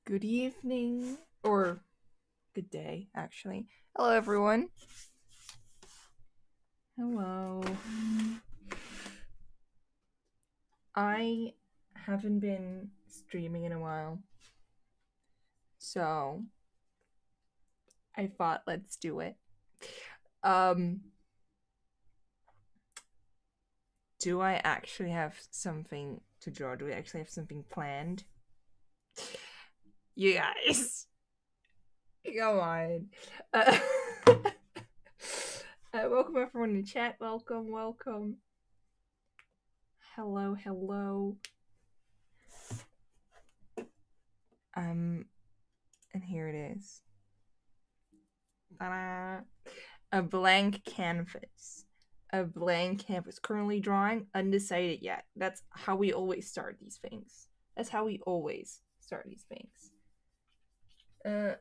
Good evening, or good day, actually. Hello, everyone. Hello. I haven't been streaming in a while, so I thought let's do it. Um, do I actually have something to draw? Do we actually have something planned? You guys, come on. Uh, welcome everyone in chat. Welcome. Hello. And here it is. Ta-da. A blank canvas. A blank canvas. Currently drawing, undecided yet. That's how we always start these things. That's how we always start these things. Uh,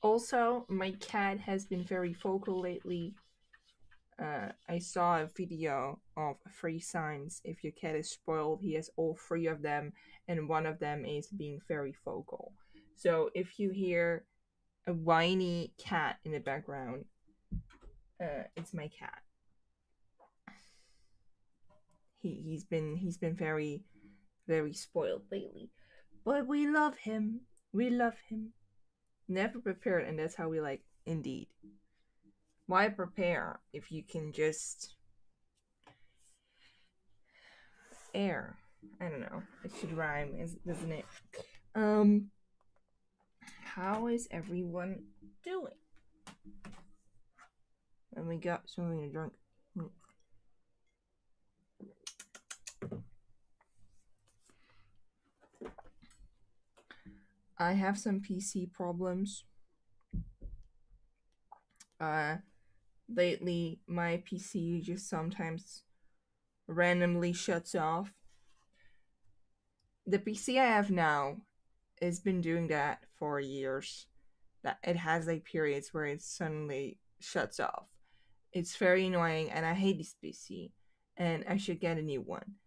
Also, my cat has been very vocal lately. I saw a video of 3 signs. If your cat is spoiled, he has all 3 of them, and one of them is being very vocal. So if you hear a whiny cat in the background, it's my cat. He's been very spoiled lately, but we love him. We love him. Never prepared, and that's how we like. Indeed. Why prepare if you can just air? I don't know. It should rhyme, doesn't it? Um, how is everyone doing? And we got something to drink. I have some PC problems. Lately my PC just sometimes randomly shuts off. The PC I have now has been doing that for years. That it has like periods where it suddenly shuts off. It's very annoying, and I hate this PC. And I should get a new one.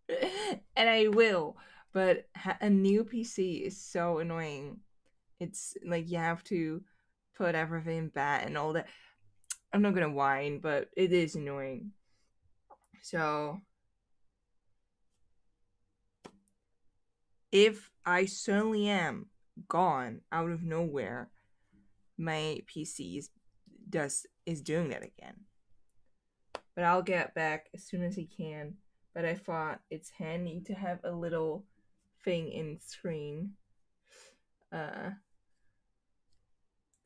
And I will, but a new PC is so annoying. It's like you have to put everything back and all that. I'm not gonna whine, but it is annoying. So if I suddenly am gone out of nowhere, my PC is doing that again. But I'll get back as soon as he can. But I thought it's handy to have a little thing in screen. Uh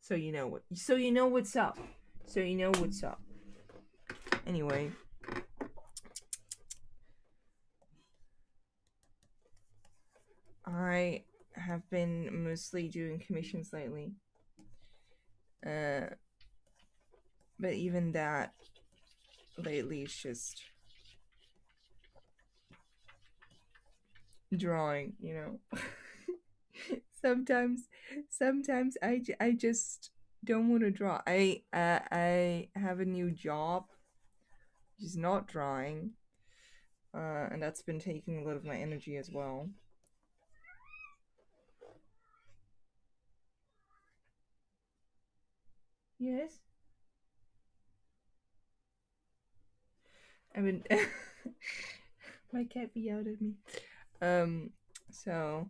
so you know what's up. So you know what's up. Anyway. I have been mostly doing commissions lately. But even that lately is just drawing, you know. sometimes I just don't want to draw. I have a new job, which is not drawing, and that's been taking a lot of my energy as well. Yes, I mean, my cat yelled at me. So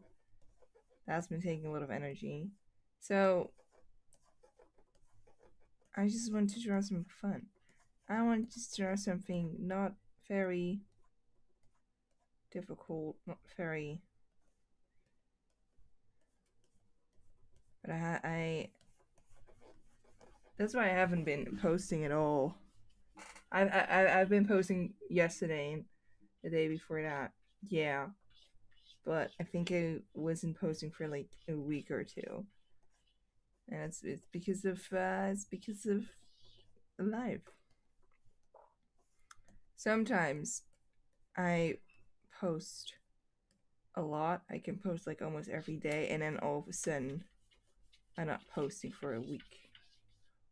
that's been taking a lot of energy. So I just want to draw something fun. I want to draw something not very difficult, not very. But that's why I haven't been posting at all. I've been posting yesterday and the day before that. Yeah, but I think I wasn't posting for like a week or two, and it's because of life. Sometimes I post a lot. I can post like almost every day, and then all of a sudden, I'm not posting for a week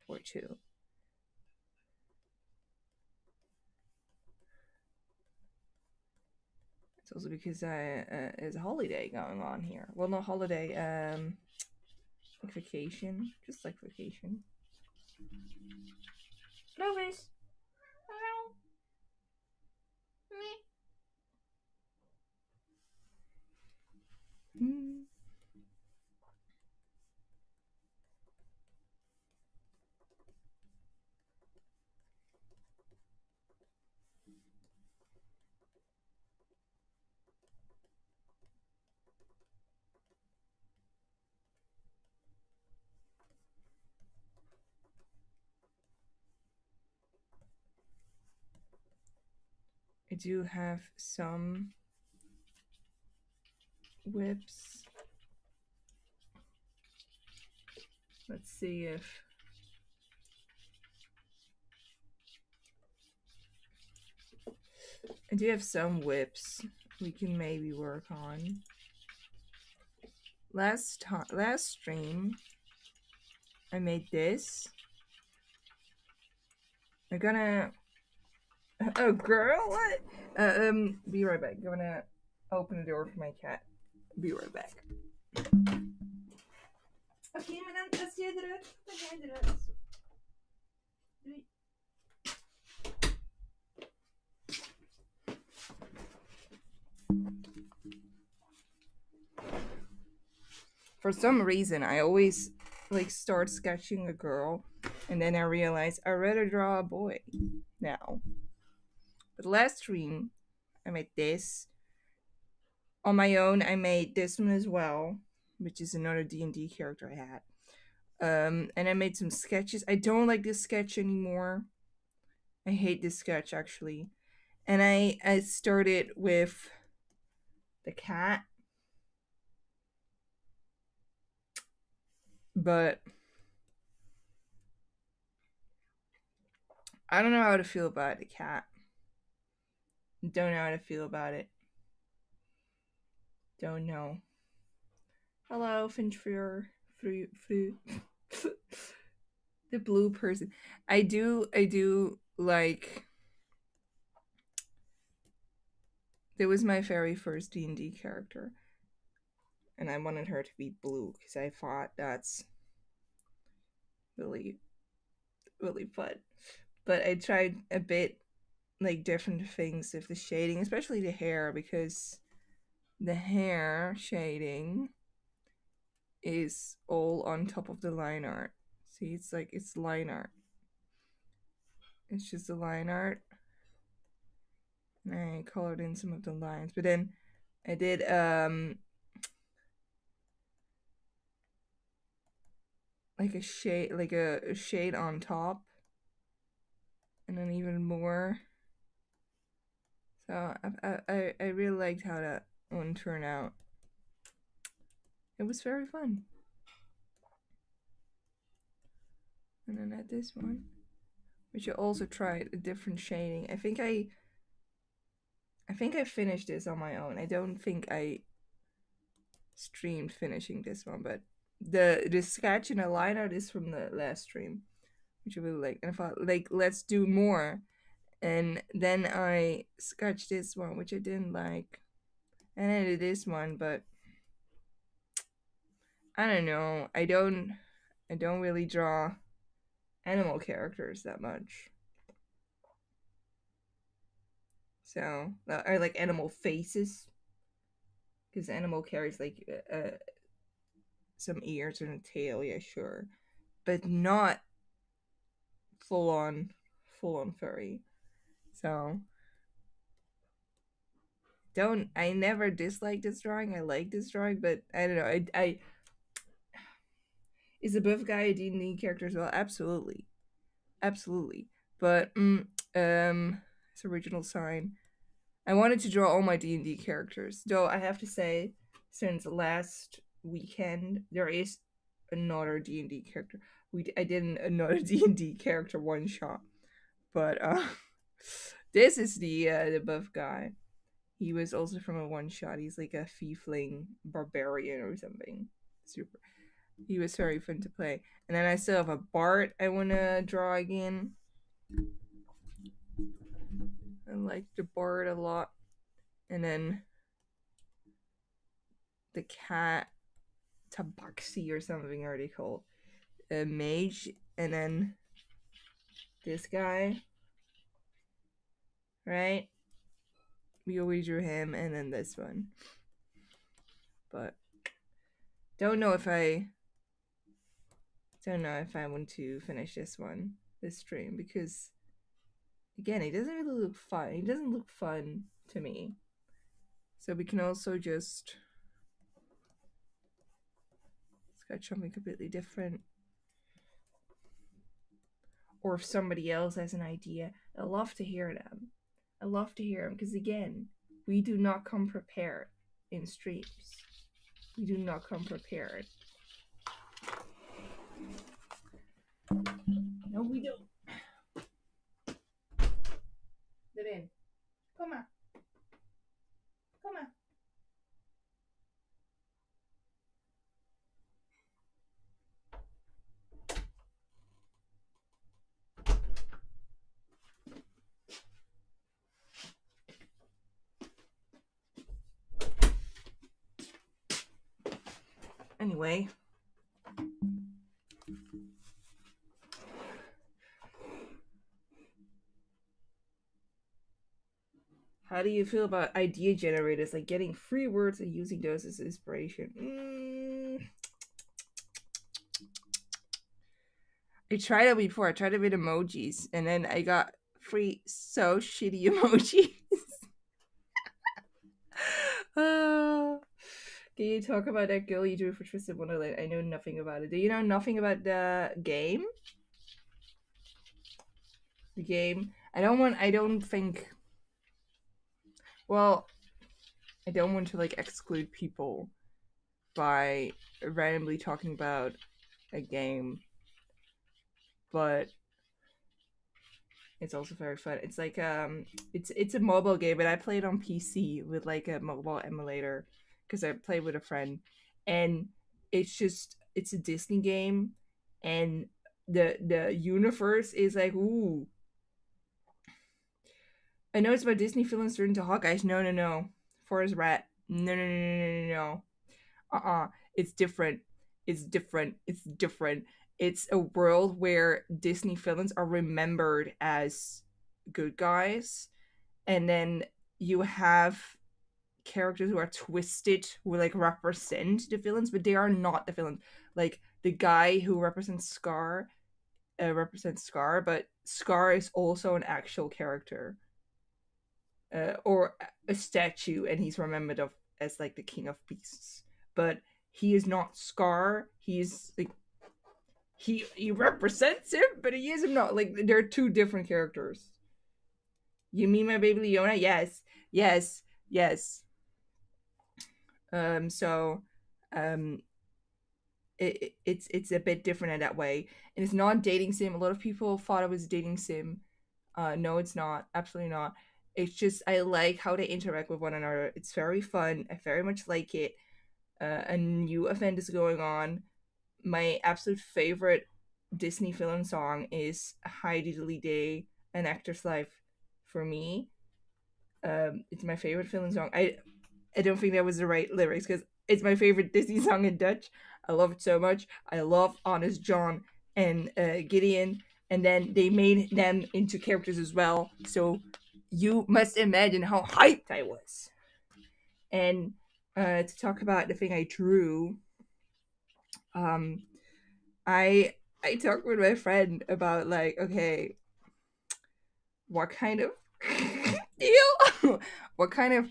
or two. It's also because there's a holiday going on here. Well, not holiday, like vacation, just like vacation. Movies. Mm. I do have some whips. Let's see if I do have some whips we can maybe work on. Last stream, I made this. I'm gonna. Oh, girl, what? Be right back. I'm gonna open the door for my cat. Be right back. Okej, men vänta, ser du det? Vad är det? For some reason, I always like start sketching a girl, and then I realize I'd rather draw a boy now. But last stream, I made this. On my own, I made this one as well, which is another D&D character I had. And I made some sketches. I don't like this sketch anymore. I hate this sketch actually. And I started with the cat. But I don't know how to feel about the cat. Don't know how to feel about it. Don't know. Hello, Finchfur. The blue person. I do like. It was my very first D&D character, and I wanted her to be blue because I thought that's really, really fun. But I tried a bit like different things with the shading, especially the hair, because the hair shading is all on top of the line art. See, it's like it's line art. It's just the line art. And I colored in some of the lines. But then I did like a shade on top. And then even more. So I really liked how that one turned out. It was very fun. And then at this one, which I also tried a different shading. I think I finished this on my own. I don't think I streamed finishing this one, but the sketch and the line art is from the last stream, which I really like. And I thought, like, let's do more. And then I sketched this one, which I didn't like. And I did this one, but I don't know. I don't really draw animal characters that much. So, or like animal faces. Because animal carries like some ears and a tail, yeah, sure. But not full on furry. So I never disliked this drawing. I like this drawing, but I don't know. I is the buff guy a D&D character as well? Absolutely. But his original sign. I wanted to draw all my D&D characters, though I have to say, since last weekend there is another D&D character. I did another D&D character one shot, but this is the buff guy. He was also from a one shot. He's like a fiefling barbarian or something. Super. He was very fun to play. And then I still have a Bart I want to draw again. I like the Bart a lot. And then the cat Tabaxi or something are they called? A mage, and then this guy, right? We always drew him, and then this one. But don't know if I want to finish this stream, because again, it doesn't really look fun. It doesn't look fun to me. So we can also just sketch something completely different. Or if somebody else has an idea, I love to hear them. I love to hear them, because again, we do not come prepared in streams. We do not come prepared. No, we don't. Get in. Come on. Come on. Anyway. How do you feel about idea generators, like getting free words and using those as inspiration? I tried it before. I tried it with emojis, and then I got free so shitty emojis. Can you talk about that girl you drew for Twisted Wonderland? I know nothing about it. Do you know nothing about the game? The game? I don't think... Well, I don't want to, like, exclude people by randomly talking about a game, but it's also very fun. It's like it's a mobile game, and I played on PC with like a mobile emulator because I played with a friend, and it's a Disney game, and the universe is like, ooh, I know it's about Disney villains turned into Hawkeyes. No. Forest Rat. No. It's different. It's different. It's different. It's a world where Disney villains are remembered as good guys, and then you have characters who are twisted, who like represent the villains, but they are not the villains. Like the guy who represents Scar but Scar is also an actual character, or a statue, and he's remembered of as like the king of beasts. But he is not Scar. He's like he represents him, but he is him not. Like they're two different characters. You mean my baby Leona? Yes. So, um, it's a bit different in that way, and it's not dating sim. A lot of people thought it was dating sim. No, it's not. Absolutely not. It's just I like how they interact with one another. It's very fun. I very much like it. A new event is going on. My absolute favorite Disney film song is Heidi Diddly Day, An Actor's Life for me. It's my favorite film song. I don't think that was the right lyrics, because it's my favorite Disney song in Dutch. I love it so much. I love Honest John and Gideon, and then they made them into characters as well. So you must imagine how hyped I was. And to talk about the thing I drew, um, I talked with my friend about, like, okay, what kind of deal, what kind of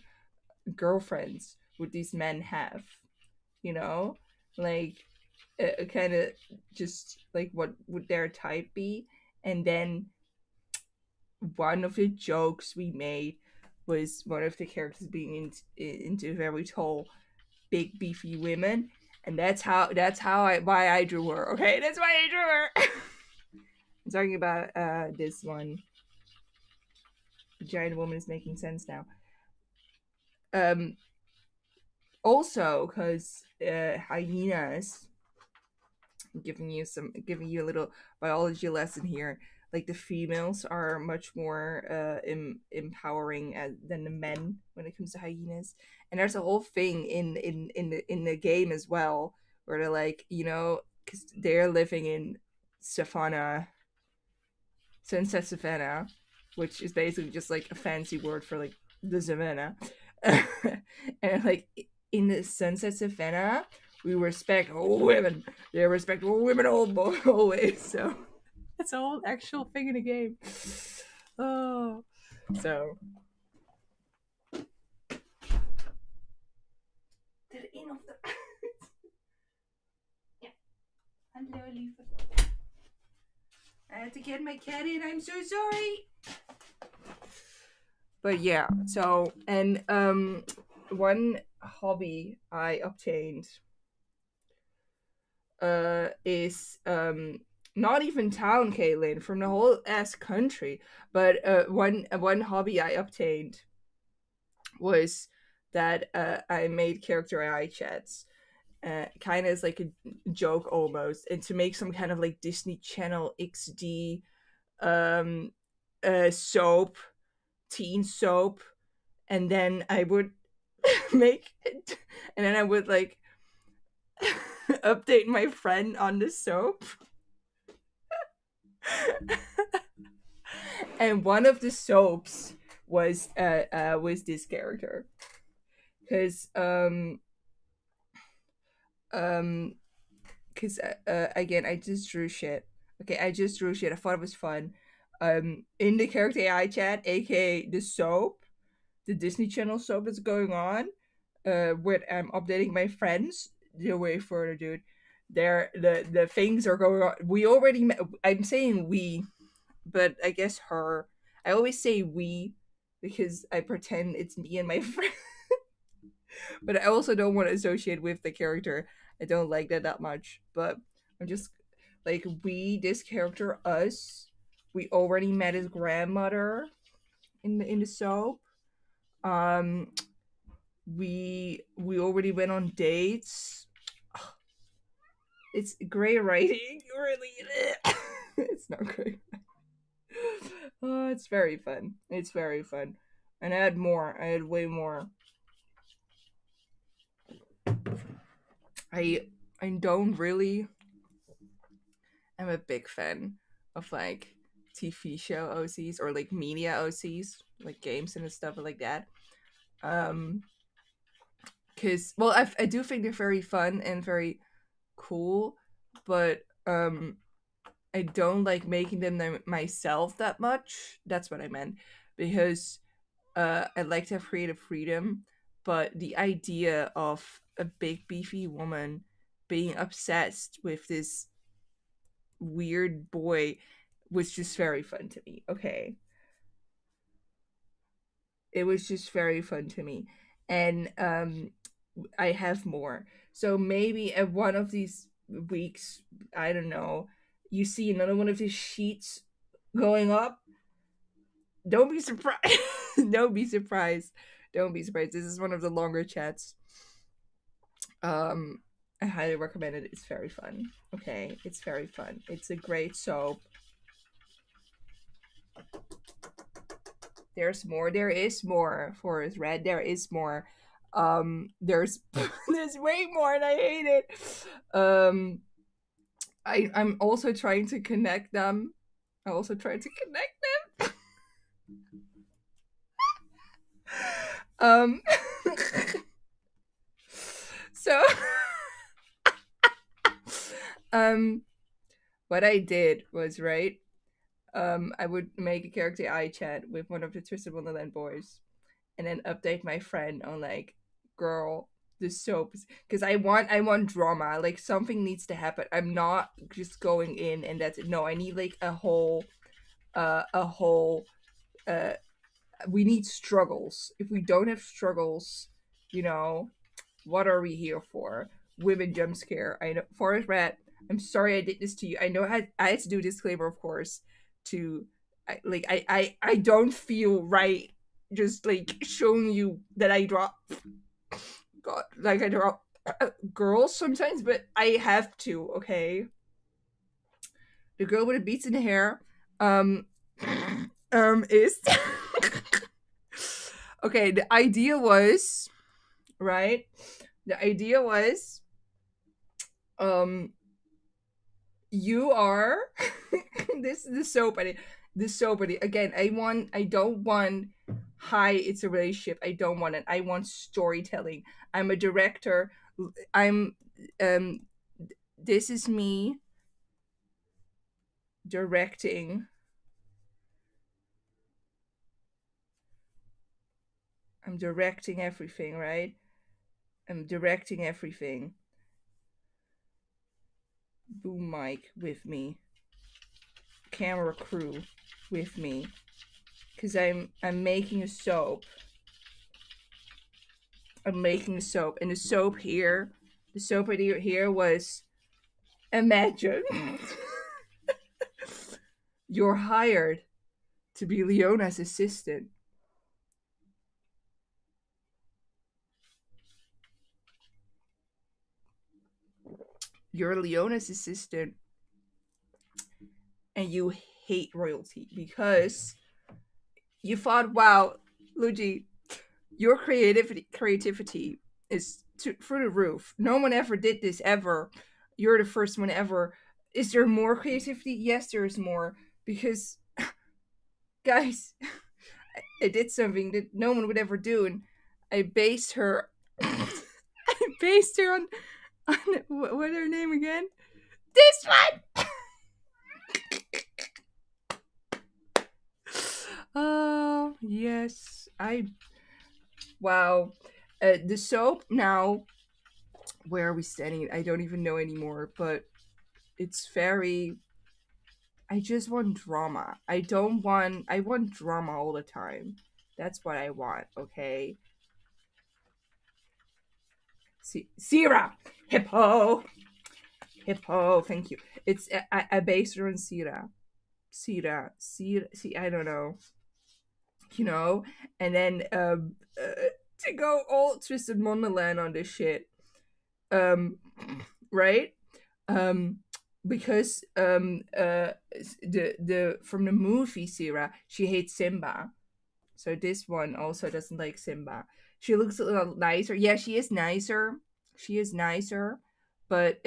girlfriends would these men have? You know, like kind of just like what would their type be? And then one of the jokes we made was one of the characters being into very tall, big, beefy women, and that's how why I drew her. Okay, that's why I drew her. I'm talking about this one. The giant woman is making sense now. Also, because hyenas, giving you a little biology lesson here. like the females are much more empowering than the men when it comes to hyenas. And there's a whole thing in the game as well, where they're like, because they're living in savannah, sunset savannah, which is basically just like a fancy word for like the savannah. And like in the sunset savannah, we respect all women. They respect all women always. So that's a whole actual thing in the game. Oh, so the end of the yeah. Hello, Lisa. I had to get my cat in. I'm so sorry. But yeah, so and one hobby I obtained is not even town, Caitlin, from the whole ass country. But one hobby I obtained was that I made character AI chats. Kind of as like a joke almost, and to make some kind of like Disney Channel XD um soap, teen soap, and then I would make it, and then I would like update my friend on the soap. And one of the soaps was this character, because um because again, I just drew shit. Okay, I just drew shit. I thought it was fun. In the character AI chat, aka the soap, the Disney Channel soap that's going on, with I'm updating my friends. You're way further, dude. There, the things are going on. We already met. I'm saying we, but I guess her. I always say we because I pretend it's me and my friend. But I also don't want to associate with the character. I don't like that much. But I'm just like, we, this character, us. We already met his grandmother in the soap. Um, we already went on dates. It's great writing, really. It's not great. Oh, it's very fun. It's very fun. And I had more. I had way more. I I don't really. I'm a big fan of like TV show OCs or like media OCs, like games and stuff like that. Um, because well, I do think they're very fun and very cool, but I don't like making them myself that much. That's what I meant, because I like to have creative freedom, but the idea of a big beefy woman being obsessed with this weird boy was just very fun to me. Okay, it was just very fun to me, and I have more. So maybe at one of these weeks, I don't know, you see another one of these sheets going up. Don't be surprised. Don't be surprised. Don't be surprised. This is one of the longer chats. Um, I highly recommend it. It's very fun. Okay, it's very fun. It's a great soap. There's more. There is more. Forest Red. There is more. There's there's way more, and I hate it. Um, I'm also trying to connect them. I also trying to connect them. So um, what I did was right. I would make a character I chat with one of the Twisted Wonderland boys, and then update my friend on like, girl, the soaps, because I want drama. Like something needs to happen. I'm not just going in and that's it. No, I need like a whole uh we need struggles. If we don't have struggles, you know, what are we here for? Women jump scare. I know, Forest Rat. I'm sorry I did this to you. I know I had to do a disclaimer, of course, to I don't feel right just like showing you that I drop God, like I drop girls sometimes, but I have to. Okay, the girl with the beats in the hair. Um, is okay. The idea was right. The idea was um you are this is so funny. This is so funny. Again, I don't want hi, it's a relationship. I don't want it. I want storytelling. I'm a director. I'm um this is me directing. I'm directing everything, right? I'm directing everything. Boom mic with me. Camera crew with me. Cause I'm making a soap. I'm making a soap. And the soap idea here was imagine you're hired to be Leona's assistant. You're Leona's assistant and you hate royalty because you thought, wow, Luigi, your creativity is through the roof. No one ever did this ever. You're the first one ever. Is there more creativity? Yes, there is more. Because, guys, I did something that no one would ever do, and I based her. I based her on what her name again? This one. Oh yes, I wow. The soap now. Where are we standing? I don't even know anymore. But it's very. I just want drama. I don't want. I want drama all the time. That's what I want. Okay. Sira, hippo, hippo. Thank you. It's I based her on Sira, Sira. See, I don't know, you know. And then to go all twisted Wonderland on this shit. Um, right? Um, because the from the movie Sira, she hates Simba. So this one also doesn't like Simba. She looks a little nicer. Yeah, she is nicer. She is nicer, but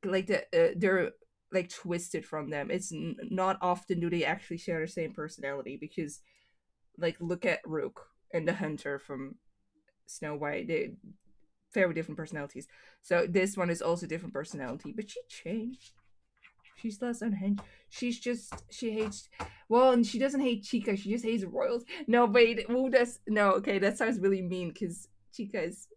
like they're like twisted from them. It's not often do they actually share the same personality because like look at Rook and the Hunter from Snow White. They very different personalities. So this one is also different personality, but she changed. She's less unhinged. She hates. Well, and she doesn't hate Chica. She just hates royals. No, wait. Who does? No, okay, that sounds really mean because Chica's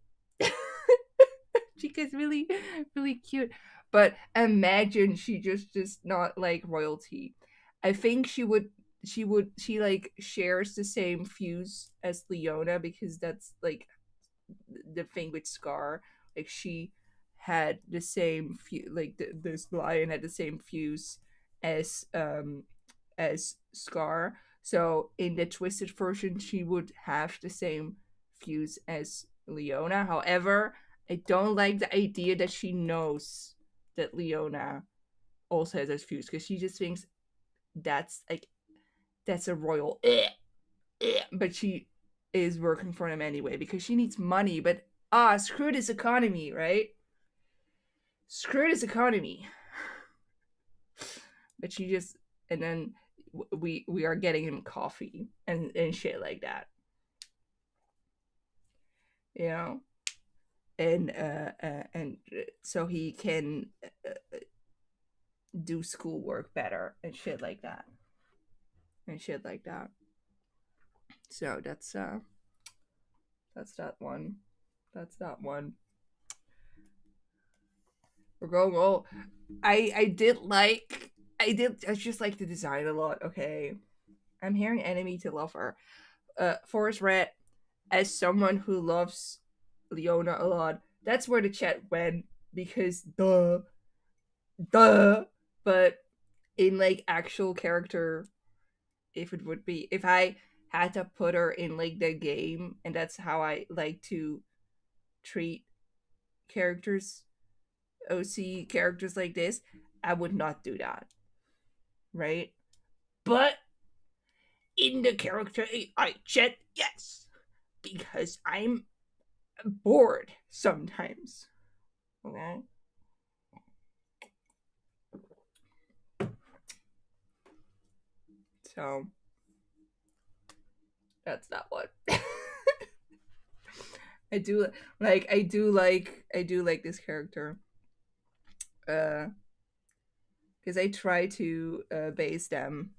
Chica's really really cute. But imagine she just not like royalty. I think she like shares the same views as Leona because that's like the thing with Scar. Like she had the same like this lion had the same fuse as Scar. So in the twisted version, she would have the same fuse as Leona. However, I don't like the idea that she knows that Leona also has this fuse because she just thinks that's like that's a royal but she is working for them anyway because she needs money. But screw this economy, right? Screw this economy. But she just and then we are getting him coffee and shit like that, you know, and so he can do schoolwork better and shit like that and shit like that. So that's that one. That's that one. We're going all. I just like the design a lot. Okay, I'm hearing enemy to lover. Forest Red as someone who loves Leona a lot. That's where the chat went because duh. But in like actual character, if it would be if I had to put her in like the game, and that's how I like to treat characters, OC characters like this, I would not do that, right? But in the character AI chat, yes, because I'm bored sometimes. Okay. So that's that one. I do like this character. Because I try to base them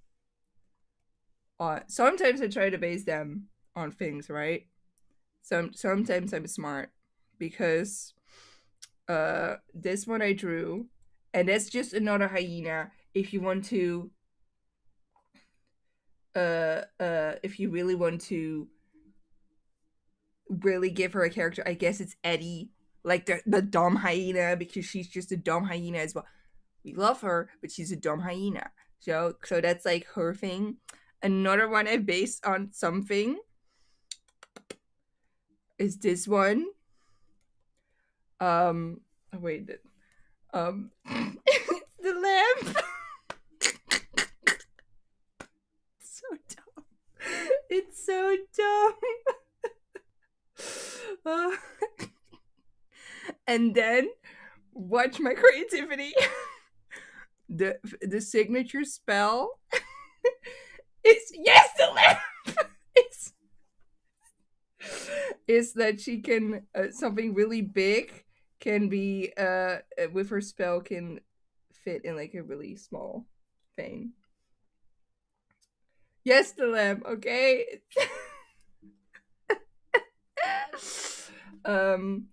on. Sometimes I try to base them on things, right? Sometimes I'm smart because this one I drew, and that's just another hyena. If you want to, if you really want to really give her a character, I guess it's Eddie, like the dumb hyena, because she's just a dumb hyena as well. We love her, but she's a dumb hyena. So that's like her thing. Another one I based on something is this one. Oh, wait, it's the lamp. So dumb. It's so dumb. And then watch my creativity. The signature spell is yes, the lamp. It's is that she can something really big can be with her spell can fit in like a really small thing. Yes, the lamp. Okay. um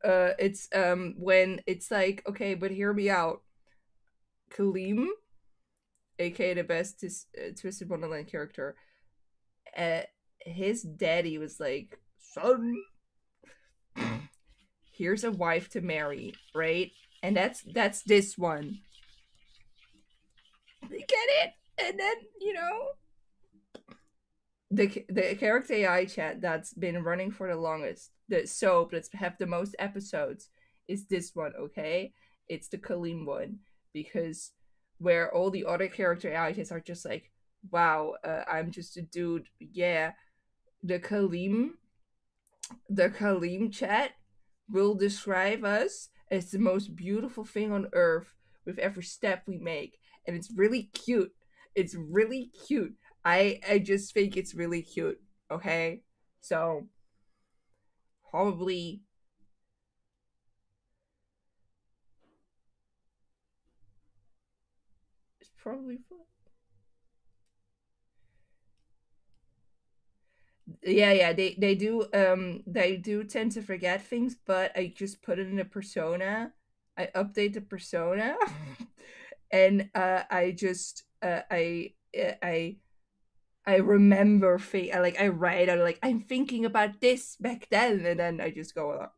it's when it's like, okay, but hear me out. Kaleem, aka the best Twisted Wonderland character, uh, his daddy was like, son, here's a wife to marry, right? And that's this one. You get it? And then, the character AI chat that's been running for the longest, the soap that's have the most episodes, is this one, okay? It's the Kaleem one, because where all the other character AI chats are just like, wow, I'm just a dude. Yeah, the Kaleem, the Kaleem chat will describe us as the most beautiful thing on earth with every step we make, and it's really cute. It's really cute. I just think it's really cute. Okay, so probably it's probably fun. Yeah, they do tend to forget things, but I just put it in a persona. I update the persona, and I just I remember like I write out like I'm thinking about this back then, and then I just go up.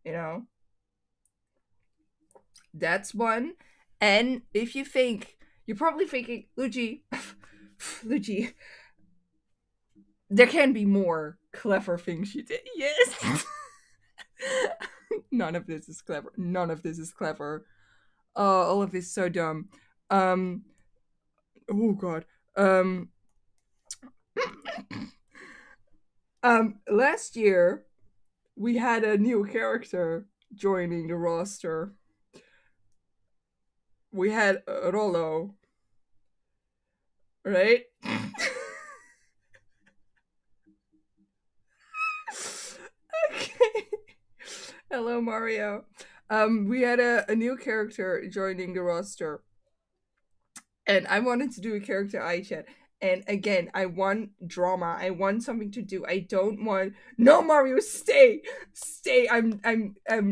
You know, that's one. And if you think you're probably thinking, Luigi, Luigi, there can be more clever things you did. Yes. None of this is clever. None of this is clever. Oh, all of this is so dumb. Um. Oh God. Um. Last year we had a new character joining the roster. We had Rollo, right? Okay. Hello, Mario. We had a new character joining the roster, and I wanted to do a character I chat. And again, I want drama. I want something to do. I don't want no Mario. Stay, stay. I'm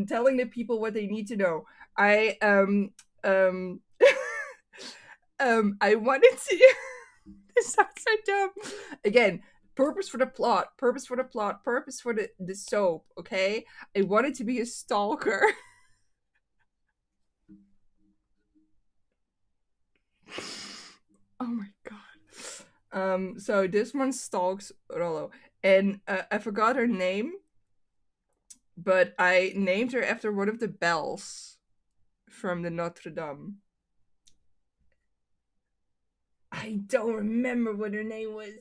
telling the people what they need to know. I um I wanted to. This sounds so dumb. Again, purpose for the plot. Purpose for the plot. Purpose for the soap. Okay. I wanted to be a stalker. Oh my god. So this one stalks Rollo, and I forgot her name, but I named her after one of the bells from the Notre Dame. I don't remember what her name was,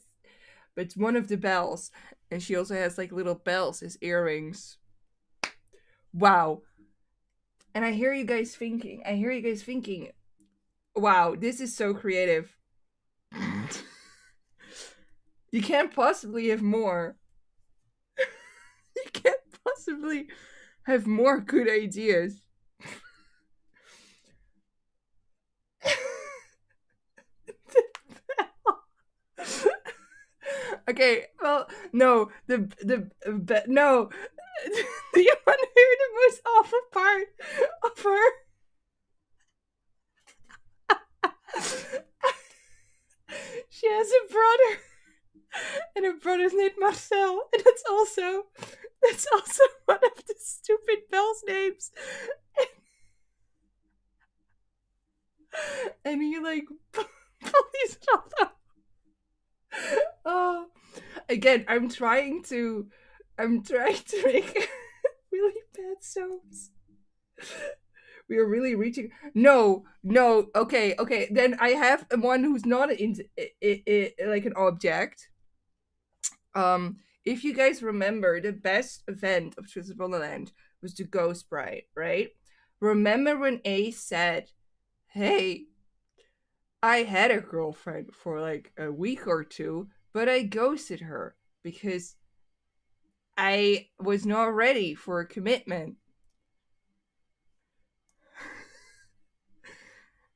but it's one of the bells, and she also has like little bells as earrings. Wow. And I hear you guys thinking. I hear you guys thinking. Wow, this is so creative. You can't possibly have more. You can't possibly have more good ideas. Okay, well, no, no. Do you want to hear the most awful part of her? She has a brother, and her brother's named Marcel, and that's also one of the stupid Belle's names. And he like bullies it all up. Oh, again, I'm trying to make really bad soaps. We are really reaching. No, no. Okay, okay. Then I have one who's not like an object. If you guys remember, the best event of Twisted Wonderland was the Ghost Bride, right? Remember when Ace said, "Hey, I had a girlfriend for like a week or two, but I ghosted her because I was not ready for a commitment."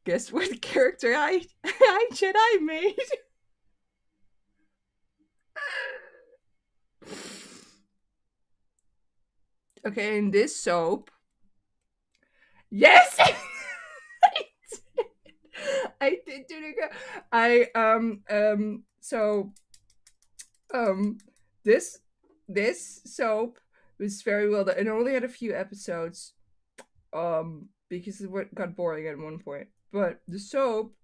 Guess what character I Jedi made? Okay, in this soap. Yes! I did do the I so um this this soap was very well done. It only had a few episodes because it got boring at one point. But the soap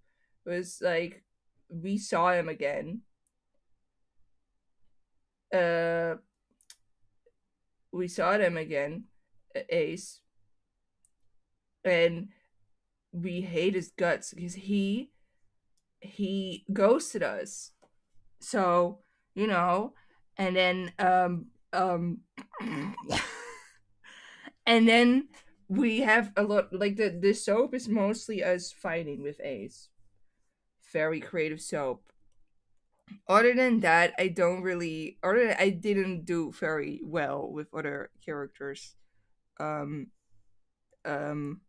was like we saw him again. Uh we saw them again, Ace, and we hate his guts because he ghosted us. So, you know, and then and then we have a lot like the soap is mostly us fighting with Ace. Very creative soap. Other than that, I didn't do very well with other characters. Um um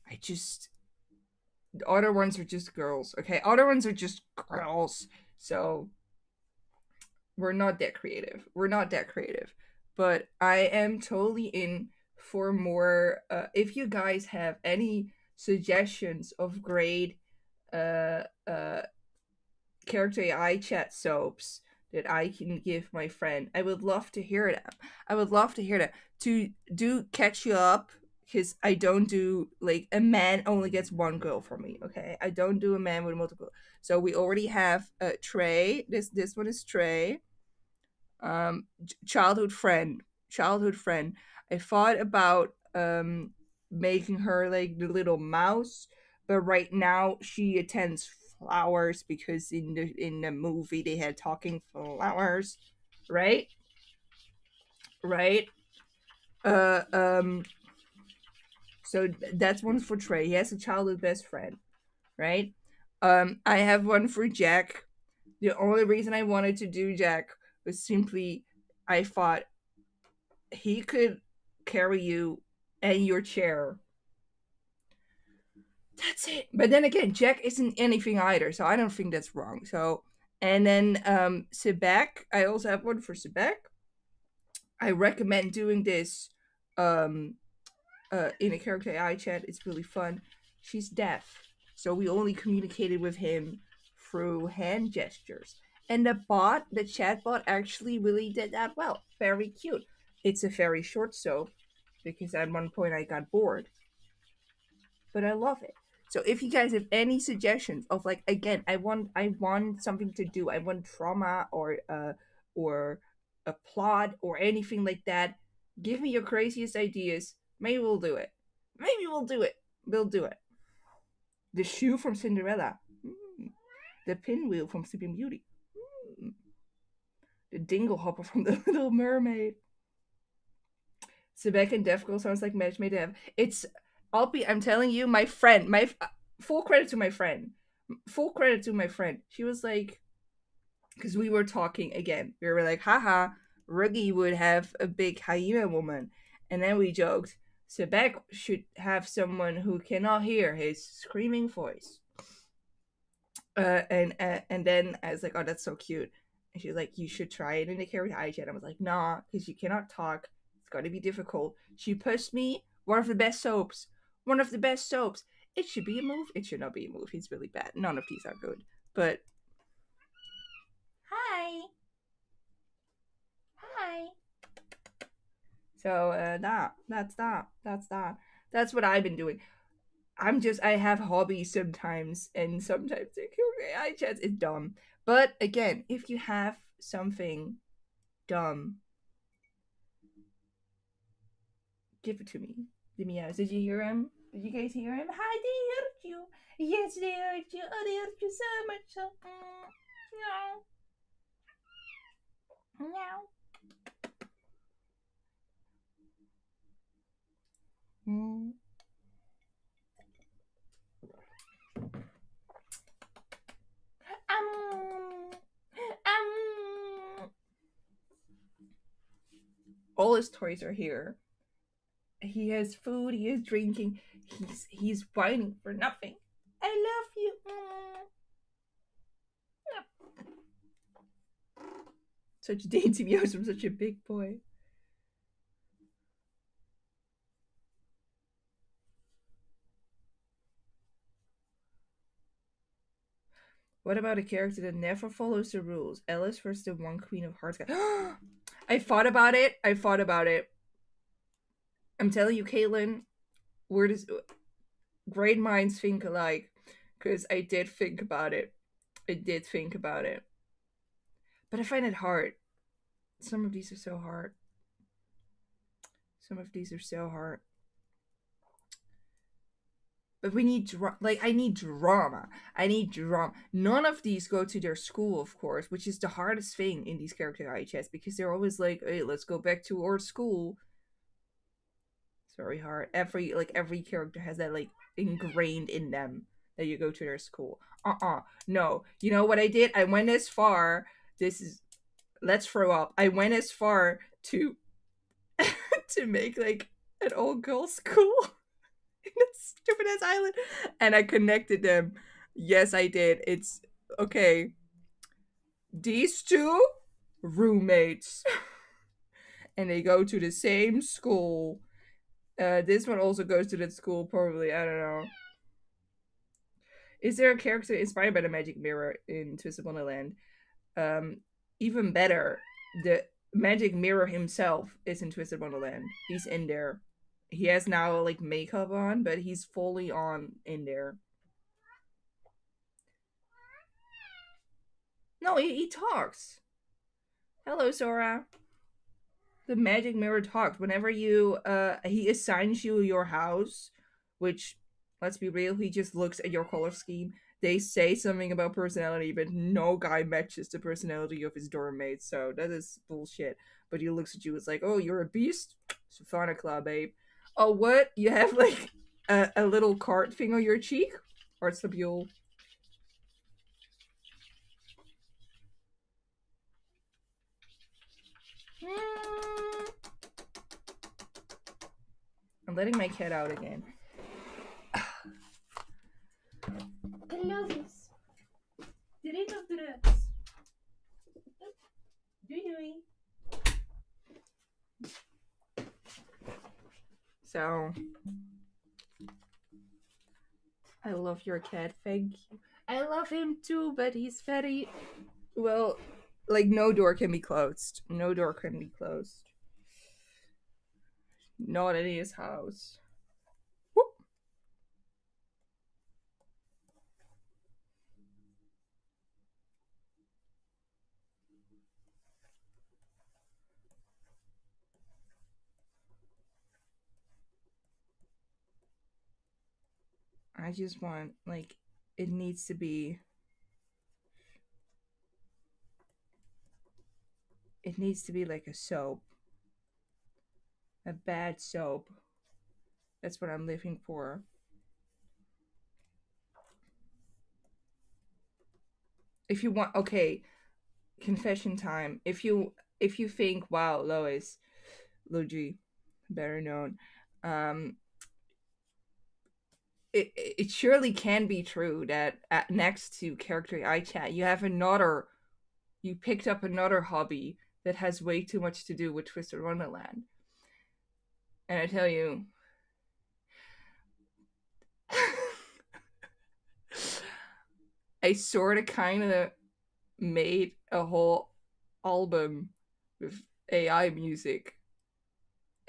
I just the other ones are just girls. Okay, other ones are just girls. So we're not that creative. We're not that creative. But I am totally in for more. If you guys have any suggestions of great uh, uh, character AI chat soaps that I can give my friend, I would love to hear them. I would love to hear that. To do catch you up, because I don't do like a man only gets one girl from me. Okay, I don't do a man with multiple. So we already have Trey. This one is Trey. Childhood friend, childhood friend. I thought about making her like the little mouse, but right now she attends flowers because in the movie they had talking flowers, right? Right. Uh um. So that's one for Trey. He has a childhood best friend, right? I have one for Jack. The only reason I wanted to do Jack was simply I thought he could carry you and your chair. That's it. But then again, Jack isn't anything either, so I don't think that's wrong. So, and then Sebek, I also have one for Sebek. I recommend doing this um in a character AI chat. It's really fun. She's deaf, so we only communicated with him through hand gestures. And the chat bot, actually really did that well. Very cute. It's a very short soap because at one point I got bored, but I love it. So if you guys have any suggestions of like again, I want something to do. I want trauma or a plot or anything like that. Give me your craziest ideas. Maybe we'll do it. Maybe we'll do it. We'll do it. The shoe from Cinderella. Mm. The pinwheel from Sleeping Beauty. Mm. The dingle hopper from The Little Mermaid. Sebek and Deaf Girl sounds like match made in heaven. It's I'm telling you, my friend, full credit to my friend. Full credit to my friend. She was like, because we were talking again. We were like, haha, Ruggy would have a big hyena woman. And then we joked, Sebek should have someone who cannot hear his screaming voice. And then I was like, oh, that's so cute. And she was like, you should try it in the character eye chat. I was like, nah, because you cannot talk. It's going to be difficult. She pushed me. One of the best soaps. One of the best soaps. It should be a move. It should not be a move. He's really bad. None of these are good. But hi, hi. So that's that. That's that. That's what I've been doing. I have hobbies sometimes, and sometimes the I chats is dumb. But again, if you have something dumb, give it to me. Give me out. Did you hear him? Did you guys hear him? Hi, they hurt you. Yes, they hurt you. Oh, they hurt you so much. So, no, no. Mm. Um, um. All his toys are here. He has food. He is drinking. He's whining for nothing. I love you. Such dainty meows from such a big boy. What about a character that never follows the rules? Alice versus the one Queen of Hearts guy. I thought about it. I thought about it. I'm telling you, Caitlin, where does great minds think alike? Because I did think about it. I did think about it. But I find it hard. Some of these are so hard. Some of these are so hard. But we need I need drama. I need drama. None of these go to their school, of course, which is the hardest thing in these character IHS because they're always like, "Hey, let's go back to our school." It's very hard. Every character has that like ingrained in them that you go to their school. No. You know what I did? I went as far. This is let's throw up. I went as far to to make like an all girls school. Stupid ass island, and I connected them. Yes, I did. It's okay. These two roommates, and they go to the same school. This one also goes to that school, probably. I don't know. Is there a character inspired by the magic mirror in Twisted Wonderland? Um, Even better, the magic mirror himself is in Twisted Wonderland. He's in there. He has now like makeup on, but he's fully on in there. No, he talks. Hello, Sora. The magic mirror talks. Whenever he assigns you your house, which let's be real, he just looks at your color scheme. They say something about personality, but no guy matches the personality of his dorm mates, so that is bullshit. But he looks at you, it's like, oh, you're a beast? Savannah Club, babe. Oh, what? You have like a little card thing on your cheek? Arts Labule. I'm letting my cat out again. I love this. Did I love the rats? Doei. So, I love your cat. Thank you. I love him too, but he's very well. Like no door can be closed. No door can be closed. Not in his house. Whoop. I just want, like, it needs to be. It needs to be like a soap. A bad soap. That's what I'm looking for. If you want, okay, confession time. If you think, wow, Lois, Luigi, better known, um, it surely can be true that next to character iChat, you picked up another hobby that has way too much to do with Twisted Wonderland. And I tell you, I sort of kind of made a whole album with AI music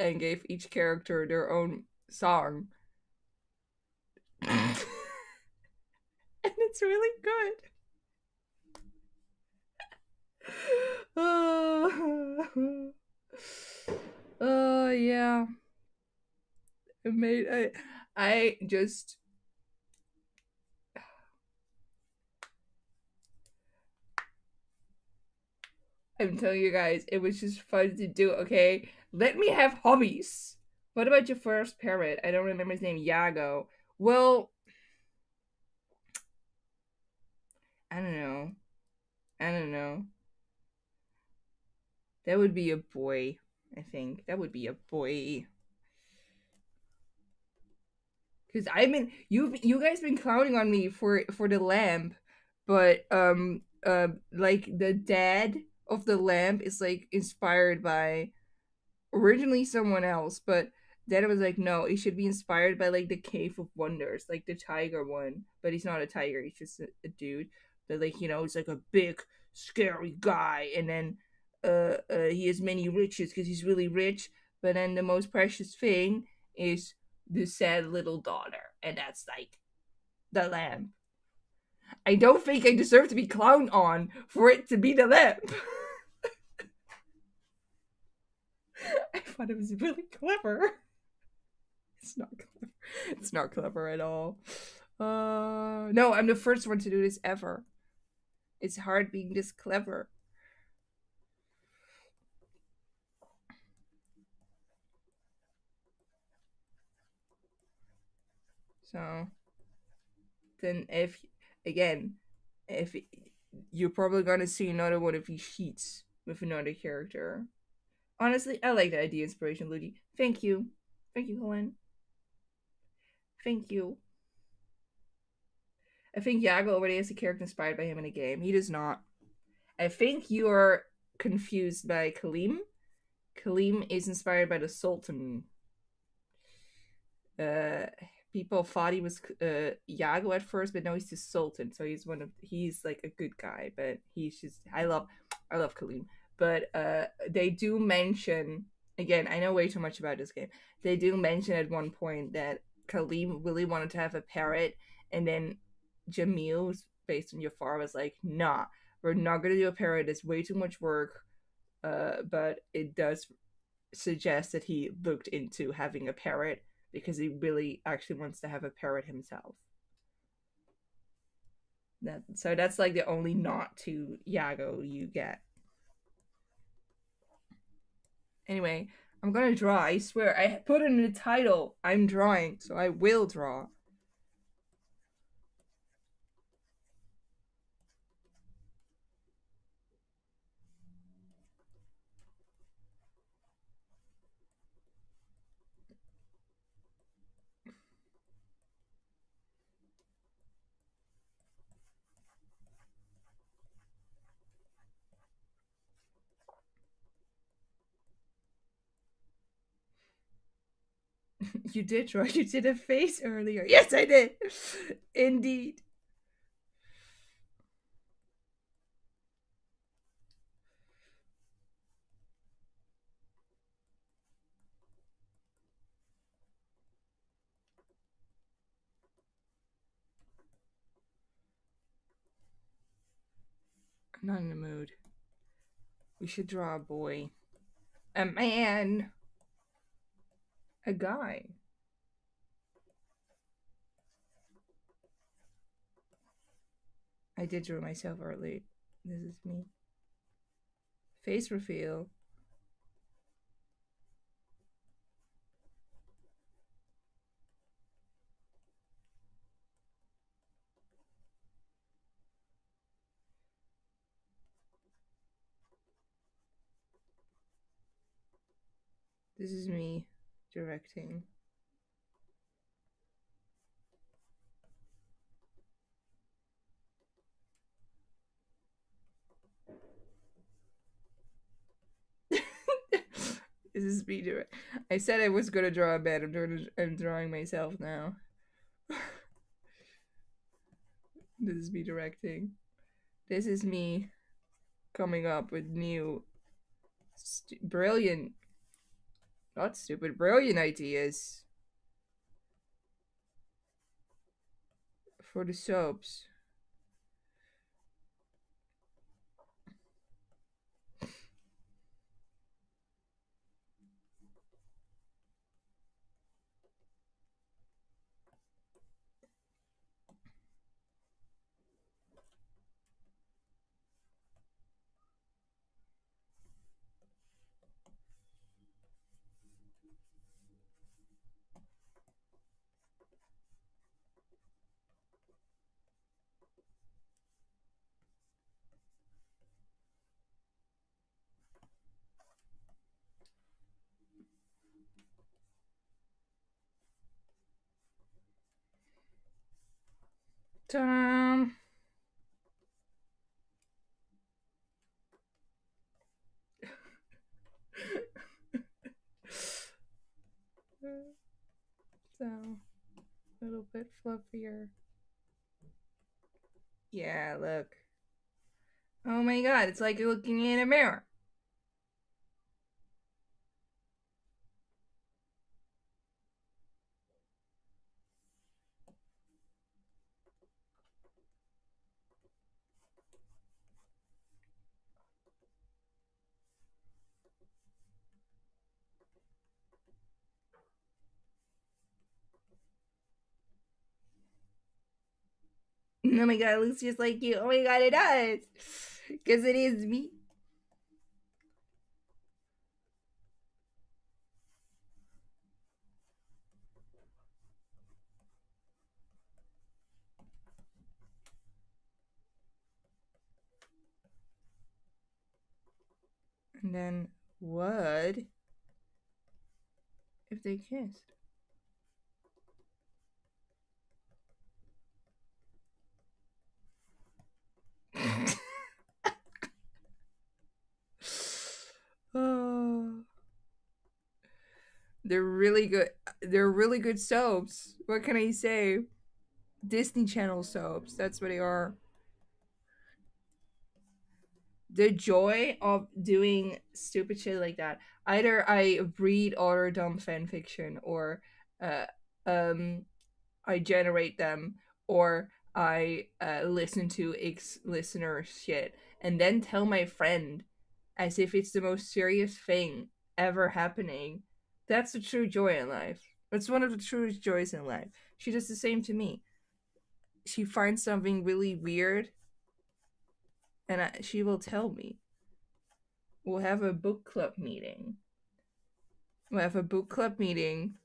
and gave each character their own song. And it's really good. Oh, oh yeah. It made I just I'm telling you guys, it was just fun to do, okay? Let me have hobbies. What about your first parrot? I don't remember his name, Yago. Well, I don't know. I don't know. That would be a boy, I think. That would be a boy. Cause you guys been clowning on me for the lamp, but like the dad of the lamp is like inspired by originally someone else, but then it was like, no, it should be inspired by like the Cave of Wonders, like the tiger one. But he's not a tiger; he's just a dude. But like he's like a big, scary guy, and then he has many riches because he's really rich. But then the most precious thing is the sad little daughter, and that's like the lamp. I don't think I deserve to be clowned on for it to be the lamp. I thought it was really clever. It's not clever. It's not clever at all. No, I'm the first one to do this ever. It's hard being this clever. So then, if you're probably gonna see another one of these sheets with another character. Honestly, I like the idea, inspiration, Ludi. Thank you, Helen. Thank you. I think Yago already has a character inspired by him in a game. He does not. I think you are confused by Kalim. Kalim is inspired by the Sultan. Uh, People thought he was Yago at first, but no, he's the Sultan. So he's like a good guy, but he's just I love Kalim. But they do mention, again, I know way too much about this game. They do mention at one point that Kalim really wanted to have a parrot, and then Jamil, based on your far, was like, nah, we're not gonna do a parrot. It's way too much work. But it does suggest that he looked into having a parrot because he really actually wants to have a parrot himself. So that's like the only nod to Yago you get. Anyway, I'm gonna draw. I swear. I put in the title. I'm drawing, so I will draw. You did draw. You did a face earlier. Yes, I did. Indeed. I'm not in the mood. We should draw a boy. A man. A guy. I did draw myself early. This is me. Face reveal. This is me directing. This is me doing. I said I was gonna draw a bed. I'm drawing myself now. This is me directing. This is me coming up with new, brilliant, not stupid, brilliant ideas for the soaps. Ta-da! So, a little bit fluffier. Yeah, look. Oh my god, it's like looking in a mirror. Oh my god, it looks just like you. Oh my god, it does. Because it is me. And then, what if they kissed? Oh, they're really good. They're really good soaps. What can I say? Disney Channel soaps. That's what they are. The joy of doing stupid shit like that. Either I read other dumb fan fiction, or uh, um, I generate them, or I listen to ex listener shit, and then tell my friend as if it's the most serious thing ever happening. That's the true joy in life. It's one of the truest joys in life. She does the same to me. She finds something really weird, and she will tell me. We'll have a book club meeting. We'll have a book club meeting,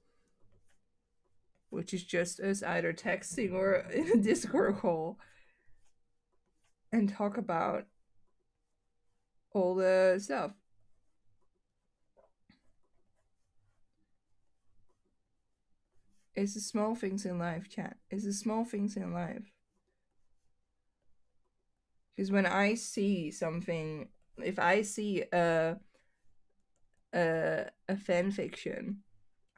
which is just us either texting or in a Discord call, and talk about all the stuff. It's the small things in life, chat. It's the small things in life. Because when I see something, if I see a fan fiction,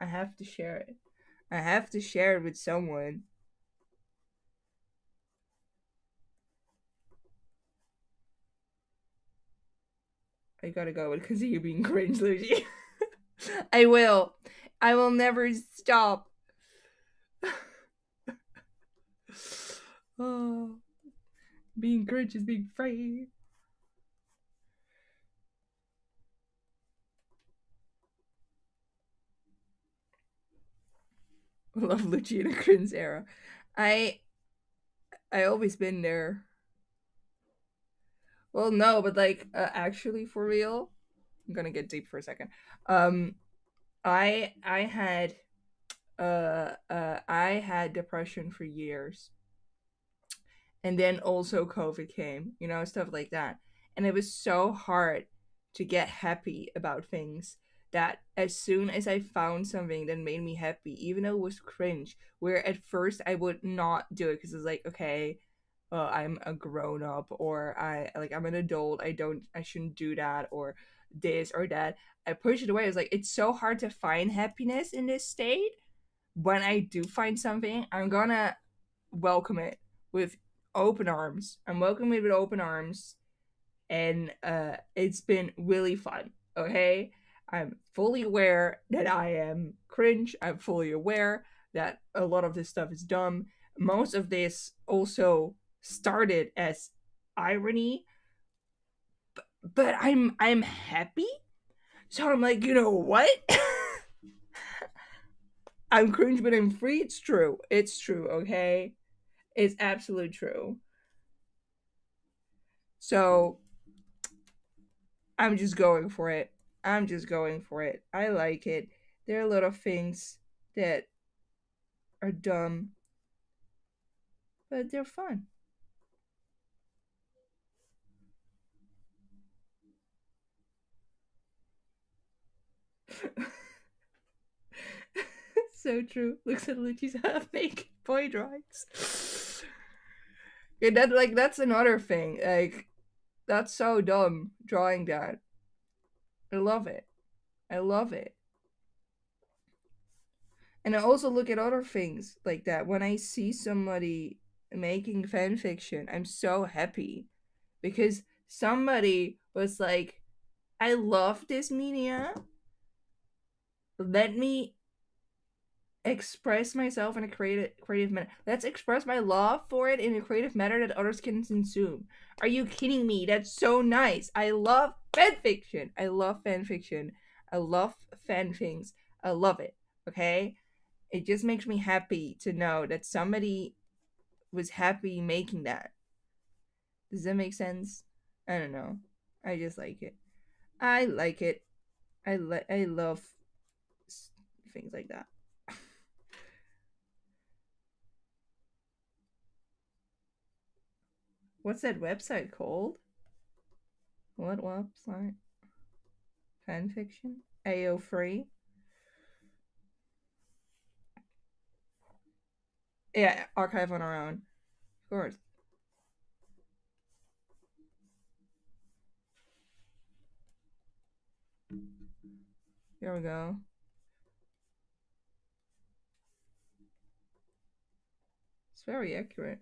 I have to share it. I have to share it with someone. I gotta go and continue being cringe, Lucy. I will. I will never stop. Oh, being cringe is being free. Love Lucci in a cringe era. I always been there. Well, no, but like actually for real, I'm gonna get deep for a second. Um, I had I had depression for years, and then also COVID came, you know, stuff like that, and it was so hard to get happy about things that as soon as I found something that made me happy, even though it was cringe, where at first I would not do it because it's like, okay, I'm a grown up, or I'm an adult. I shouldn't do that, or this or that. I push it away. It's like it's so hard to find happiness in this state. When I do find something, I'm gonna welcome it with open arms. I'm welcoming it with open arms, and it's been really fun. Okay, I'm fully aware that I am cringe. I'm fully aware that a lot of this stuff is dumb. Most of this also started as irony, but I'm happy. So I'm like, you know what? I'm cringe, but I'm free. It's true. It's true. Okay, it's absolutely true. So I'm just going for it. I'm just going for it. I like it. There are a lot of things that are dumb, but they're fun. So true. Looks at Luci's half naked boy drawings. Yeah, that's another thing. Like that's so dumb drawing that. I love it. I love it. And I also look at other things like that. When I see somebody making fan fiction, I'm so happy because somebody was like, I love this media. Let me express myself in a creative manner. Let's express my love for it in a creative manner that others can consume. Are you kidding me? That's so nice. I love fan fiction. I love fan fiction. I love fan things. I love it. Okay? It just makes me happy to know that somebody was happy making that. Does that make sense? I don't know. I just like it. I like it. I love things like that. What's that website called? What website? Fanfiction? AO free? Yeah, archive on our own. Of course. Here we go. It's very accurate.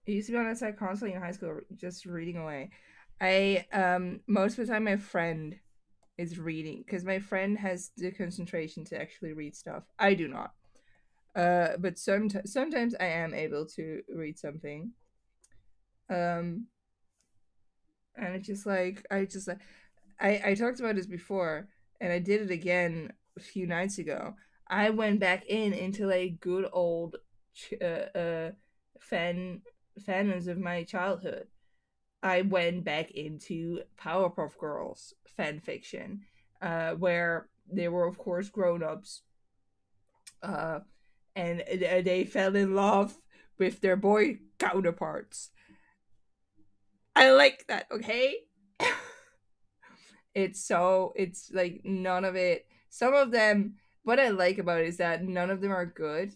I used to be on that site constantly in high school, just reading away. I most of the time my friend is reading because my friend has the concentration to actually read stuff. I do not. But sometimes I am able to read something. Um, and it's just like I talked about this before, and I did it again a few nights ago. I went back into like good old fan fandoms of my childhood. I went back into Powerpuff Girls fan fiction, where they were of course grown ups, uh, and they fell in love with their boy counterparts. I like that. Okay. It's like none of it. Some of them, what I like about it is that none of them are good.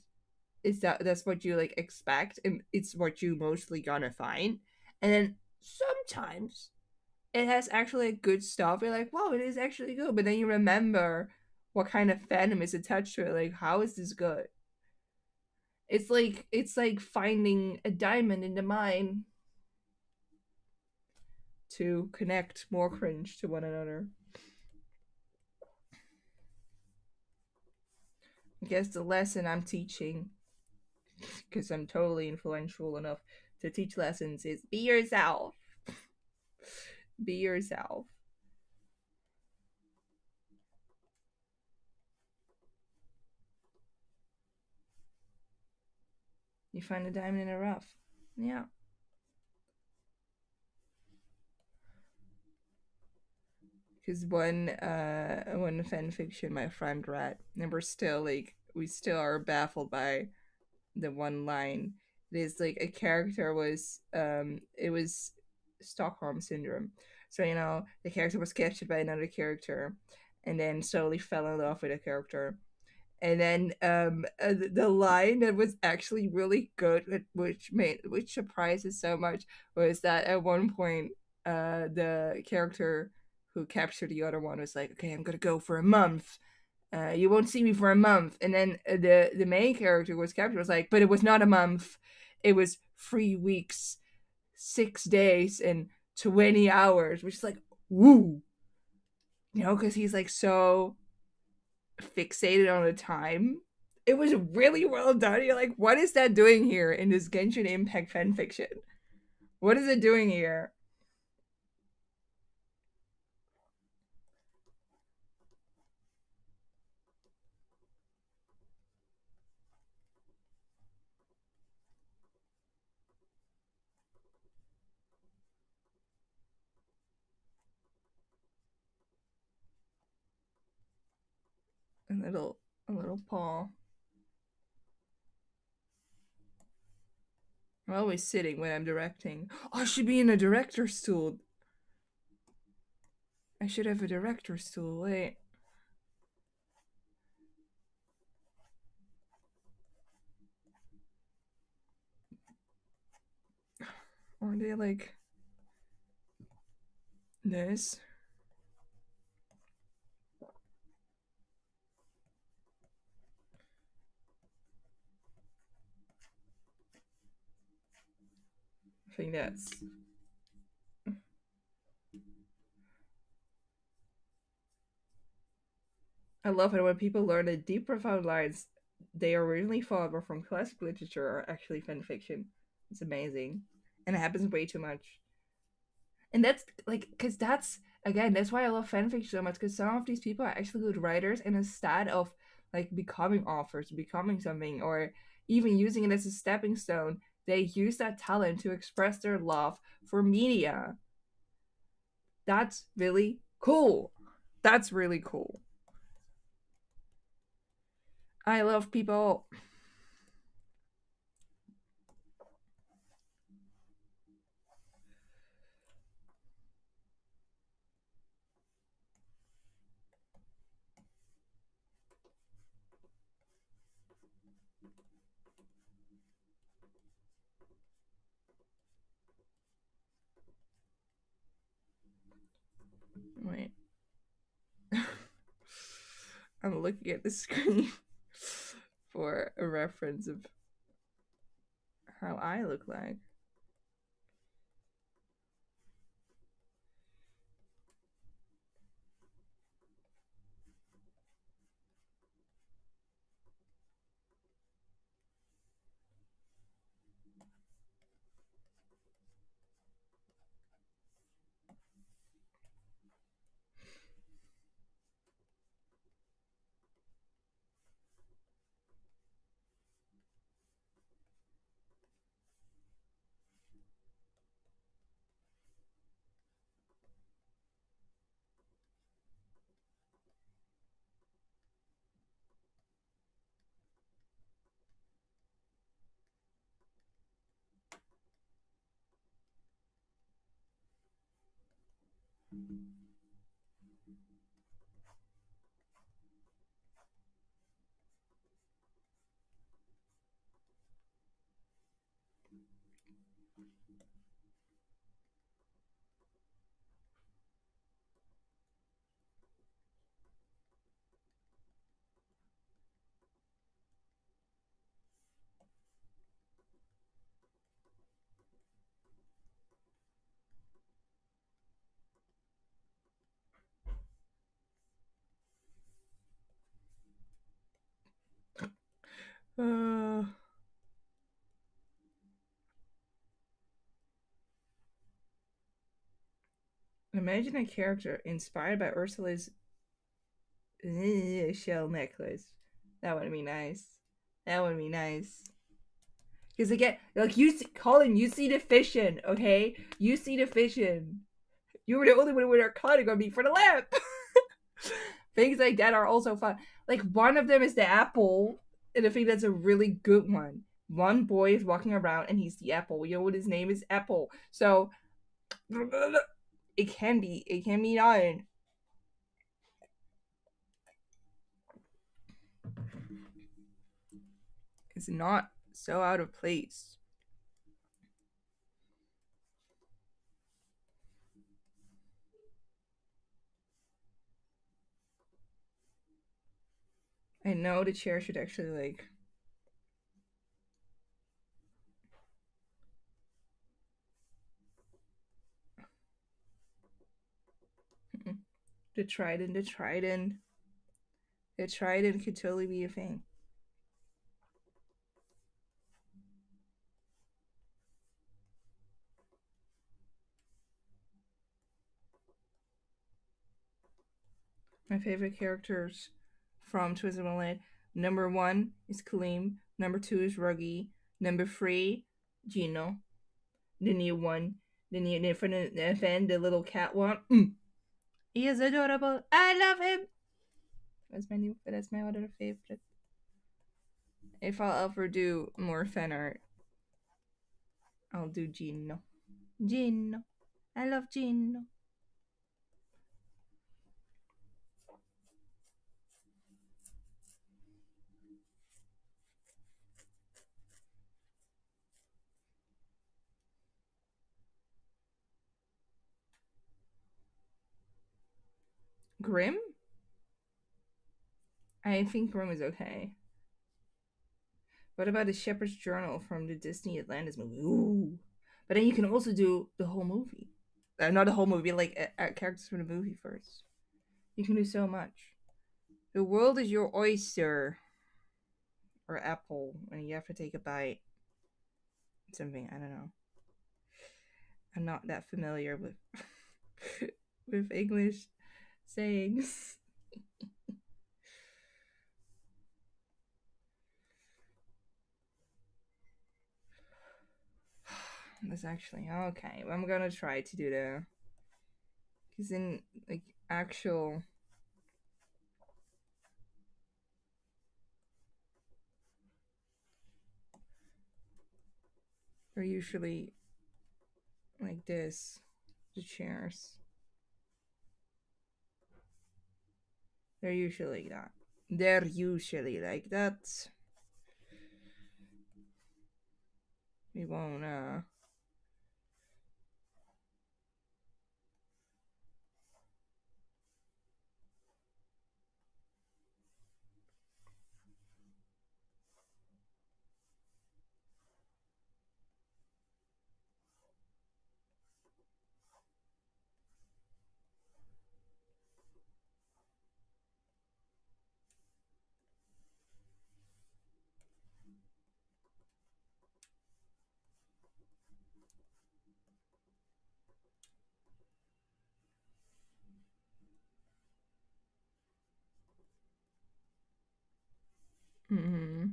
Is that's what you like expect, and it's what you mostly gonna find. And then sometimes it has actually good stuff. You're like, wow, it is actually good. But then you remember what kind of fandom is attached to it. Like, how is this good? It's like finding a diamond in the mine to connect more cringe to one another. I guess the lesson I'm teaching, because I'm totally influential enough to teach lessons, is be yourself. Be yourself. You find a diamond in a rough. Yeah. Because one fan fiction my friend read, and we still are baffled by the one line. It is like a character was it was Stockholm syndrome. So the character was captured by another character, and then slowly fell in love with a character. And then the line that was actually really good, which surprised us so much, was that at one point the character who captured the other one was like, "Okay, I'm gonna go for a month. You won't see me for a month." And then the main character was captured was like, "But it was not a month. It was 3 weeks, 6 days, and 20 hours," which is like, woo, because he's like so fixated on the time. It was really well done. You're like, what is that doing here in this Genshin Impact fan fiction? What is it doing here? A little paw. I'm always sitting when I'm directing. Oh, I should be in a director's stool. I should have a director's stool. Wait. Are they like this? I think that's. I love it when people learn that deep, profound lines they originally thought were from classic literature are actually fan fiction. It's amazing. And it happens way too much. And that's like, because that's, again, that's why I love fanfiction so much, because some of these people are actually good writers, and instead of like becoming authors, becoming something, or even using it as a stepping stone, they use that talent to express their love for media. That's really cool. That's really cool. I love people. Wait. I'm looking at the screen for a reference of how I look like. Uh, Imagine a character inspired by Ursula's shell necklace. That would be nice. That would be nice. Because again, like you see, Colin, you see the vision, okay? You see the vision. You were the only one with our cutting on me for the lamp. Things like that are also fun. Like one of them is the apple, and I think that's a really good one. One boy is walking around and he's the apple. You know what his name is? Apple. So it can be done. It's not so out of place. I know the chair should actually like the trident, the trident. The trident could totally be a thing. My favorite characters from Twisted Wonderland. Number one is Kaleem. Number two is Ruggy. Number three, Gino. The new one. The little cat one. He is adorable. I love him. That's my other favorite. If I'll ever do more fan art, I'll do Gino. Gino. I love Gino. Grim? I think Grim is okay. What about the Shepherd's Journal from the Disney Atlantis movie? Ooh. But then you can also do the whole movie. Not the whole movie, like characters from the movie first. You can do so much. The world is your oyster. Or apple, and you have to take a bite. Something, I don't know. I'm not that familiar with with English sayings. That's actually okay. I'm gonna try to do the because in like actual they're usually like this. The chairs. They're usually like that. They're usually like that. We won't mm-hmm.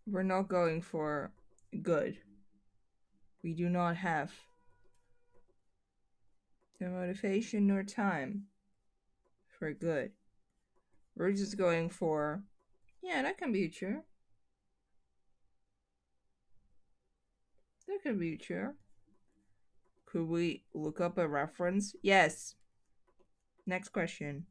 We're not going for good. We do not have the motivation nor time for good. We're just going for, yeah, that can be true. That can be true. Could we look up a reference? Yes. Next question.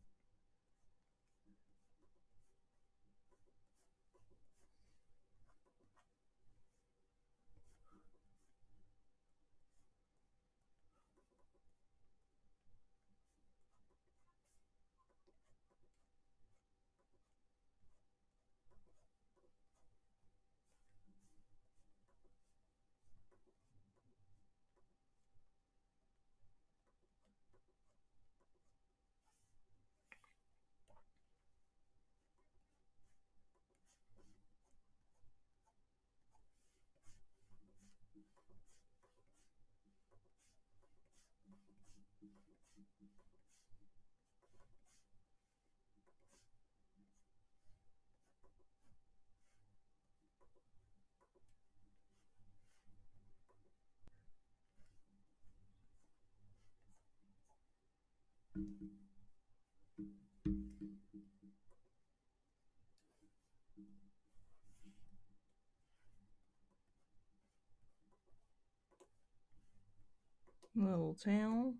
Little tail.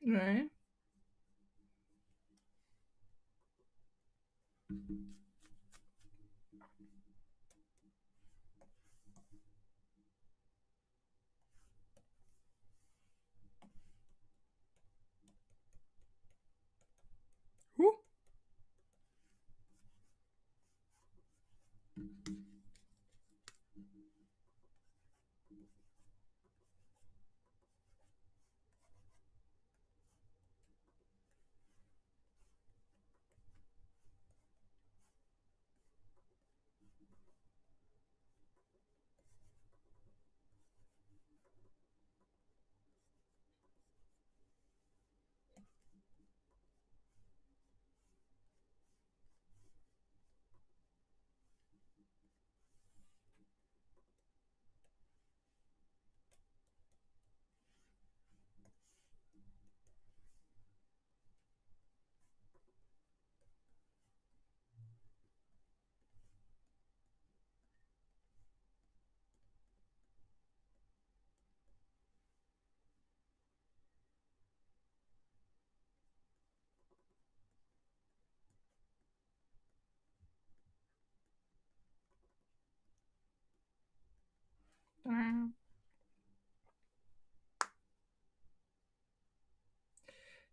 Right. Woo.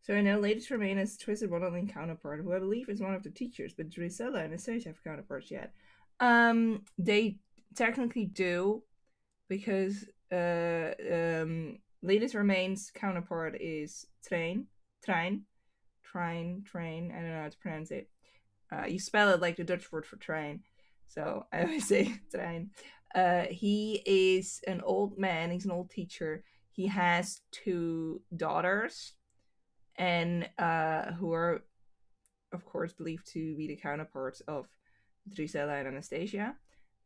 So I know latest remain as Twisted Wonderland counterpart, who I believe is one of the teachers, but Drisella and Anastasia have counterparts yet. They technically do, because latest remains counterpart is Train. I don't know how to pronounce it. You spell it like the Dutch word for train, so I always say Train. He is an old man. He's an old teacher. He has two daughters, and who are, of course, believed to be the counterparts of Drisella and Anastasia.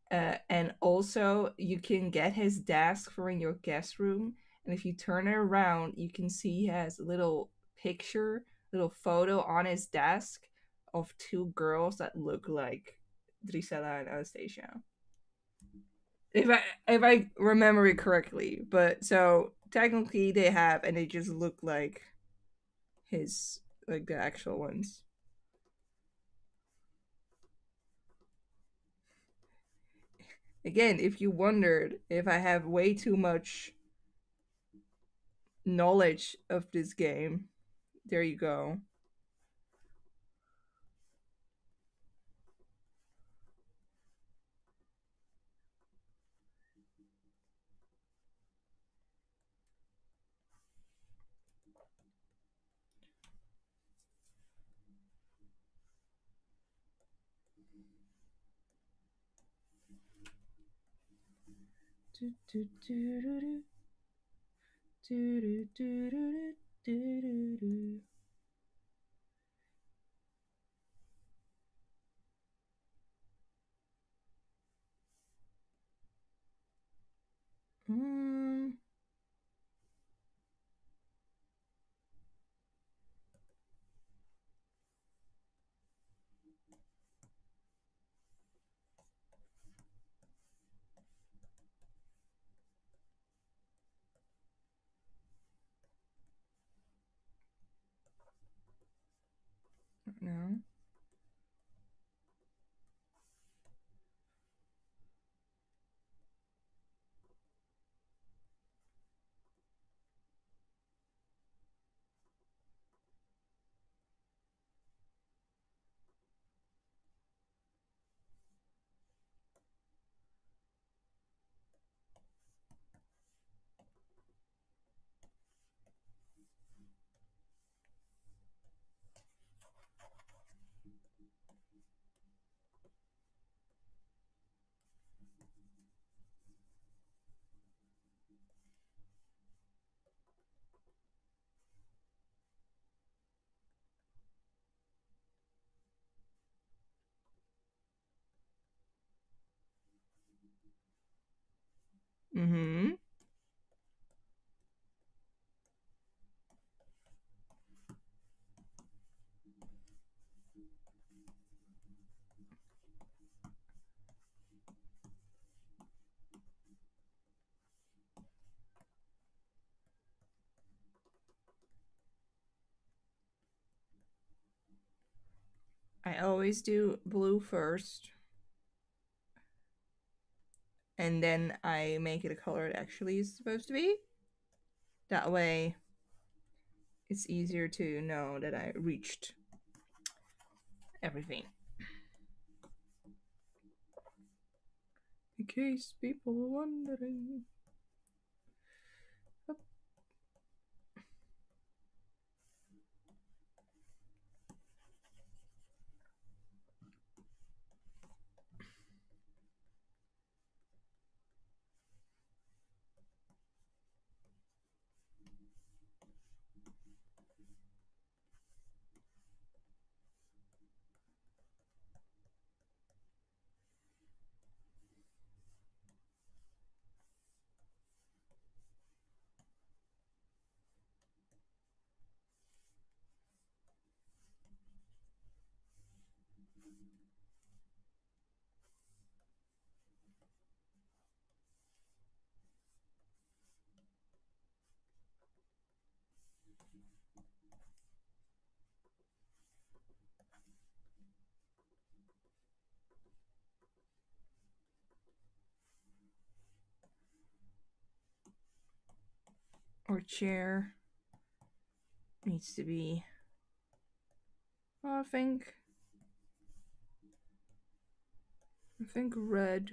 And also, you can get his desk for in your guest room, and if you turn it around, you can see he has a little picture, little photo on his desk of two girls that look like Drisella and Anastasia. If I remember it correctly, but so technically they have, and they just look like his, like the actual ones. Again, if you wondered if I have way too much knowledge of this game, there you go. Do, do, do, do, do, do, do, do, do, do, do. Mm, no. I always do blue first, and then I make it a color it actually is supposed to be. That way, it's easier to know that I reached everything. In case people were wondering. Or chair needs to be, I think red.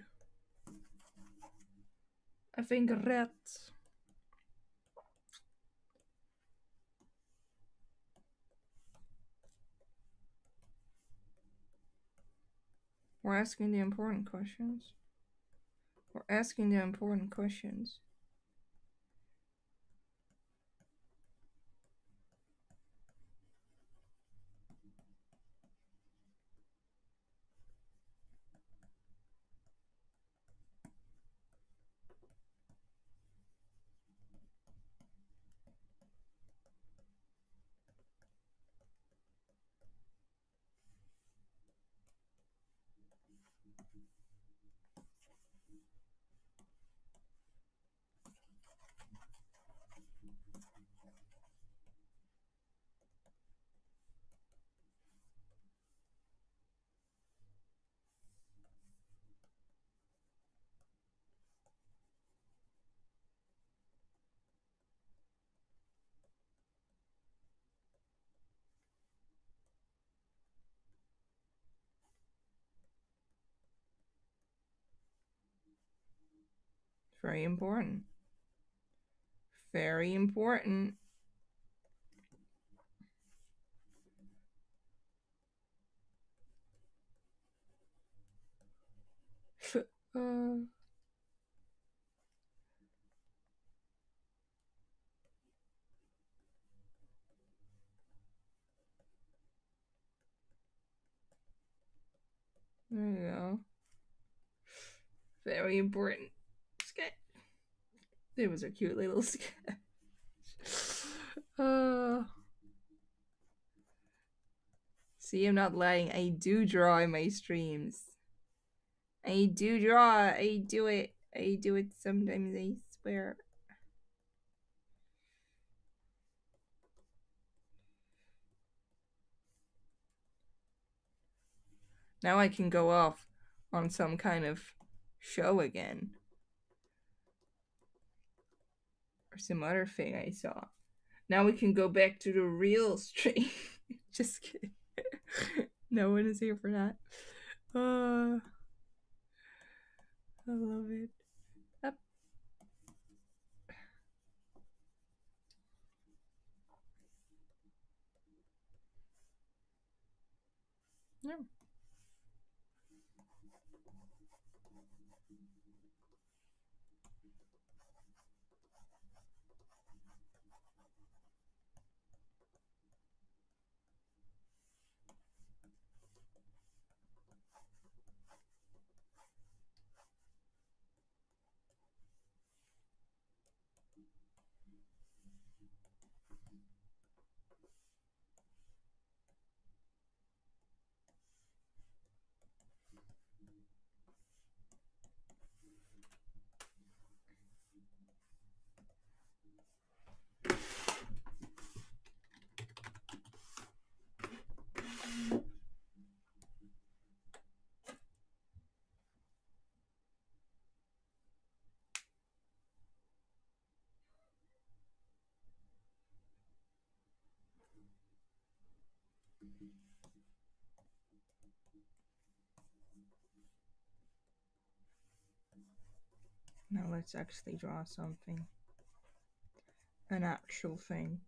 I think red. We're asking the important questions. We're asking the important questions. Very important. Very important. uh, there you go. Very important. Sketch. It was a cute little sketch. See, I'm not lying. I do draw in my streams. I do draw. I do it. I do it sometimes, I swear. Now I can go off on some kind of show again. Or some other thing I saw. Now we can go back to the real stream. Just kidding. No one is here for that. I love it. Up. Yeah. Now let's actually draw something. An actual thing.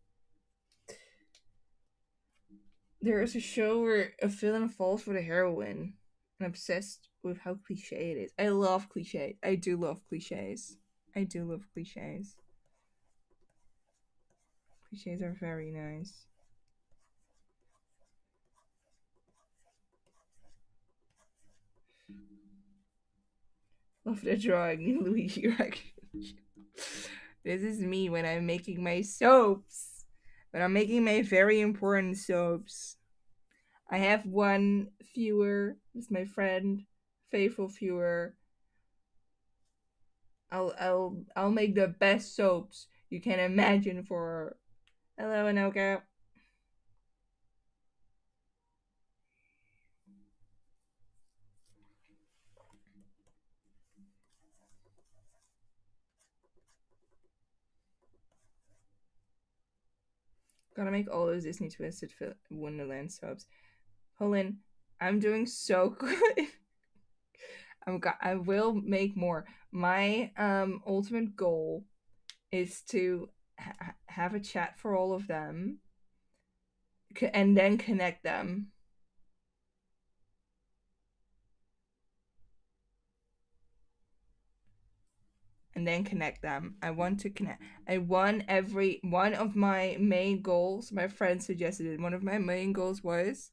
There is a show where a villain falls for the heroine. I'm obsessed with how cliche it is. I love cliches. I do love cliches. I do love cliches. Cliches are very nice. Love the drawing, Luigi reaction. This is me when I'm making my soaps. When I'm making my very important soaps. I have one viewer. It's my friend, faithful viewer. I'll make the best soaps you can imagine for her. Hello, Anoka. Gotta make all those Disney Twisted Wonderland soaps. Colin, I'm doing so good. I will make more. My ultimate goal is to have a chat for all of them and then connect them. And then connect them. I want to connect. I want every one of my main goals. My friend suggested it. One of my main goals was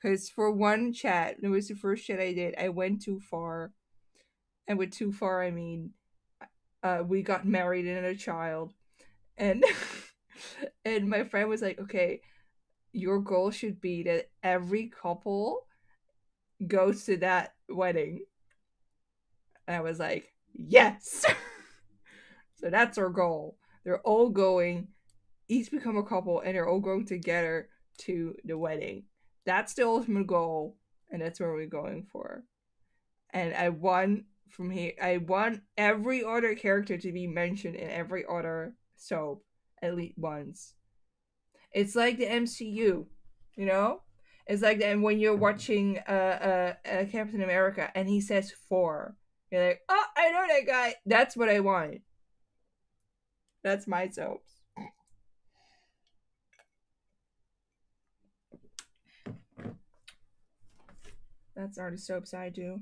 because for one chat, it was the first chat I did. I went too far, and with too far, I mean, we got married and had a child, and and my friend was like, "Okay, your goal should be that every couple goes to that wedding." And I was like, "Yes." So that's our goal. They're all going, each become a couple, and they're all going together to the wedding. That's the ultimate goal, and that's what we're going for. And I want from here, I want every other character to be mentioned in every other soap at least once. It's like the MCU, you know? It's like then when you're watching Captain America and he says four, you're like, oh, I know that guy. That's what I want. That's my soaps. That's are the soaps I do.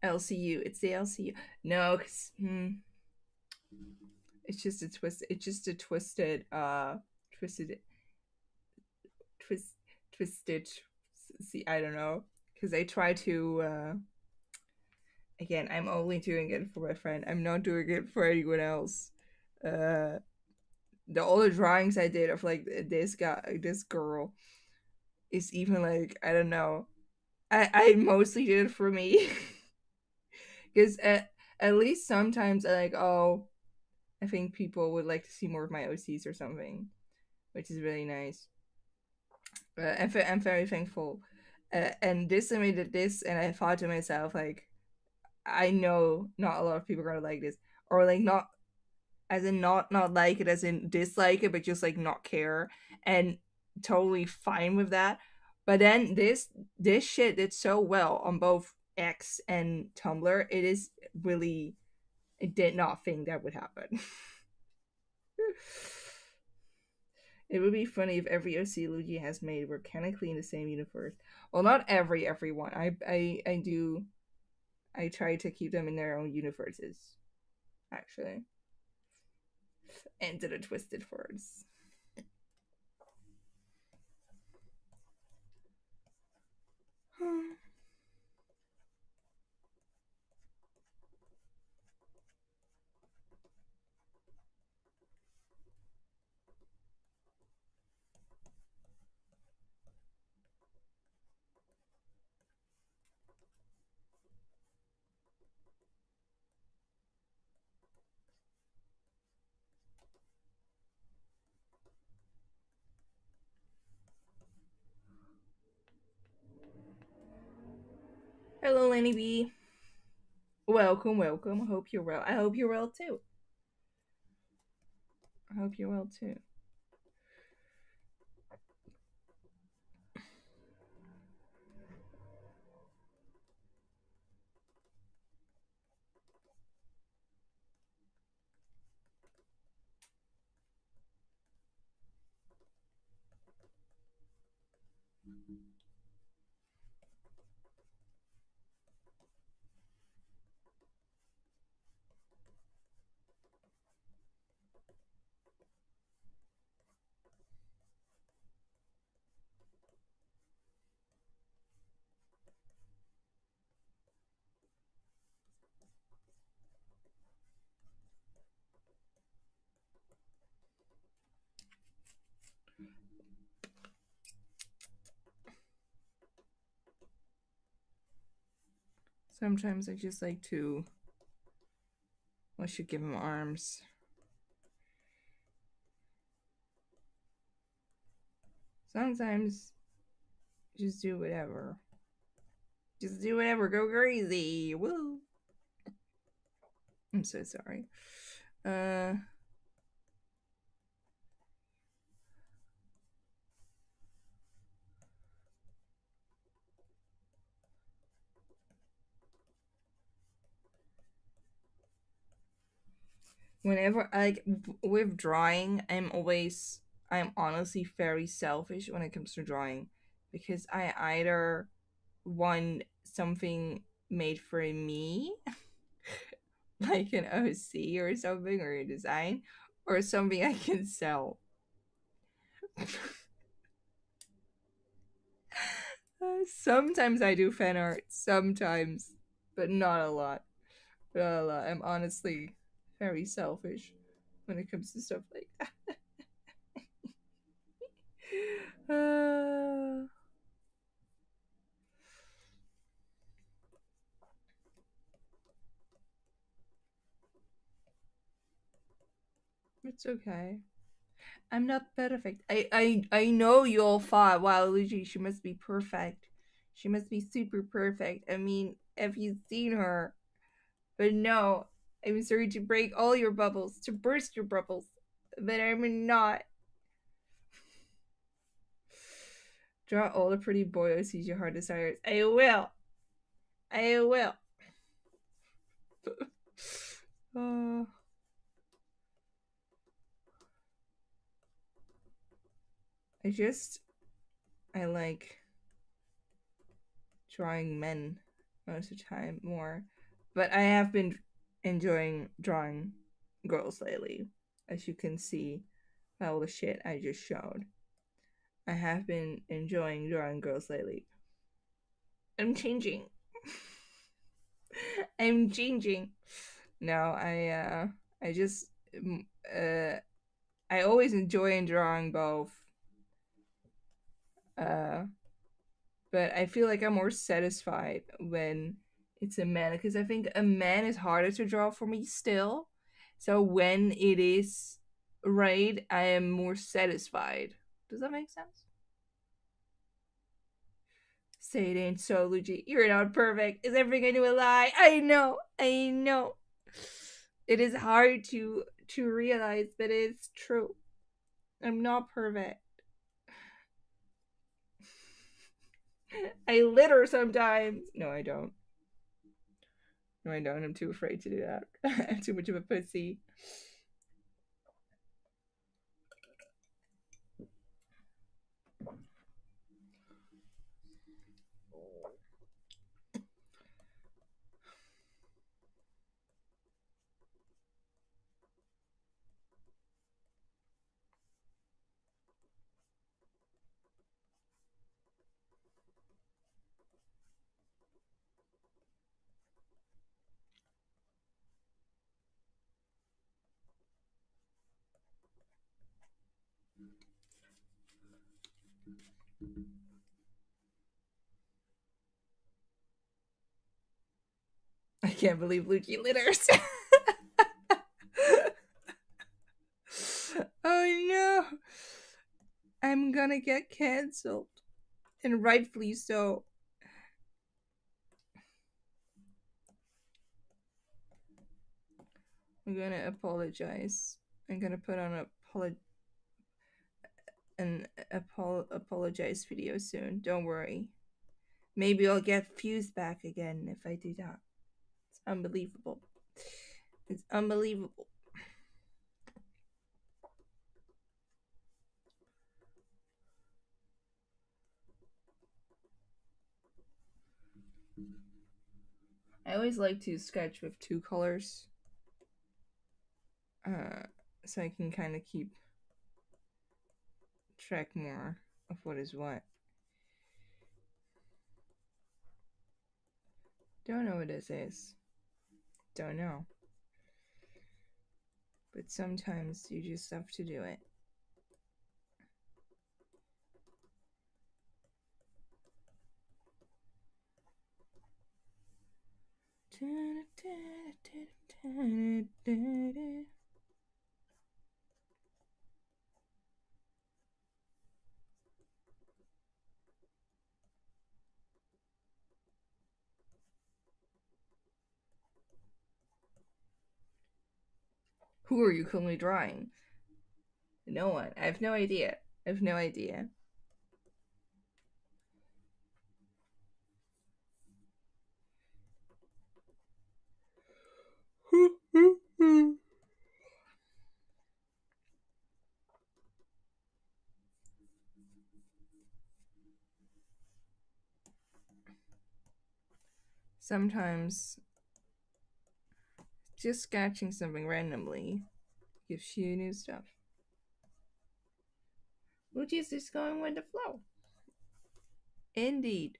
LCU. It's the LCU. No, cause it's just a twist. It's just a twisted, twisted, twist, twisted. See, I don't know, because I try to. Again, I'm only doing it for my friend. I'm not doing it for anyone else. Uh, the all the drawings I did of like this guy, this girl, is even like I don't know. I mostly did it for me, because at least sometimes I like oh I think people would like to see more of my OCs or something, which is really nice. I'm very thankful. And this I made this, and I thought to myself like, I know not a lot of people are gonna like this, or like not as in not like it, as in dislike it, but just like not care, and totally fine with that. But then this shit did so well on both X and Tumblr. It is really I did not think that would happen. It would be funny if every OC Luigi has made were mechanically in the same universe. Well, not everyone. I do. I try to keep them in their own universes. Actually, into the twisted words. Hello, Lenny B. Welcome, welcome. I hope you're well. I hope you're well too. I hope you're well too. Sometimes I just like to. I should give him arms. Sometimes just do whatever. Just do whatever. Go crazy. Woo. I'm so sorry. Uh. Whenever with drawing, I'm honestly very selfish when it comes to drawing because I either want something made for me like an OC or something or a design or something I can sell. Sometimes I do fan art, sometimes, but not a lot. Not a lot. I'm honestly very selfish when it comes to stuff like that. It's okay. I'm not perfect. I know you all thought, wow, Luigi, she must be perfect. She must be super perfect. I mean, have you seen her? But no, I'm sorry to break all your bubbles, to burst your bubbles, but I'm not. Draw all the pretty boys whose your heart desires. I will. I will. uh, I just, I like drawing men most of the time more. But I have been enjoying drawing girls lately, as you can see by all the shit I just showed. I have been enjoying drawing girls lately. I'm changing. I'm changing. No, I just uh I always enjoy drawing both. Uh but I feel like I'm more satisfied when it's a man because I think a man is harder to draw for me still. So when it is right, I am more satisfied. Does that make sense? Say it ain't so, Luigi. You're not perfect. Is everything I do a lie? I know. I know. It is hard to realize, but it's true. I'm not perfect. I litter sometimes. No, I don't. No, I don't. I'm too afraid to do that. I'm too much of a pussy. I can't believe Luigi litters. Oh no. I'm gonna get cancelled. And rightfully so. I'm gonna apologize. I'm gonna put on apologize video soon. Don't worry. Maybe I'll get views back again if I do that. It's unbelievable. It's unbelievable. I always like to sketch with two colors, uh, so I can kind of keep track more of what is what. Don't know what this is. Don't know. But sometimes you just have to do it. Who are you currently drawing? No one. I have no idea. I have no idea. Sometimes just sketching something randomly gives you new stuff. Which is just going with the flow. Indeed.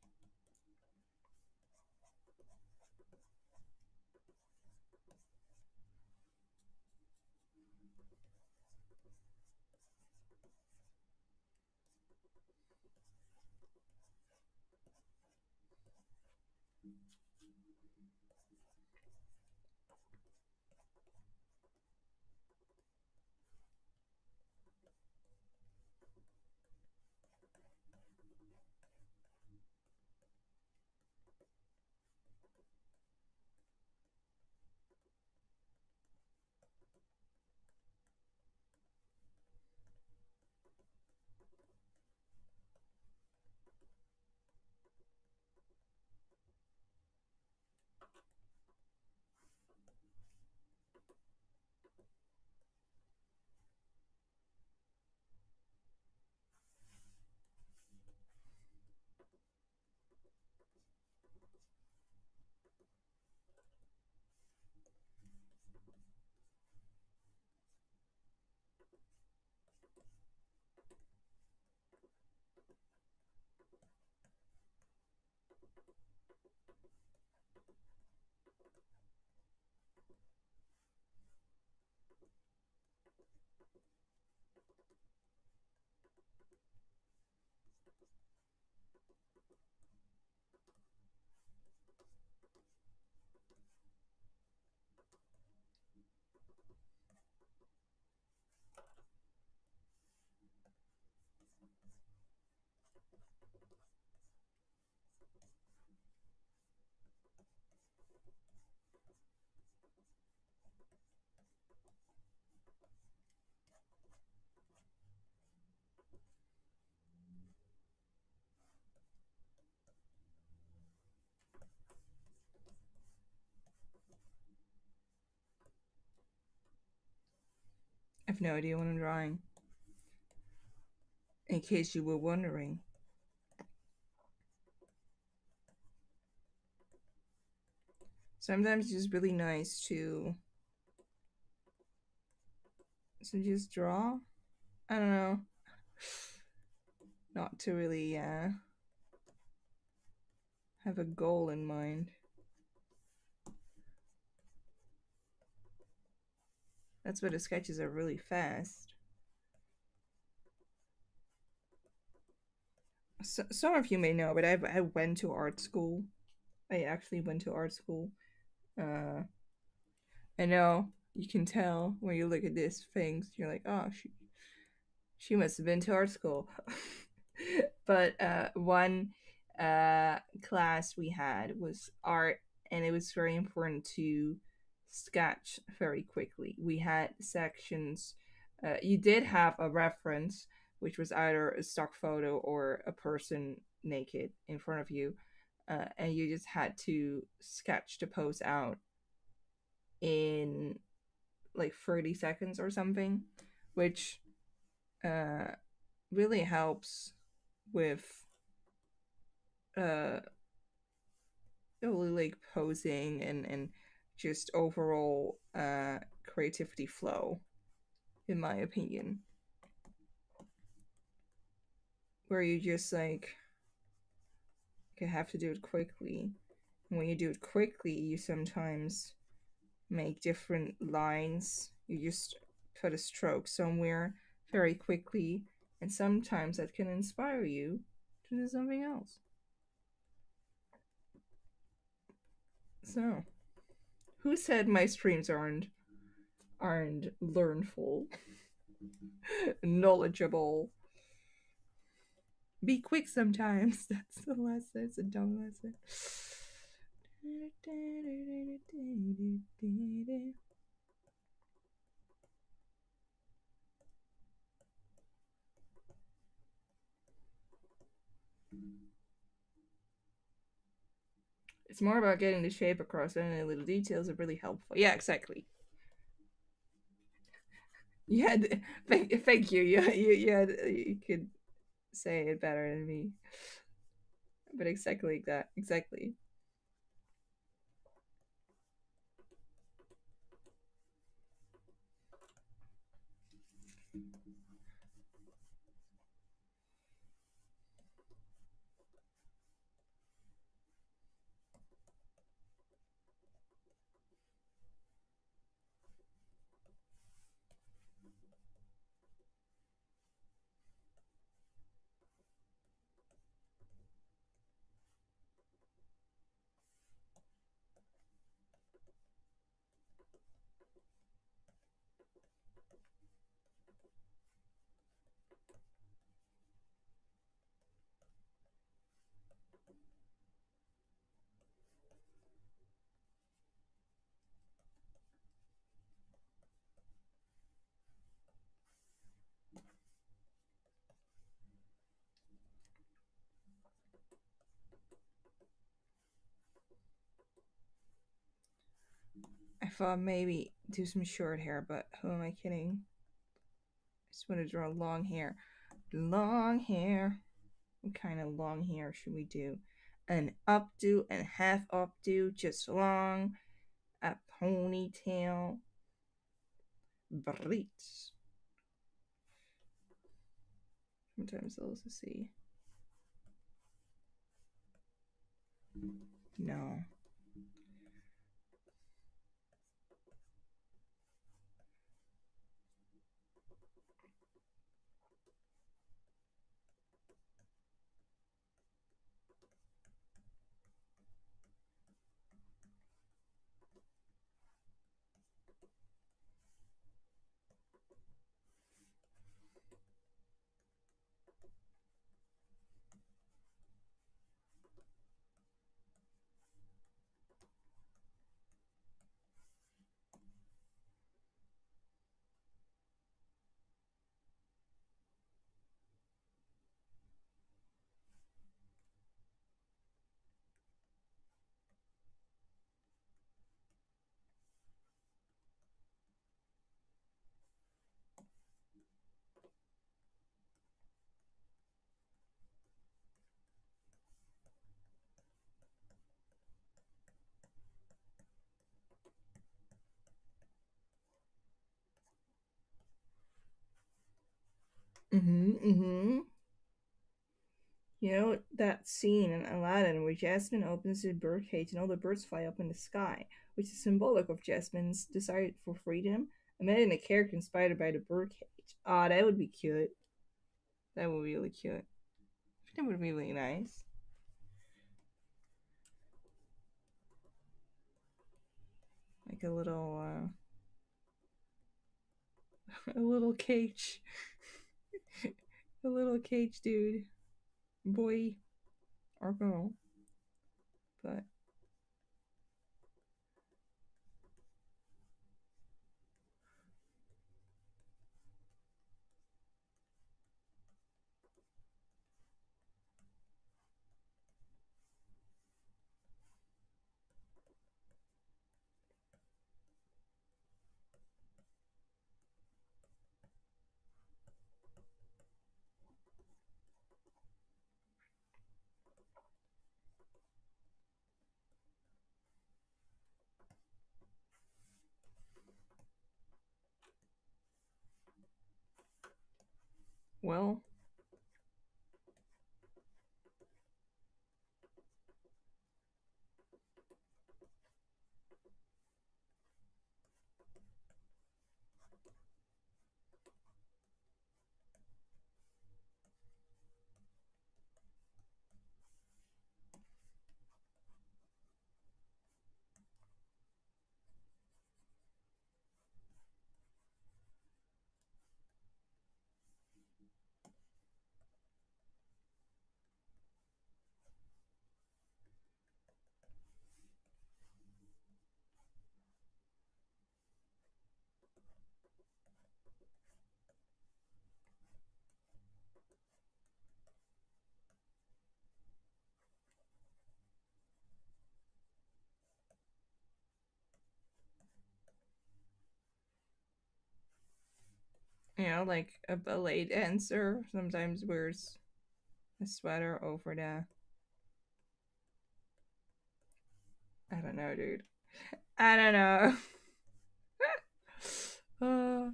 I have no idea what I'm drawing. In case you were wondering. Sometimes it's just really nice to just draw. I don't know. Not to really have a goal in mind. That's why the sketches are really fast. So, some of you may know, but I went to art school. I actually went to art school. Uh, I know you can tell when you look at these things. You're like, oh, she must have been to art school. But one class we had was art, and it was very important to sketch very quickly. We had sections. You did have a reference, which was either a stock photo or a person naked in front of you, and you just had to sketch the pose out in like 30 seconds or something, which uh, really helps with uh, really like posing and just overall creativity flow, in my opinion, where you just like you have to do it quickly. And when you do it quickly, you sometimes make different lines. You just put a stroke somewhere very quickly, and sometimes that can inspire you to do something else. So, who said my streams aren't learnful, knowledgeable? Be quick sometimes. That's the lesson. It's a dumb lesson. It's more about getting the shape across, and the little details are really helpful. Yeah, exactly. You had thank you. You could say it better than me, but exactly like that. Exactly. I thought maybe do some short hair, but who am I kidding? I just want to draw long hair. Long hair. What kind of long hair should we do? An updo and half updo, just long. A ponytail. Braids. Sometimes I'll also see. No. Mm-hmm. You know that scene in Aladdin where Jasmine opens the birdcage and all the birds fly up in the sky, which is symbolic of Jasmine's desire for freedom. Imagine a character inspired by the birdcage. Ah, oh, that would be cute. That would be really cute. That would be really nice. Like a little cage, a little cage dude, boy or girl. But Well, like a ballet dancer sometimes wears a sweater over the. I don't know, dude. I don't know. uh,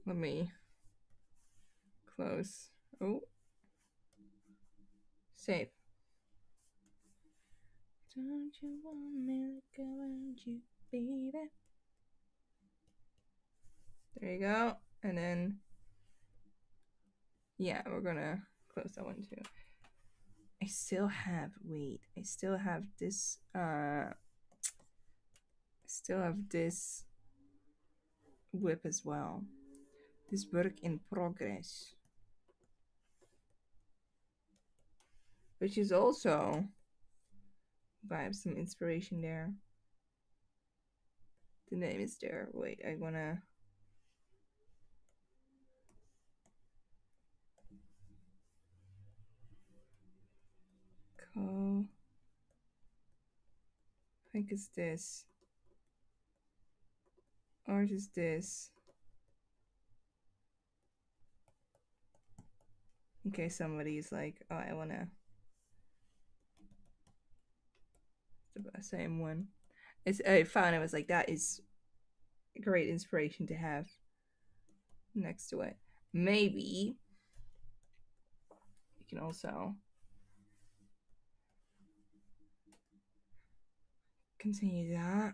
Let me close. Oh, save. Don't you want me like I want you, baby? There you go. And then, yeah, we're gonna close that one too. I still have, wait, I still have this, whip as well. This work in progress. Which is also, I have some inspiration there. The name is there. Wait, I wanna. Call. I think it's this. Or is this? In case somebody's like, oh, I wanna. The same one. I found it was like, that is a great inspiration to have next to it. Maybe you can also continue that.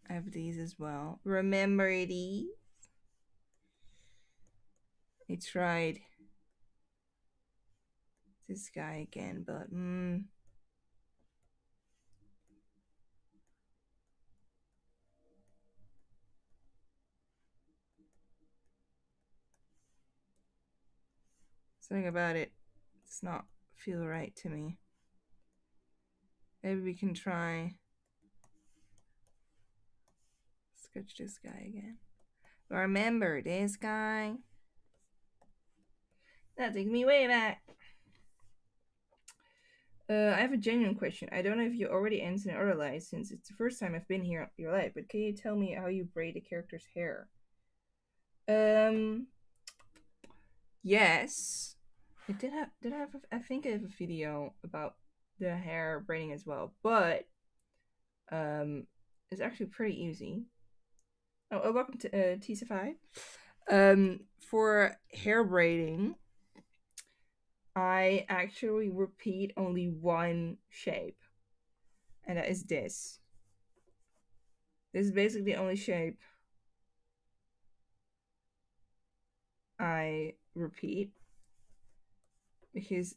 I have these as well. Remember these? I tried this guy again, but something about it does not feel right to me. Maybe we can try sketch this guy again. Remember this guy? That takes me way back. I have a genuine question. I don't know if you already answered in other lives since it's the first time I've been here in your life, but can you tell me how you braid a character's hair? Yes. I think I have a video about the hair braiding as well, but it's actually pretty easy. Welcome to Tisify. For hair braiding, I actually repeat only one shape, and that is this. This is basically the only shape I repeat because,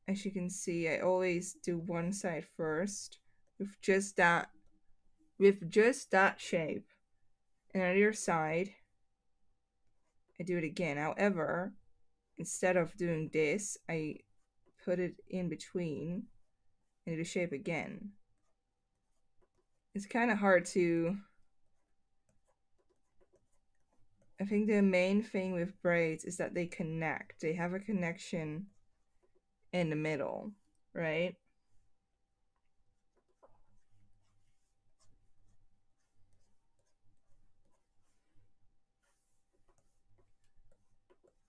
as you can see, I always do one side first with just that shape, and on the other side I do it again. However, instead of doing this, I put it in between and do the shape again. It's kind of hard to. I think the main thing with braids is that they connect. They have a connection in the middle, right?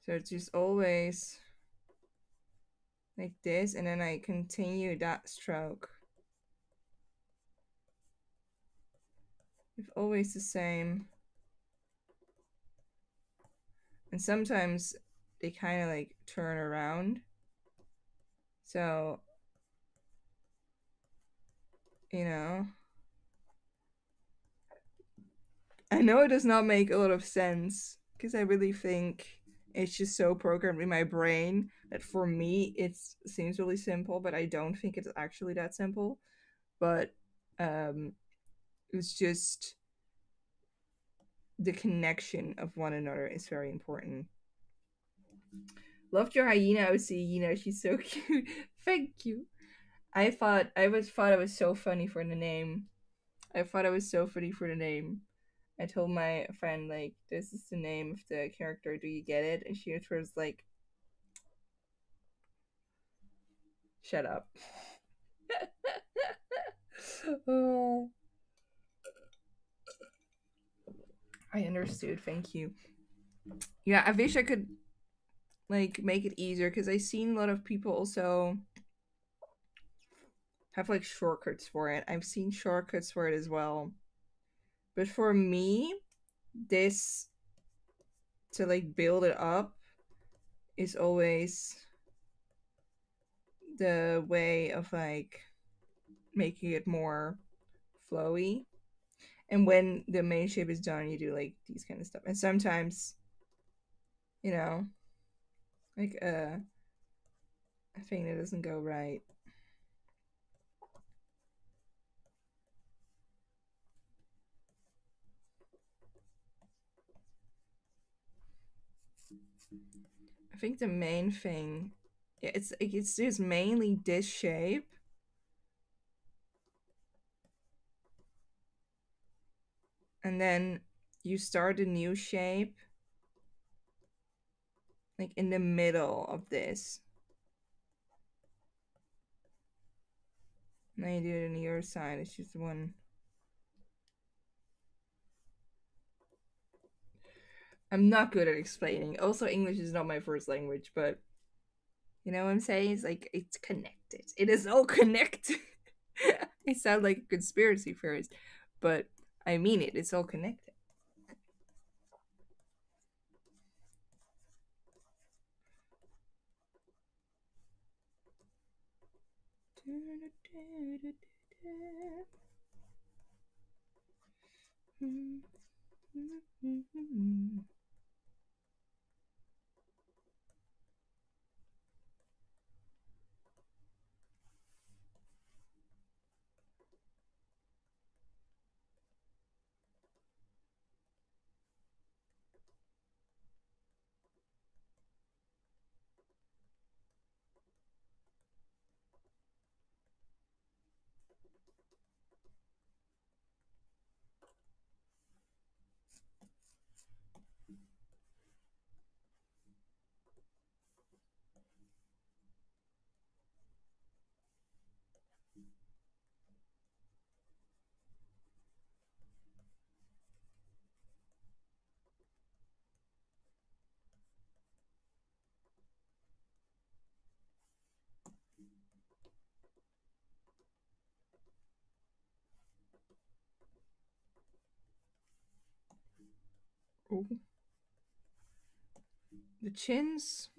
So it's just always like this, and then I continue that stroke. It's always the same. And sometimes they kind of like turn around. So, you know, I know it does not make a lot of sense because I really think it's just so programmed in my brain that for me it seems really simple, but I don't think it's actually that simple. But um, it's just the connection of one another is very important. Loved your hyena, OC. You know, she's so cute. Thank you. I thought it was so funny for the name. I thought it was so funny for the name. I told my friend like, "This is the name of the character. Do you get it?" And she was like, "Shut up." Oh, I understood. Thank you. Yeah, I wish I could like make it easier because I seen a lot of people also have like shortcuts for it. I've seen shortcuts for it as well. But for me, this to like build it up is always the way of like making it more flowy. And when the main shape is done, you do like these kind of stuff. And sometimes, you know, like a thing that doesn't go right. I think the main thing, yeah, it's just mainly this shape, and then you start a new shape like in the middle of this. And then you do it on your side. It's just one. I'm not good at explaining. Also, English is not my first language, but you know what I'm saying? It's like it's connected. It is all connected. It sounds like a conspiracy theorist, but I mean it. It's all connected. Ooh. The chins,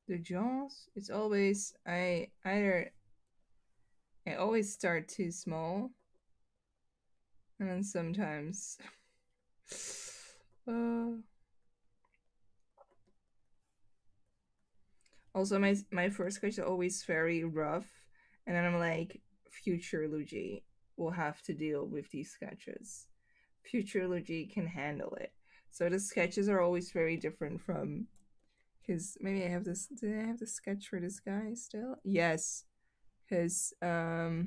the jaws. It's always I always start too small, and then sometimes. uh, Also, my first sketch is always very rough, and then I'm like, future Luigi will have to deal with these sketches. Future Luigi can handle it. So the sketches are always very different from. Because maybe I have this. Did I have the sketch for this guy still? Yes. Because if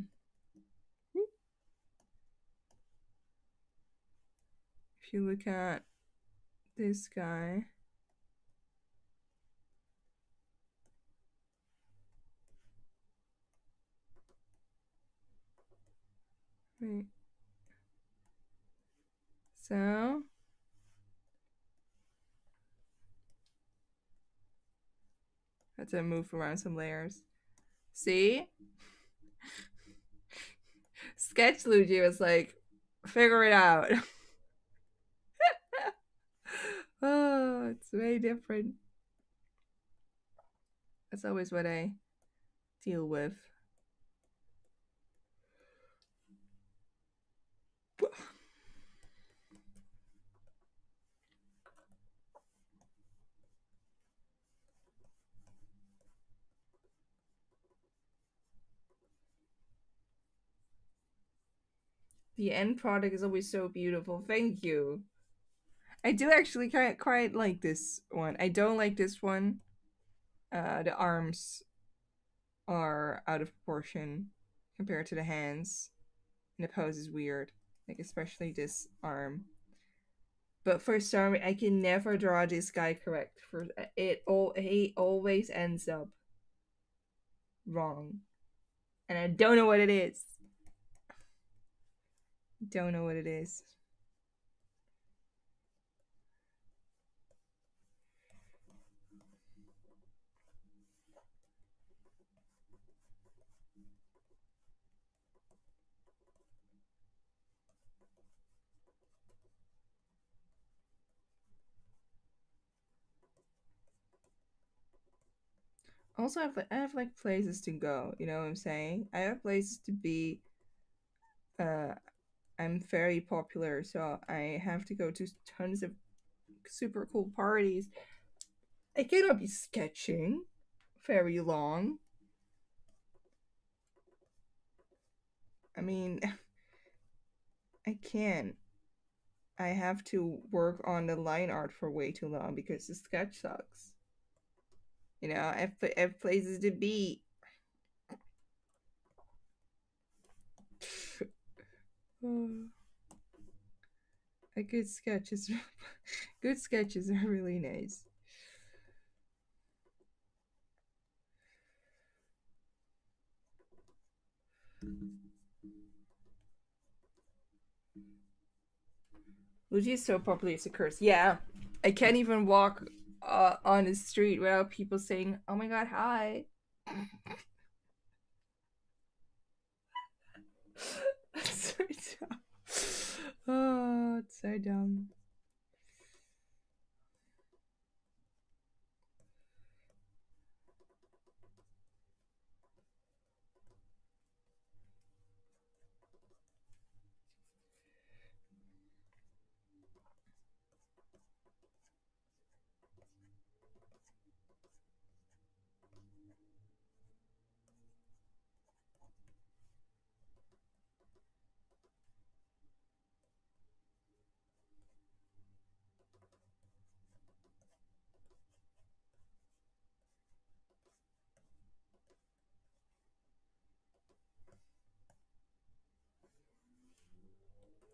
you look at this guy, wait. So Had to move around some layers. See? Sketch Luigi was like, figure it out. Oh, it's way different. That's always what I deal with. The end product is always so beautiful. Thank you. I do actually quite like this one. I don't like this one. The arms are out of proportion compared to the hands. And the pose is weird. Like, especially this arm. But for some reason, I can never draw this guy correct. For he always ends up wrong. And I don't know what it is. Don't know what it is. Also, I have like places to go. You know what I'm saying? I have places to be. Uh, I'm very popular, so I have to go to tons of super cool parties. I cannot be sketching very long. I mean, I can't. I have to work on the line art for way too long because the sketch sucks. You know, I have places to be. A good sketch is good sketches are really nice. Luigi is so popular it's a curse. Yeah, I can't even walk on the street without people saying, "Oh my god, hi." That's so dumb. Oh, it's so dumb.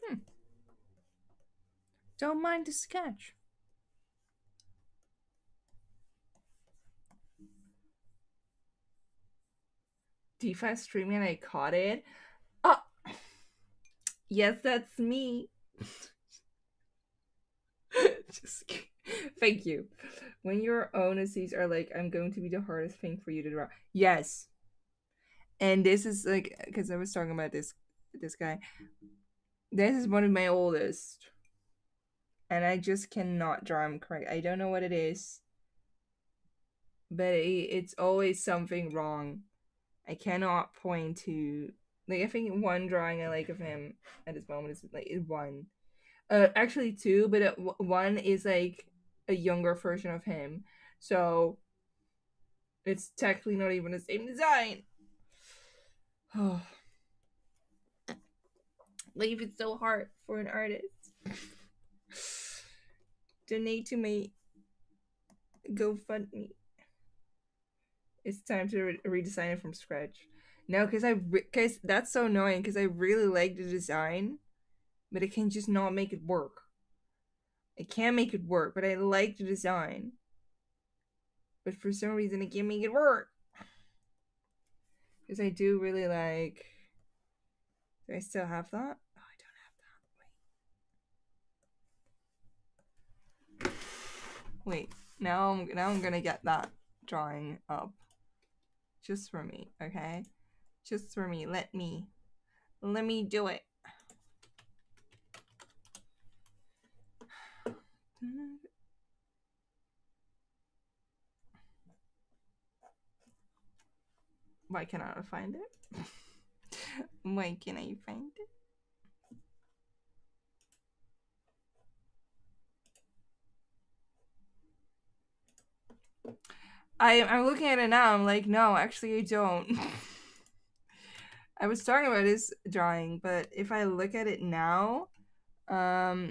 Hmm. Don't mind the sketch. DeFi streaming and I caught it. Oh, yes, that's me. Just kidding. Thank you. When your onesies are like, I'm going to be the hardest thing for you to draw. Yes. And this is like, because I was talking about this guy. This is one of my oldest, and I just cannot draw him correct. I don't know what it is, but it's always something wrong. I cannot point to like I think one drawing I like of him at this moment is like one. Actually two, but one is like a younger version of him, so it's technically not even the same design. Oh, life is so hard for an artist. Donate to my GoFundMe. It's time to redesign it from scratch. No, because that's so annoying. Because I really like the design, but I can just not make it work. I can't make it work, but I like the design. But for some reason, I can't make it work. Because I do really like. Do I still have that? Oh, I don't have that. Wait. Now I'm gonna get that drawing up just for me, okay? Just for me. Let me do it. Why cannot I find it? Why can I find it? I'm looking at it now. I'm like, no, actually, I don't. I was talking about his drawing, but if I look at it now,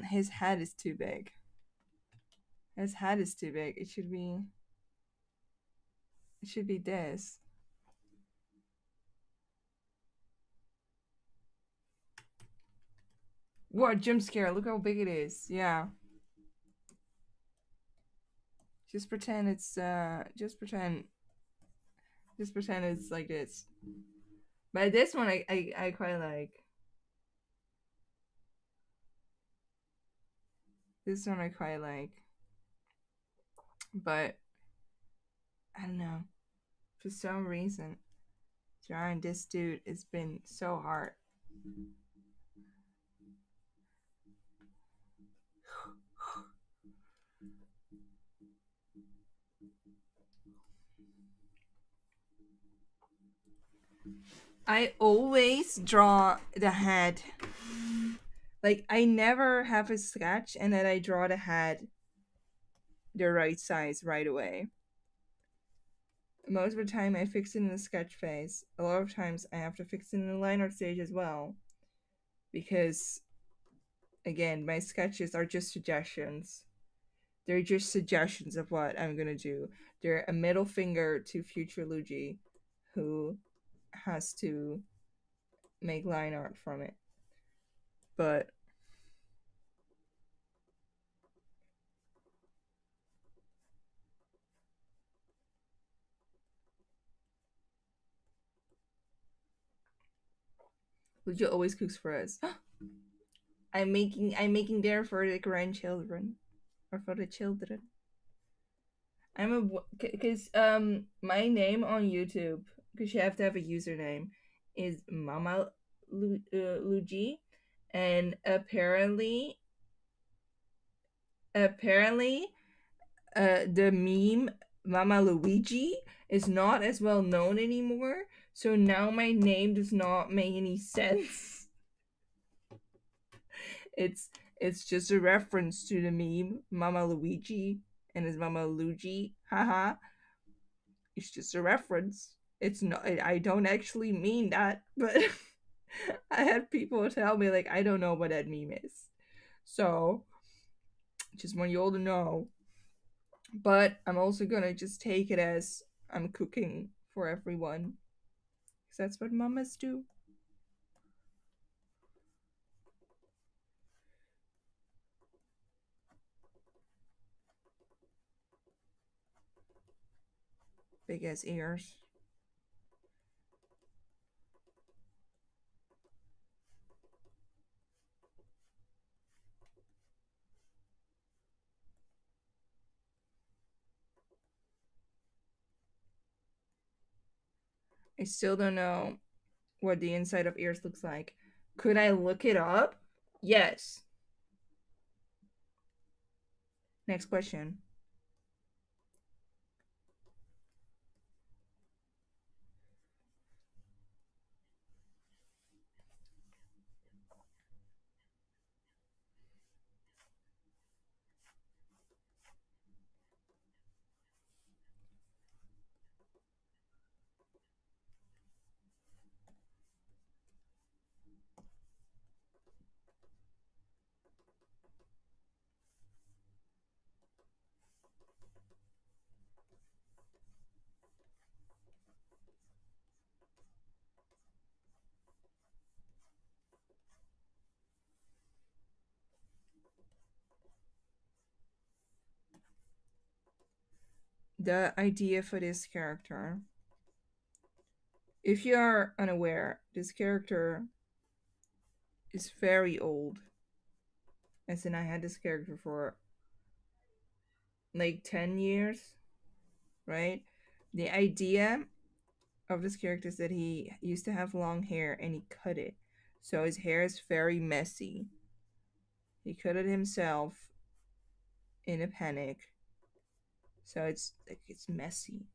his head is too big. His head is too big. It should be. It should be this. What jump scare? Look how big it is. Yeah. Just pretend it's just pretend it's like this. But this one I quite like. This one I quite like. But I don't know. For some reason, drawing this dude has been so hard. I always draw the head. Like I never have a sketch and then I draw the head the right size right away. Most of the time I fix it in the sketch phase. A lot of times I have to fix it in the line art stage as well. Because again, my sketches are just suggestions. They're just suggestions of what I'm gonna do. They're a middle finger to future Luigi, who has to make line art from it. But Luigi always cooks for us. I'm making dinner for the grandchildren or for the children. I'm a because my name on YouTube, because you have to have a username, is Mama Luigi, and apparently the meme Mama Luigi is not as well known anymore. So now my name does not make any sense. It's it's just a reference to the meme Mama Luigi and his Mama Luigi. Haha. It's just a reference. It's not. I don't actually mean that, but I had people tell me like I don't know what that meme is. So just want you all to know. But I'm also gonna just take it as I'm cooking for everyone. Because that's what mamas do. Big ass ears. I still don't know what the inside of ears looks like. Could I look it up? Yes. Next question. The idea for this character. If you are unaware, this character is very old. As in, I had this character for like 10 years, right? The idea of this character is that he used to have long hair and he cut it. So his hair is very messy. He cut it himself in a panic. So it's like it's messy.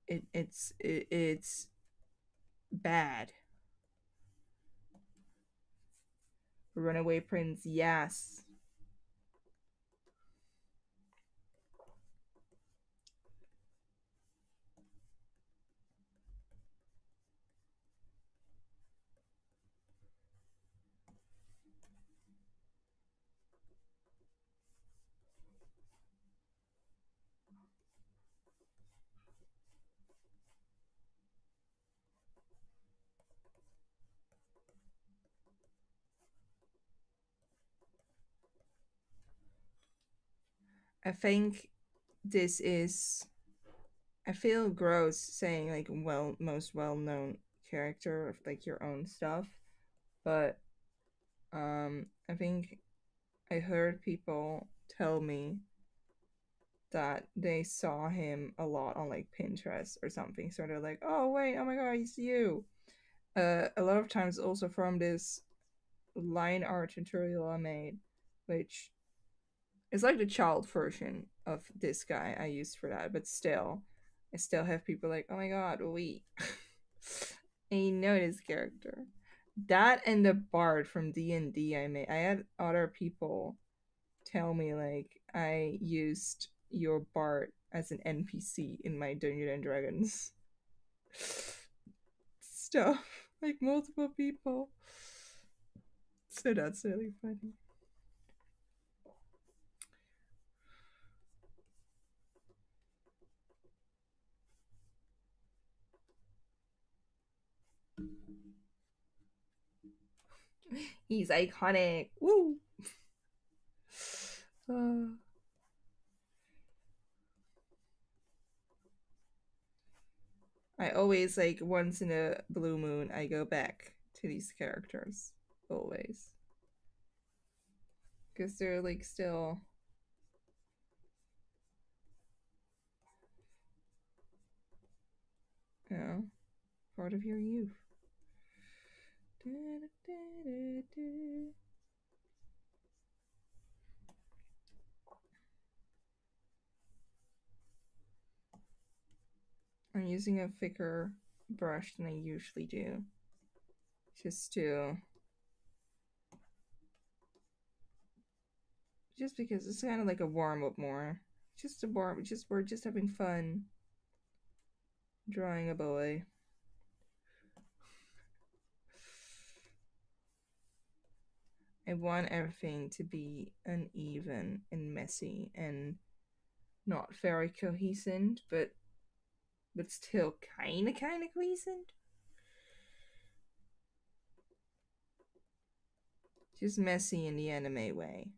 It's bad. Runaway Prince, yes. I think this is. I feel gross saying like most well known character of like your own stuff, but I think I heard people tell me that they saw him a lot on like Pinterest or something. So they're like, "Oh wait, oh my god, it's you." A lot of times also from this line art tutorial I made, which is like the child version of this guy I used for that, but still, I still have people like, "Oh my god, wait." I know this character. That and the bard from D&D I made. I had other people tell me like I used your bard as an NPC in my Dungeons and Dragons stuff. Like multiple people. So that's really funny. He's iconic. Woo! Uh, I always like once in a blue moon I go back to these characters. Always. Because they're like still, you know, part of your youth. I'm using a thicker brush than I usually do. Just to just because it's kind of like a warm up more. Just a warm just we're just having fun drawing a boy. I want everything to be uneven and messy and not very cohesive, but still kind of cohesive. Just messy in the anime way.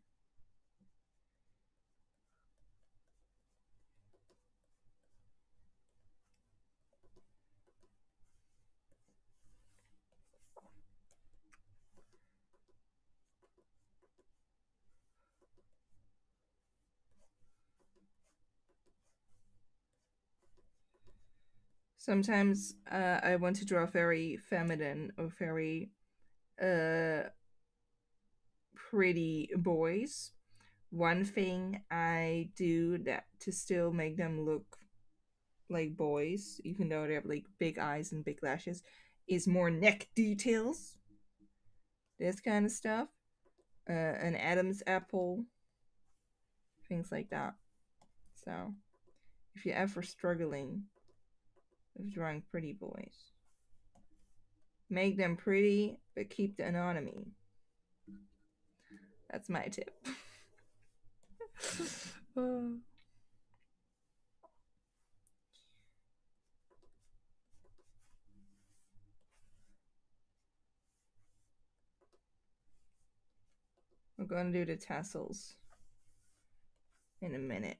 Sometimes I want to draw very feminine or very uh, pretty boys. One thing I do that to still make them look like boys, even though they have like big eyes and big lashes, is more neck details. This kind of stuff. An Adam's apple, things like that. So, if you're ever struggling with drawing pretty boys, make them pretty but keep the anatomy. That's my tip. uh, we're going to do the tassels in a minute.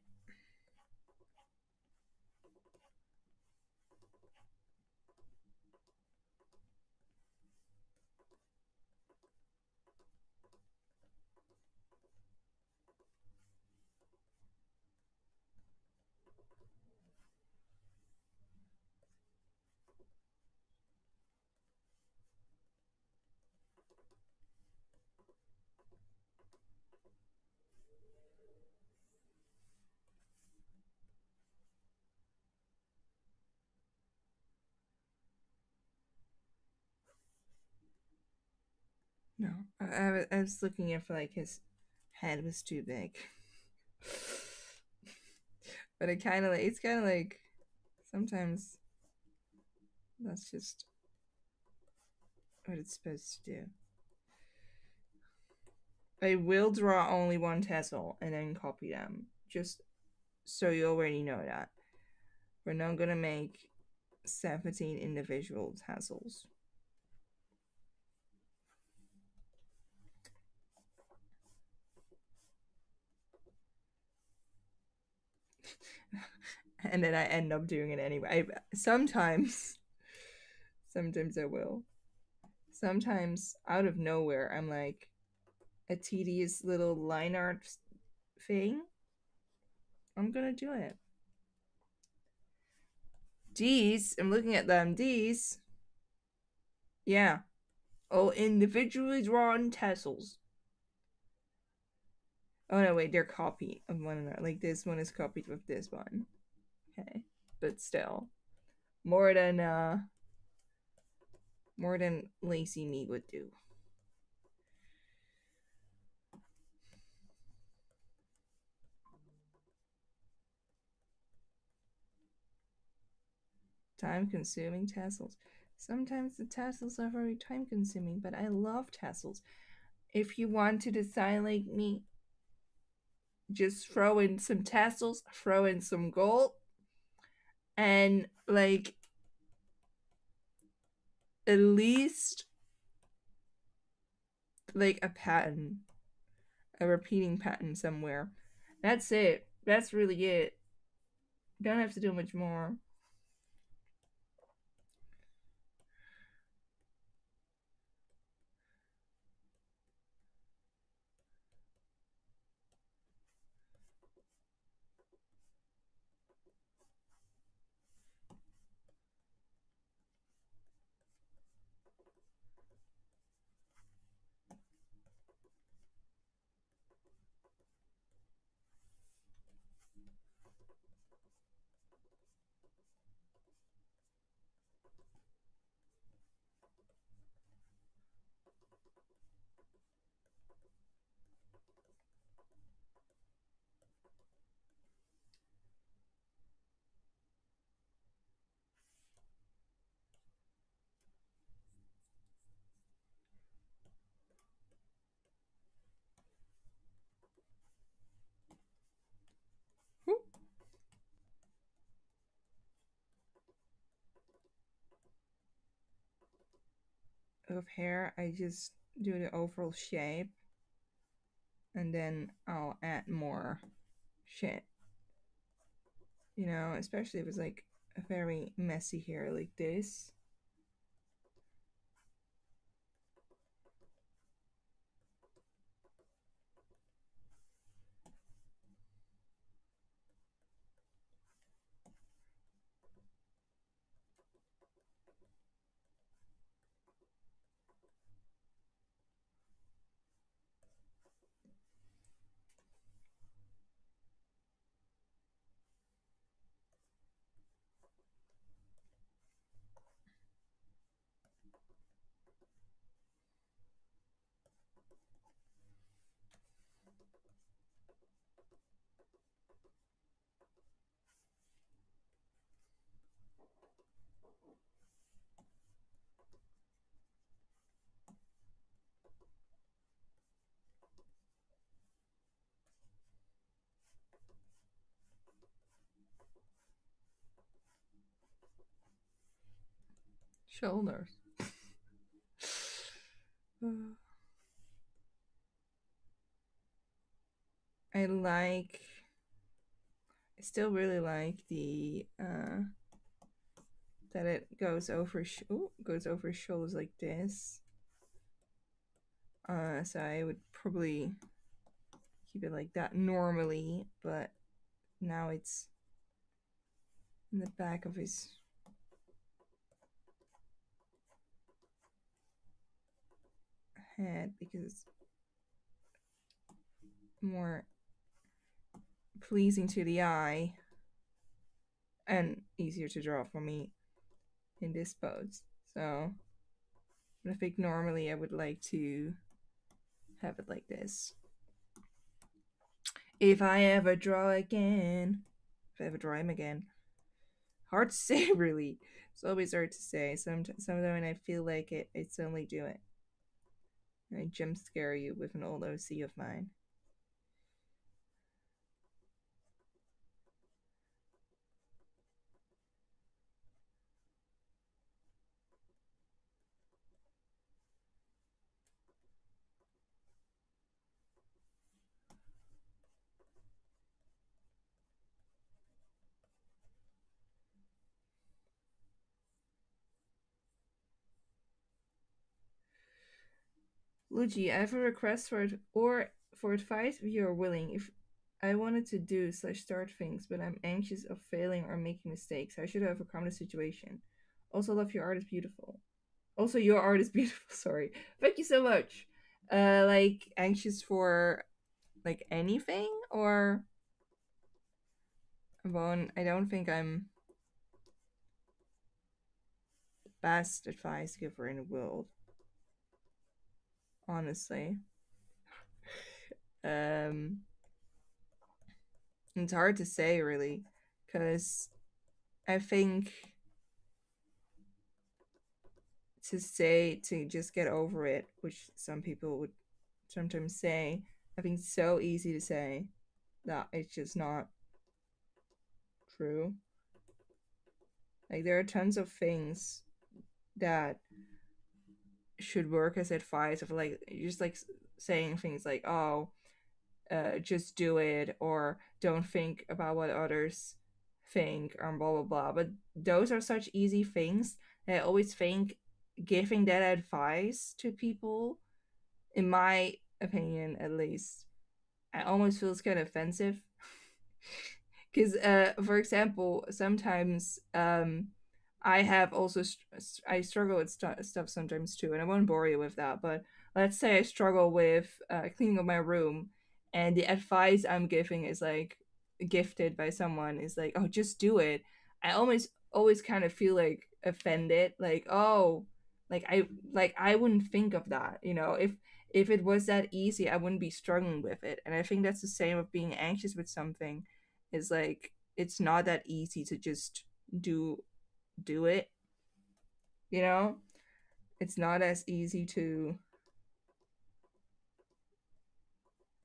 No, I was looking at for like his head was too big. But it kind of like it's kind of like sometimes that's just what it's supposed to do. I will draw only one tassel and then copy them, just so you already know that. We're not gonna make 17 individual tassels. And then I end up doing it anyway. Sometimes I will. Sometimes out of nowhere, I'm like a tedious little line art thing. I'm gonna do it. These, I'm looking at them. These, yeah, all individually drawn tassels. Oh no, wait, they're copied of one another. Like this one is copied with this one. Okay, but still, more than uh, more than lazy me would do. Time-consuming tassels. Sometimes the tassels are very time-consuming, but I love tassels. If you want to design like me, just throw in some tassels, throw in some gold, and like at least like a pattern, a repeating pattern somewhere. That's it. That's really it. Don't have to do much more. Of hair, I just do the overall shape and then I'll add more shit. You know, especially if it's like a very messy hair like this. Shoulders. I like I still really like the that it goes over goes over shoulders like this. So I would probably keep it like that normally, but now it's in the back of his head because it's more pleasing to the eye and easier to draw for me in this pose. So I think normally I would like to have it like this. If I ever draw again, if I ever draw him again, hard to say really. It's always hard to say. Sometimes when I feel like it, I suddenly do it. I jump scare you with an old OC of mine. Luigi, I have a request for it or for advice if you are willing. If I wanted to do slash start things, but I'm anxious of failing or making mistakes, I should overcome the situation. Also, love your art is beautiful. Also, your art is beautiful. Sorry, thank you so much. Like anxious for like anything or Bon, I don't think I'm the best advice giver in the world, honestly. Um, it's hard to say really, because I think to say to just get over it, which some people would sometimes say, I think it's so easy to say that it's just not true. Like there are tons of things that should work as advice of like just like saying things like, oh, just do it or don't think about what others think or blah blah blah. But those are such easy things that I always think giving that advice to people, in my opinion at least, I almost feels kind of offensive. Because for example, sometimes I have also I struggle with stuff sometimes too, and I won't bore you with that. But let's say I struggle with cleaning up my room, and the advice I'm giving is like gifted by someone is like, oh, just do it. I always kind of feel like offended, like, oh, like I wouldn't think of that, you know, if it was that easy, I wouldn't be struggling with it. And I think that's the same with being anxious with something, is like it's not that easy to just do do it, you know? It's not as easy to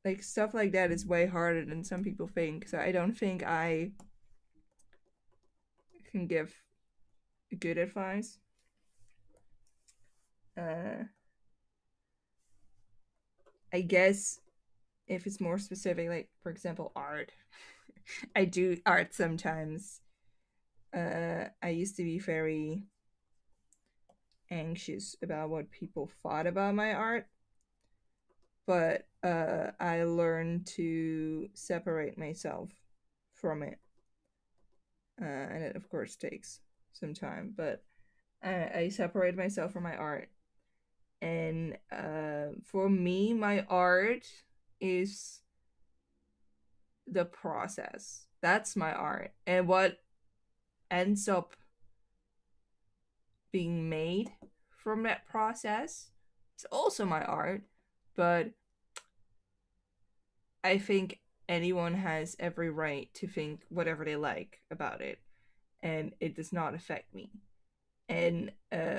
like stuff like that is way harder than some people think. So I don't think I can give good advice. Uh I guess if it's more specific, like for example art. I do art sometimes. I used to be very anxious about what people thought about my art, but I learned to separate myself from it, and it of course takes some time. But I separate myself from my art, and for me, my art is the process. That's my art, and what ends up being made from that process is also my art. But I think anyone has every right to think whatever they like about it, and it does not affect me. And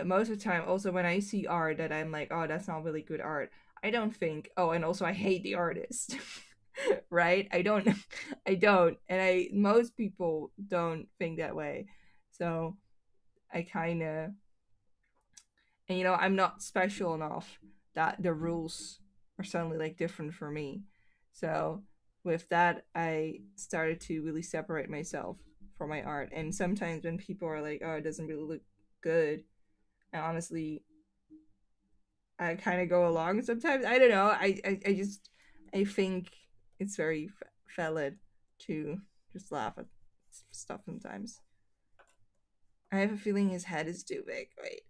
most of the time, also when I see art that I'm like, oh, that's not really good art, I don't think, oh, and also I hate the artist, right? I don't, I don't, and I most people don't think that way. So I kind of, and you know, I'm not special enough that the rules are suddenly like different for me. So with that, I started to really separate myself from my art. And sometimes when people are like, "Oh, it doesn't really look good," and honestly, I kind of go along. Sometimes I don't know. I just I think it's very valid to just laugh at stuff sometimes. I have a feeling his head is too big. Wait.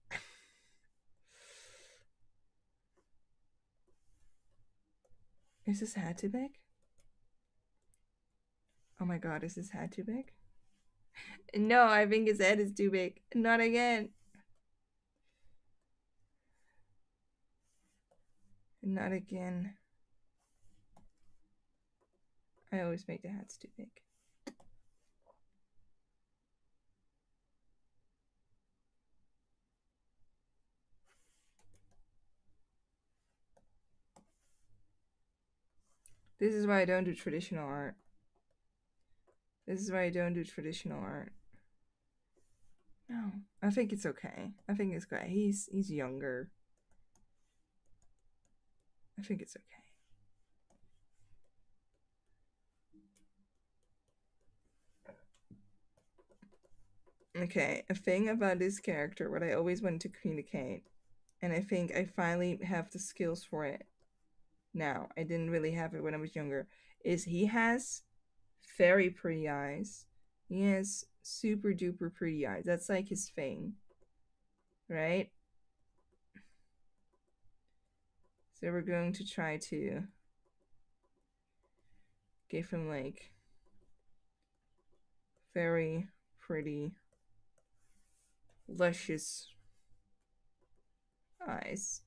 Is his head too big? Oh my god, is his head too big? No, I think his head is too big. Not again. Not again. I always make the heads too big. This is why I don't do traditional art. This is why I don't do traditional art. No, I think it's okay. I think it's great. He's younger. I think it's okay. Okay, a thing about this character, what I always wanted to communicate, and I think I finally have the skills for it now. I didn't really have it when I was younger. Is he has very pretty eyes. He has super duper pretty eyes. That's like his thing, right? So we're going to try to give him like very pretty, luscious eyes.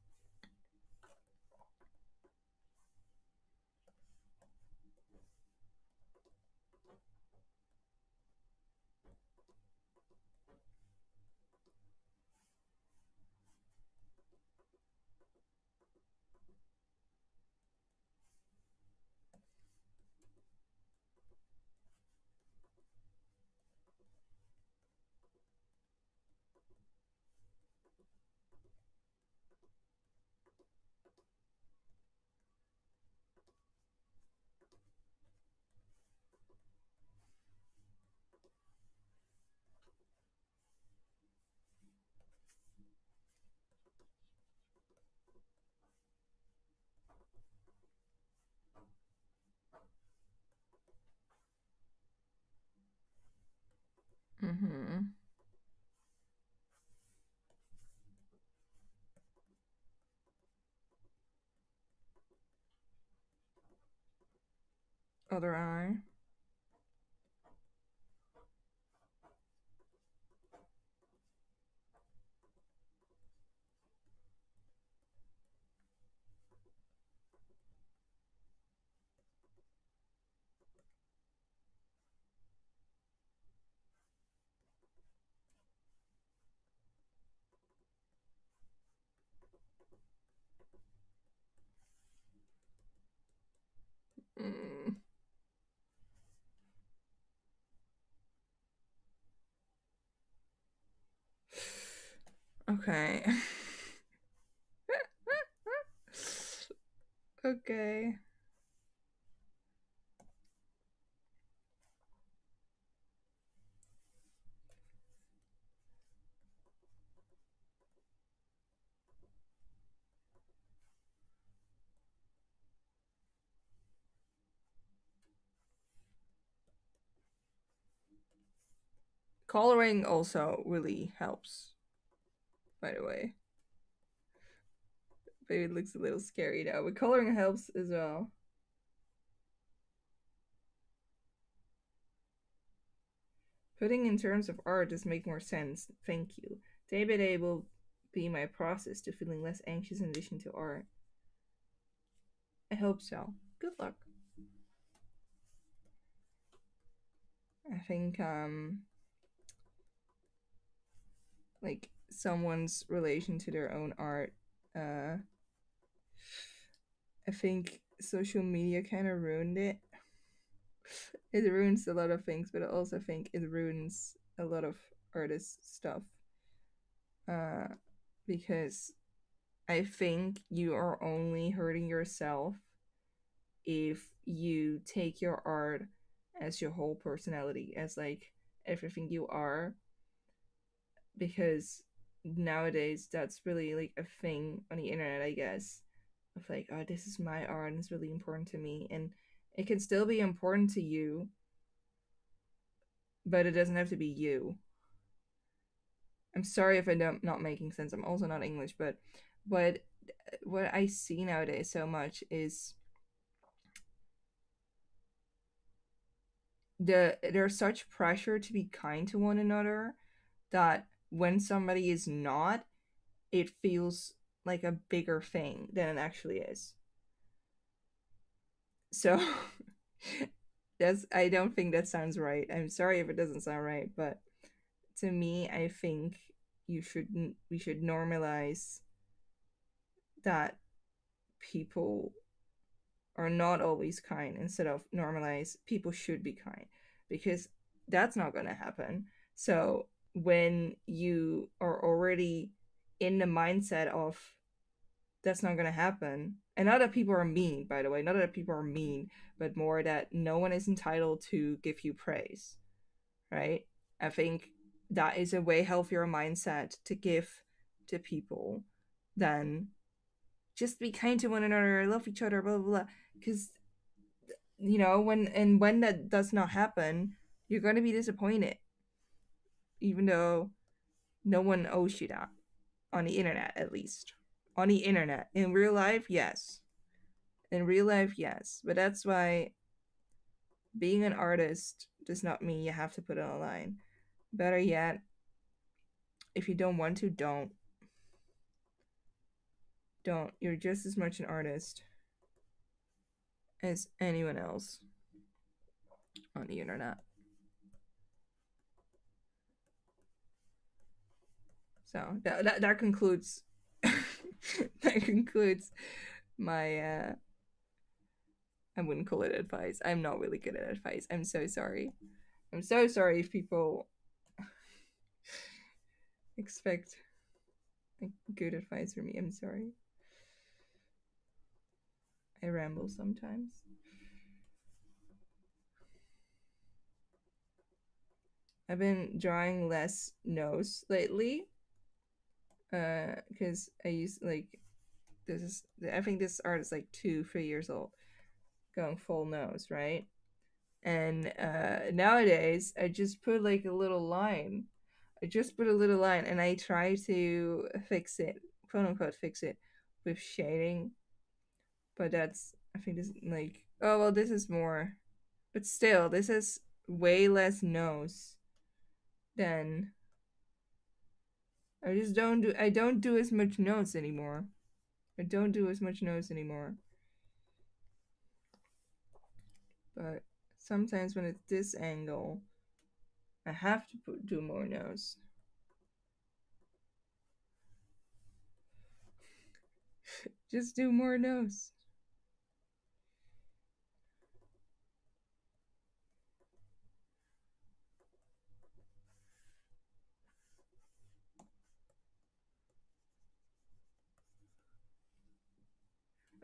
Mm-hmm. Other eye. Mm. Okay. Okay. Coloring also really helps, by the way. Maybe it looks a little scary now, but coloring helps as well. Putting in terms of art does make more sense. Thank you. Day by day will be my process to feeling less anxious in addition to art. I hope so. Good luck. I think like someone's relation to their own art. I think social media kind of ruined it. It ruins a lot of things, but I also think it ruins a lot of artists' stuff. Uh, because I think you are only hurting yourself if you take your art as your whole personality, as like everything you are, because nowadays that's really like a thing on the internet, I guess, of like, oh, this is my art and it's really important to me. And it can still be important to you, but it doesn't have to be you. I'm sorry if I'm not making sense. I'm also not English, but what what I see nowadays so much is there's such pressure to be kind to one another that when somebody is not, it feels like a bigger thing than it actually is. So that's I don't think that sounds right. I'm sorry if it doesn't sound right, but to me, I think we should normalize that people are not always kind instead of normalize people should be kind, because that's not going to happen. So when you are already in the mindset of that's not going to happen, and not that people are mean, by the way, not that people are mean, but more that no one is entitled to give you praise, right? I think that is a way healthier mindset to give to people than just be kind to one another, love each other, blah blah blah. Because when that does not happen, you're going to be disappointed, even though no one owes you that on the internet, at least. On the internet, in real life, yes. In real life, yes. But that's why being an artist does not mean you have to put it online. Better yet, if you don't want to, don't. You're just as much an artist as anyone else on the internet. So that concludes that concludes my I wouldn't call it advice. I'm not really good at advice. I'm so sorry. I'm so sorry if people expect like good advice from me. I'm sorry. I ramble sometimes. I've been drawing less nose lately. Because I used like this is I think this art is like 2 3 years old, going full nose, right? And nowadays I just put like a little line. I just put a little line and I try to fix it, quote unquote fix it, with shading. But that's I think this like oh well this is more, but still this is way less nose than I don't do as much nose anymore. I don't do as much nose anymore. But sometimes when it's this angle, I have to do more nose. Just do more nose.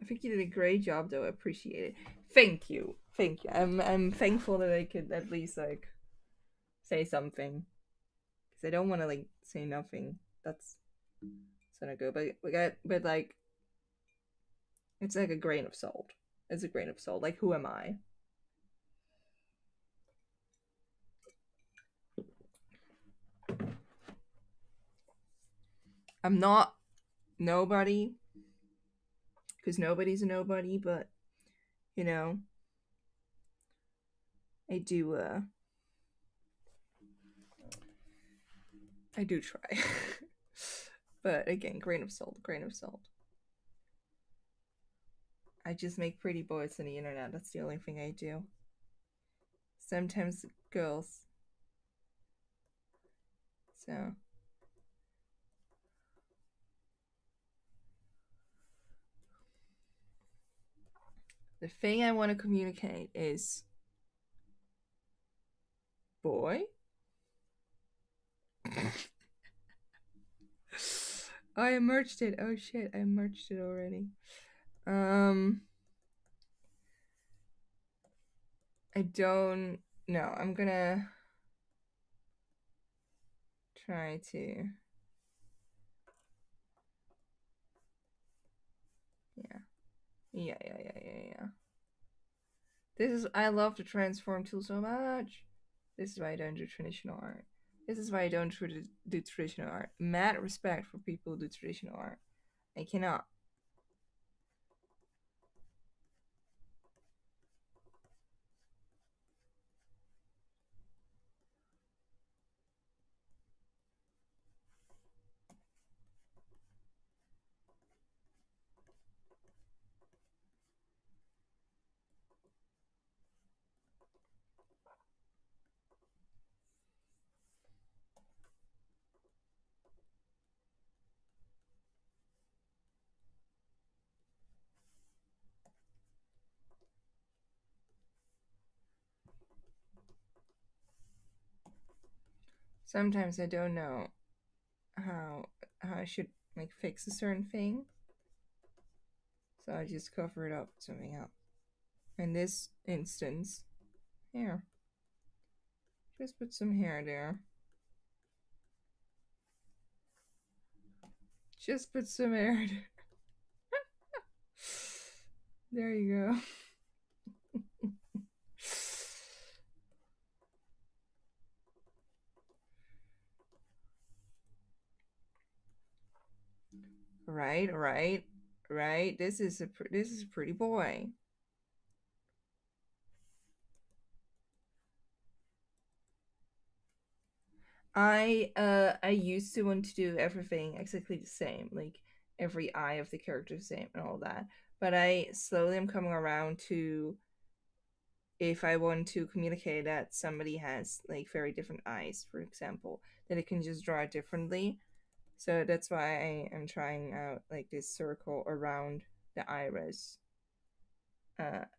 I think you did a great job, though. I appreciate it. Thank you, thank you. I'm thankful that I could at least like say something, because I don't want to like say nothing. That's gonna go. But like it's like a grain of salt. It's a grain of salt. Like who am I? I'm not nobody, because nobody's a nobody. But you know, I do. I do try. But again, grain of salt. Grain of salt. I just make pretty boys on the internet. That's the only thing I do. Sometimes girls. So the thing I want to communicate is boy. Oh, I merged it. Oh shit, I merged it already. I don't know. I'm gonna try to. Yeah. Yeah. This is I love the transform tool so much. This is why I don't do traditional art. This is why I don't do traditional art. Mad respect for people who do traditional art. I cannot. Sometimes I don't know how how I should like fix a certain thing, so I just cover it up with something else. In this instance, here, just put some hair there. Just put some hair there. There you go. Right, right, right. This is a pretty boy. I used to want to do everything exactly the same, like every eye of the character the same and all that. But I slowly am coming around to if I want to communicate that somebody has like very different eyes, for example, that it can just draw it differently. So that's why I am trying out like this circle around the iris,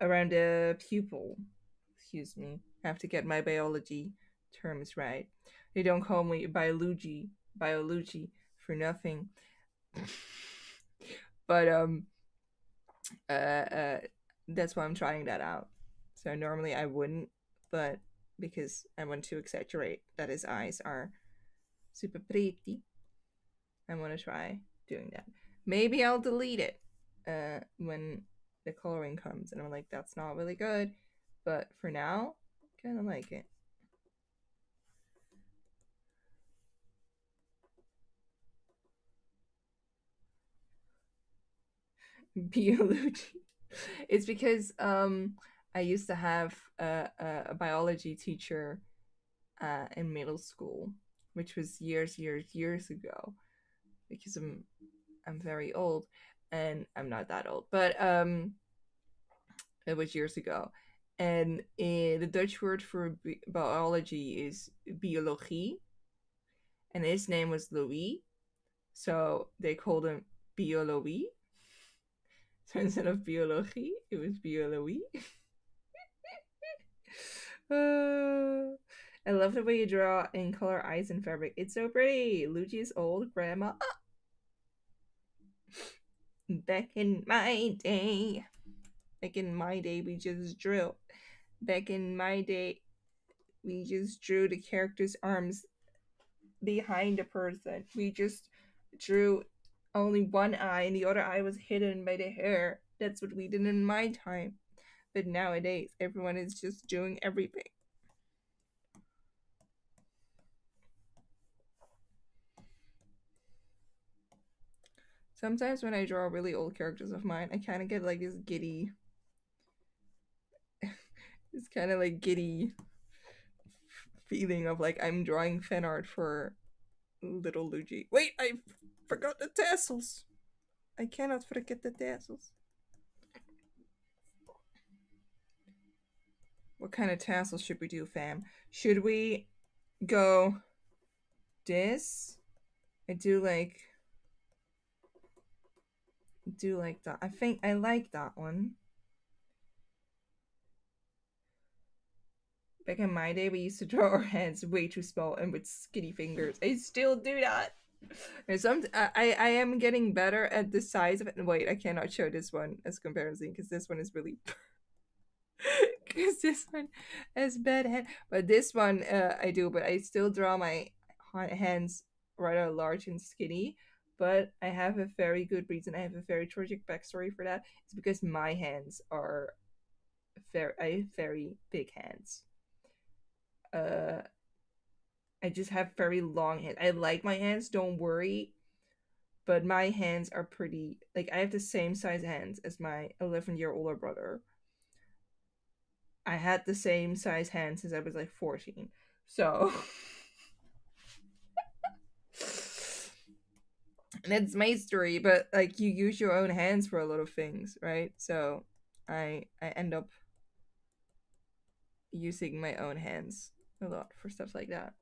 around the pupil. Excuse me, I have to get my biology terms right. They don't call me biology for nothing. But uh, uh, that's why I'm trying that out. So normally I wouldn't, but because I want to exaggerate that his eyes are super pretty, I want to try doing that. Maybe I'll delete it when the coloring comes, and I'm like, that's not really good. But for now, kind of like it. Biology. It's because I used to have a biology teacher in middle school, which was years ago. Because I'm very old, and I'm not that old, but it was years ago. And the Dutch word for biology is biologie, and his name was Louis, so they called him Biologie. So instead of biologie, it was biologie. I love the way you draw in color eyes and fabric. It's so pretty. Luigi's old grandma. Back in my day. Back in my day, we just drew. Back in my day, we just drew the character's arms behind the person. We just drew only one eye, and the other eye was hidden by the hair. That's what we did in my time. But nowadays, everyone is just doing everything. Sometimes when I draw really old characters of mine, I kind of get like this giddy, this kind of like giddy feeling of like I'm drawing fan art for little Luigi. Wait, I forgot the tassels. I cannot forget the tassels. What kind of tassels should we do, fam? Should we go this? I do like that. I think I like that one. Back in my day, we used to draw our hands way too small and with skinny fingers. I still do that. And I am getting better at the size of it. Wait, I cannot show this one as comparison because this one is really because this one has bad hand. But this one I do, but I still draw my hands rather large and skinny. But I have a very good reason. I have a very tragic backstory for that. It's because my hands are I have very big hands. Uh, I just have very long hands. I like my hands, don't worry. But my hands are pretty like I have the same size hands as my 11-year older brother. I had the same size hands since I was like 14. So that's my story, but like you use your own hands for a lot of things, right? So I end up using my own hands a lot for stuff like that.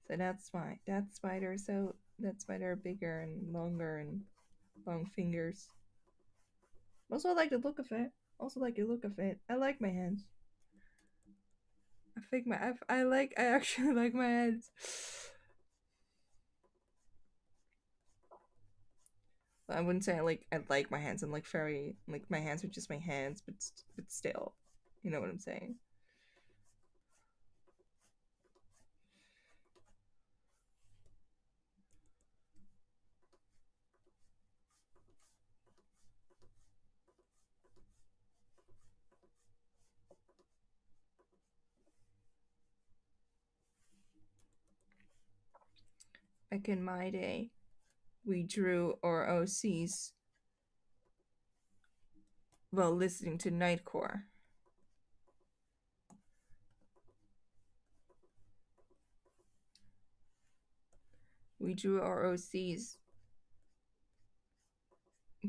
So that's why they're so that's why they're bigger and longer and long fingers. Also, I like the look of it. Also, like the look of it. I like my hands. I think I actually like my hands. I wouldn't say I like my hands. I'm like very like my hands are just my hands, but still, you know what I'm saying. Back in my day, we drew our OCs while listening to Nightcore. We drew our OCs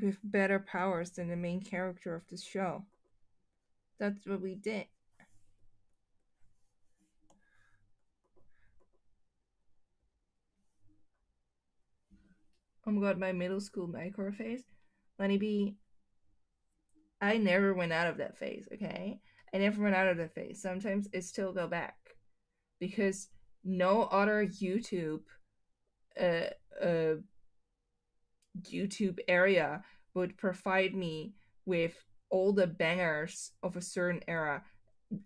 with better powers than the main character of the show. That's what we did. Oh my god, my middle school Nightcore phase. Lenny B, I never went out of that phase, okay? I never went out of that phase. Sometimes I still go back because no other uh, uh, YouTube area would provide me with all the bangers of a certain era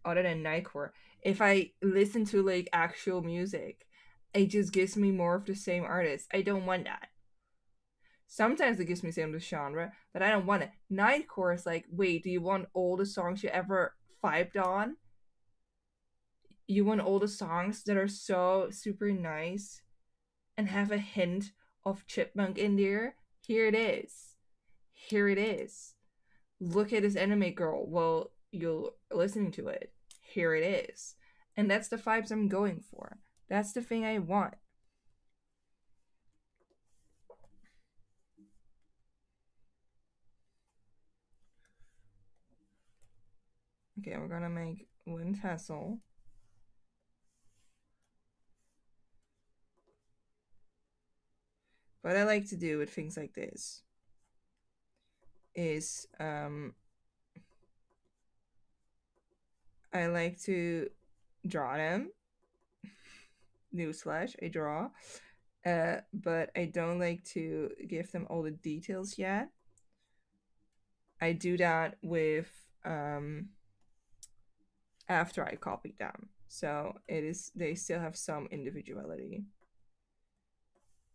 other than Nightcore. If I listen to like actual music, it just gives me more of the same artist. I don't want that. Sometimes it gives me same the genre, but I don't want it. Nightcore is like, wait, do you want all the songs you ever vibed on? You want all the songs that are so super nice and have a hint of chipmunk in there? Here it is. Here it is. Look at this anime girl while you're listening to it. Here it is. And that's the vibes I'm going for. That's the thing I want. Okay, we're gonna make one tassel. What I like to do with things like this is I like to draw them. Newsflash, I draw. But I don't like to give them all the details yet. I do that with after I copy them. So it is they still have some individuality.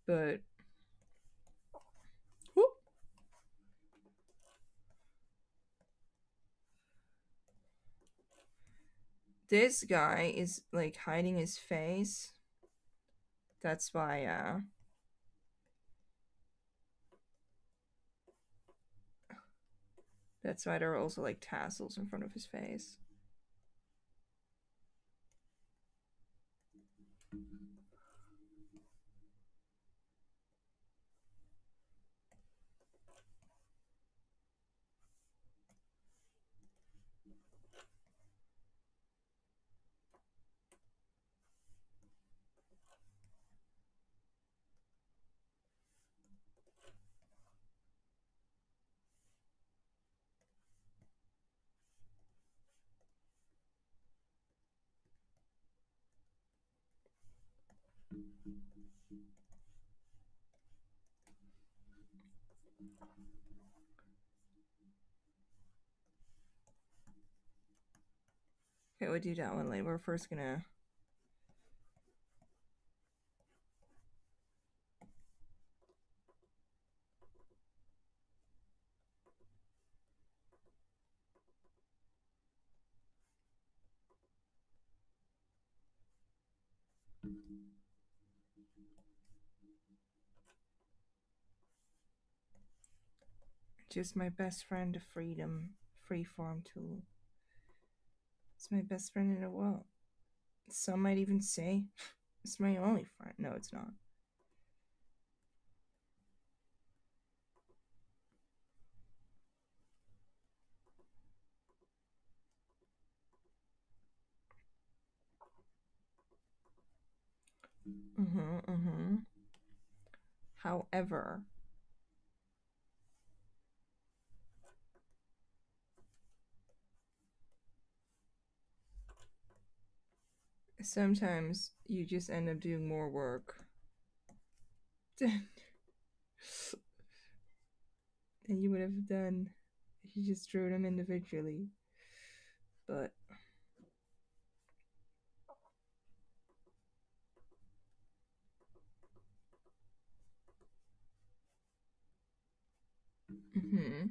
But whoop, this guy is like hiding his face. That's why that's why there are also like tassels in front of his face. Okay, we'll do that one later. We're first gonna just my best friend, the freedom freeform tool. It's my best friend in the world. Some might even say it's my only friend. No, it's not. Mm-hmm, mm-hmm. However, sometimes you just end up doing more work than you would have done if you just drew them individually. But mm-hmm.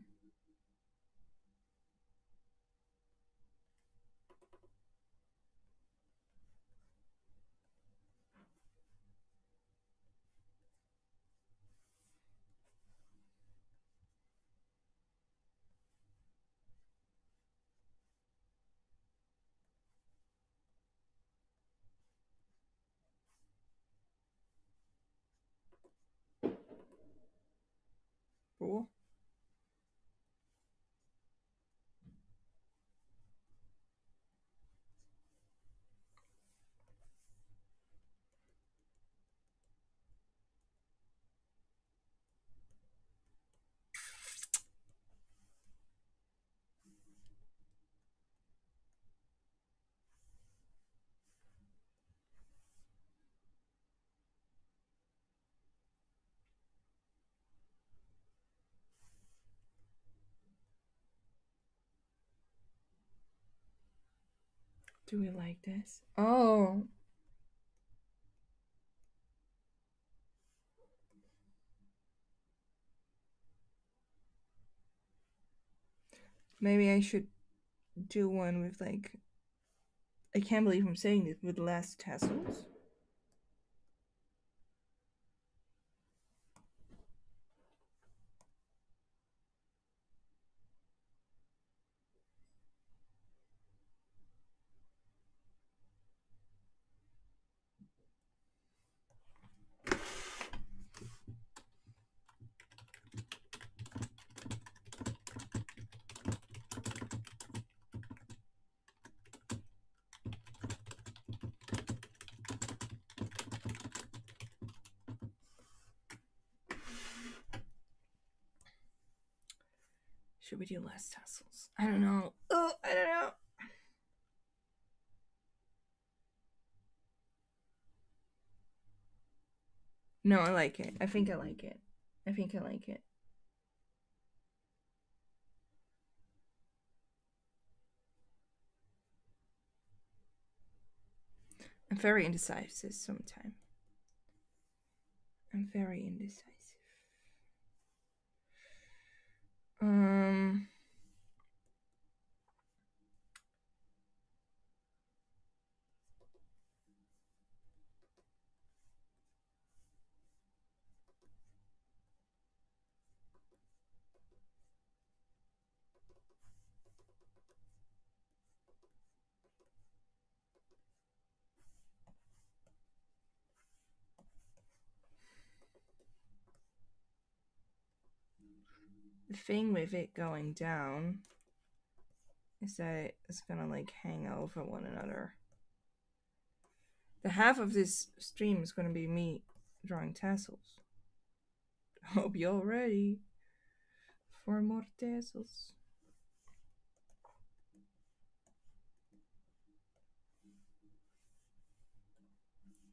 Cool. Do we like this? Oh, maybe I should do one with like. I can't believe I'm saying this, with less tassels. Should we do less tassels? I don't know. Oh, I don't know. No, I like it. I think I like it. I think I like it. I'm very indecisive sometimes. I'm very indecisive. Um, the thing with it going down is that it's gonna like hang over one another. The half of this stream is gonna be me drawing tassels. Hope you're ready for more tassels.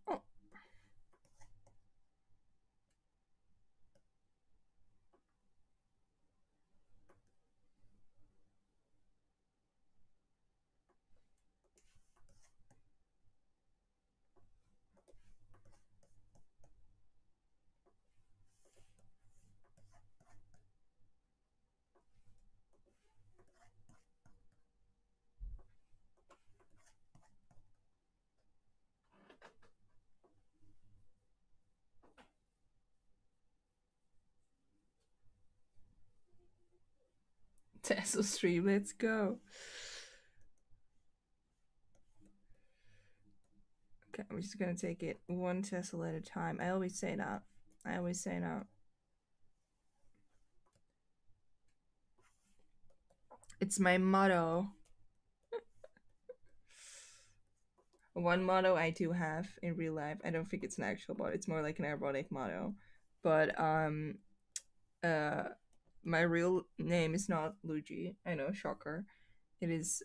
Oh. Tassel stream, let's go. Okay, I'm just gonna take it one tassel at a time. I always say that. I always say that. It's my motto. One motto I do have in real life. I don't think it's an actual motto. It's more like an erotic motto. But uh my real name is not Luigi. I know, shocker. It is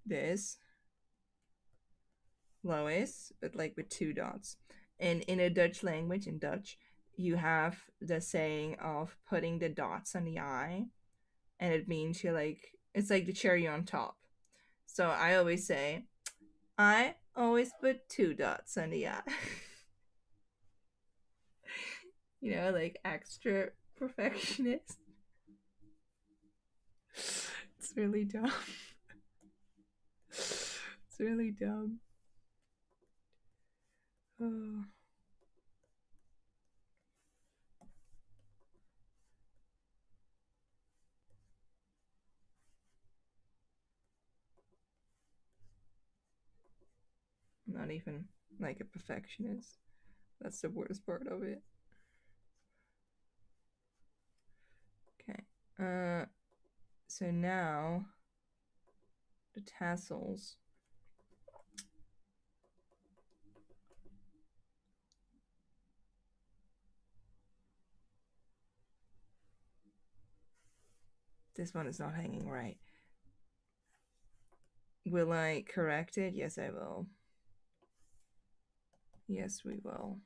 this. Lois, but like with two dots. And in a Dutch language, in Dutch, you have the saying of putting the dots on the I, and it means you're like, it's like the cherry on top. So I always say, I always put two dots on the I. You know, like extra perfectionist. It's really dumb. It's really dumb. Oh. I'm not even like a perfectionist. That's the worst part of it. Okay. So now the tassels. This one is not hanging right. Will I correct it? Yes, I will. Yes, we will.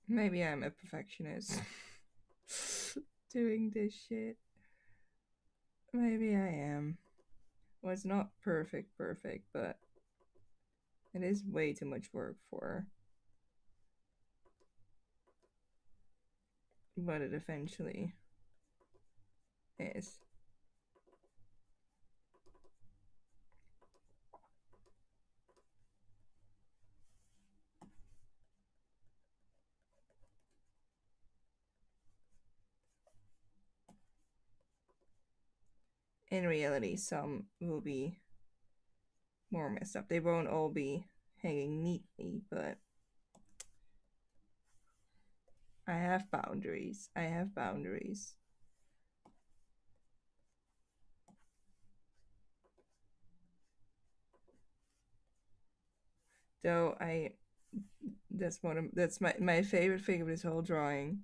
Maybe I'm a perfectionist doing this shit. Maybe I am. Well, it's not perfect, but it is way too much work for what it eventually is. In reality, some will be more messed up. They won't all be hanging neatly, but I have boundaries. I have boundaries. Though that's my favorite thing of this whole drawing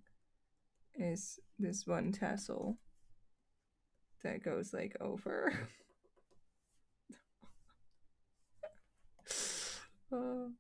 is this one tassel that goes like over. Oh.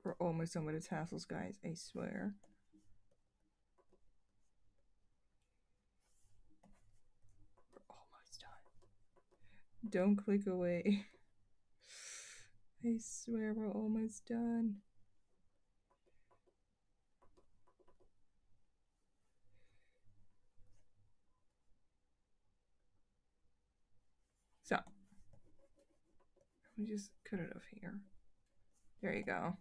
We're almost done with the tassels, guys. I swear. We're almost done. Don't click away. I swear we're almost done. So, let me just cut it off here. There you go.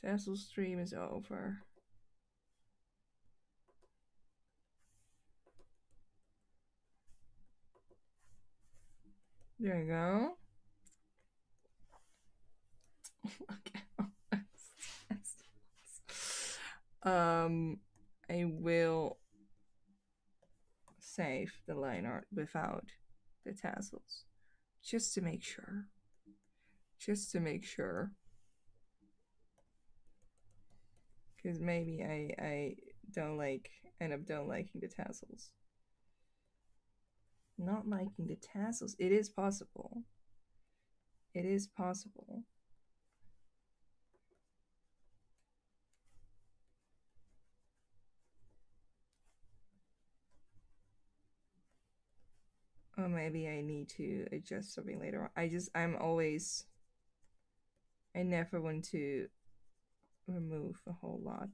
Tassel stream is over. There you go. Okay. I will save the line art without the tassels, just to make sure. Just to make sure. Because maybe I don't end up don't liking the tassels. Not liking the tassels. It is possible. It is possible. Or maybe I need to adjust something later on. I never want to remove a whole lot.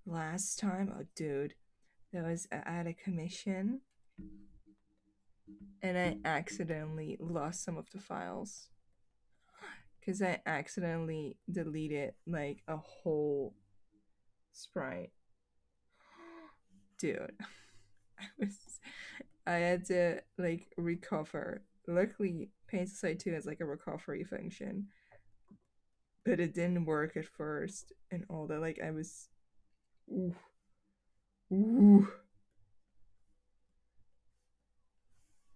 Last time, oh dude, there was I had a commission and I accidentally lost some of the files because I accidentally deleted like a whole sprite. Dude, I had to like recover. Luckily, Paint Society 2 has like a recovery function, but it didn't work at first, and all that. Like I was, ooh, ooh.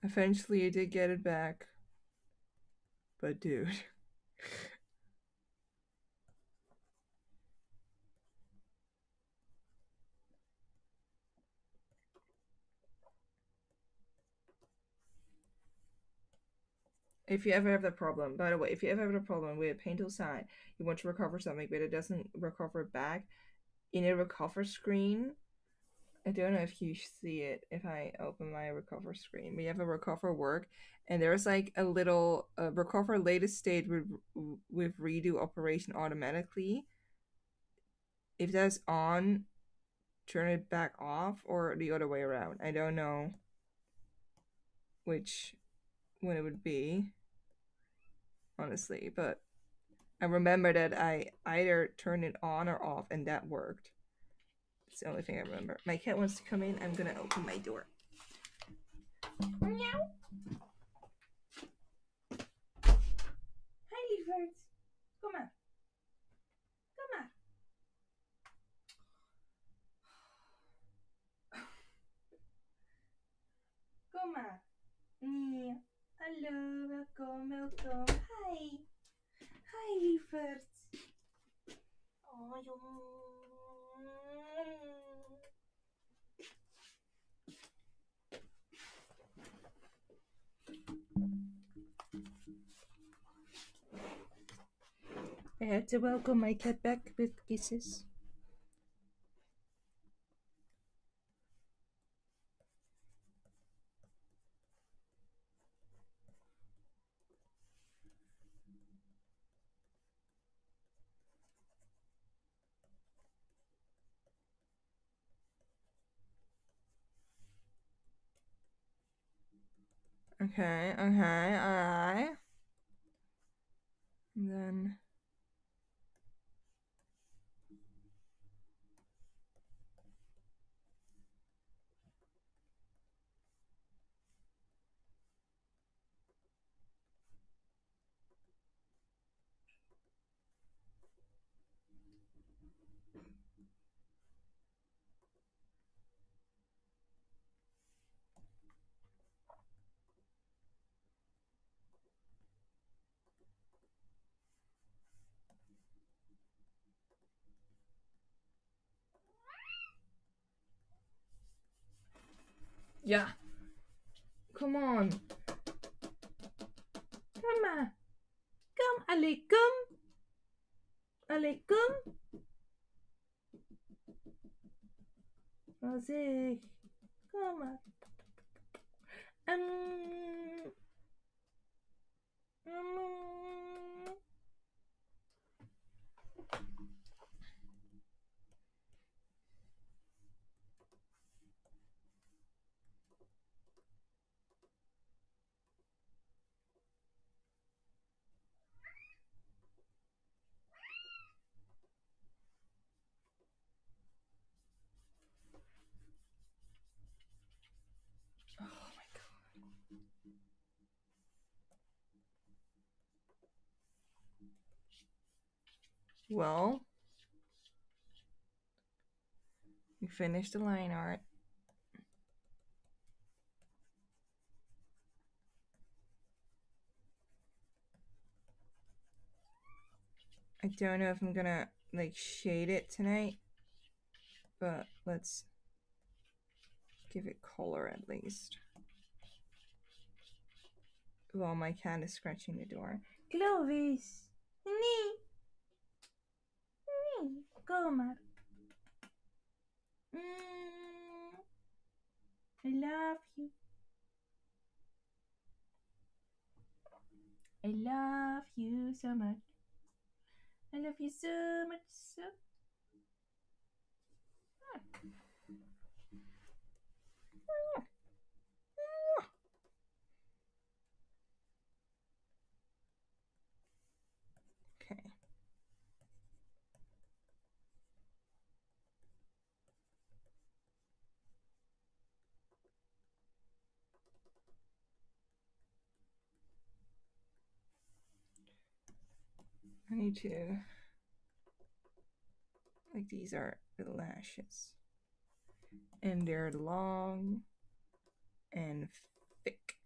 Eventually, I did get it back, but dude. If you ever have that problem, by the way, if you ever have a problem with Paint Side, you want to recover something, but it doesn't recover back, in a recover screen, I don't know if you see it if I open my recover screen. We have a recover work, and there's like a little recover latest state with redo operation automatically. If that's on, turn it back off, or the other way around. I don't know which one it would be, honestly, but I remember that I either turned it on or off, and that worked. It's the only thing I remember. My cat wants to come in. I'm gonna open my door. Meow. Hi, Lievert. Kom maar. Kom maar. Kom maar. Nee. Hallo, welkom, welkom. Hi. Hi, Lievert. Oh, jong. I had to welcome my cat back with kisses. Okay, alright. And then Yeah. Come on. Come on. Come. Allez, come. Allez, come. Vas-y. Come. Um, um. Oh my god. Well, we finished the line art. I don't know if I'm gonna like shade it tonight, but let's give it color at least. Well, my cat is scratching the door. Clovis! Nee! Nee! Kom maar. I love you. I love you so much. I love you so much. So. Okay. I need to, like, these are the lashes, and they're long and thick.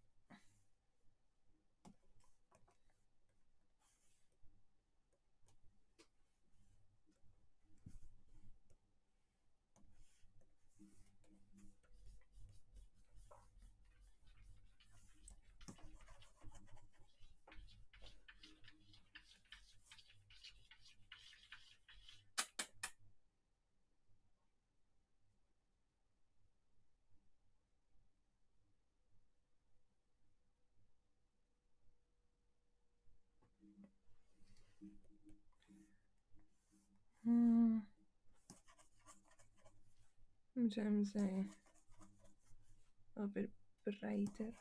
Sometimes a bit brighter.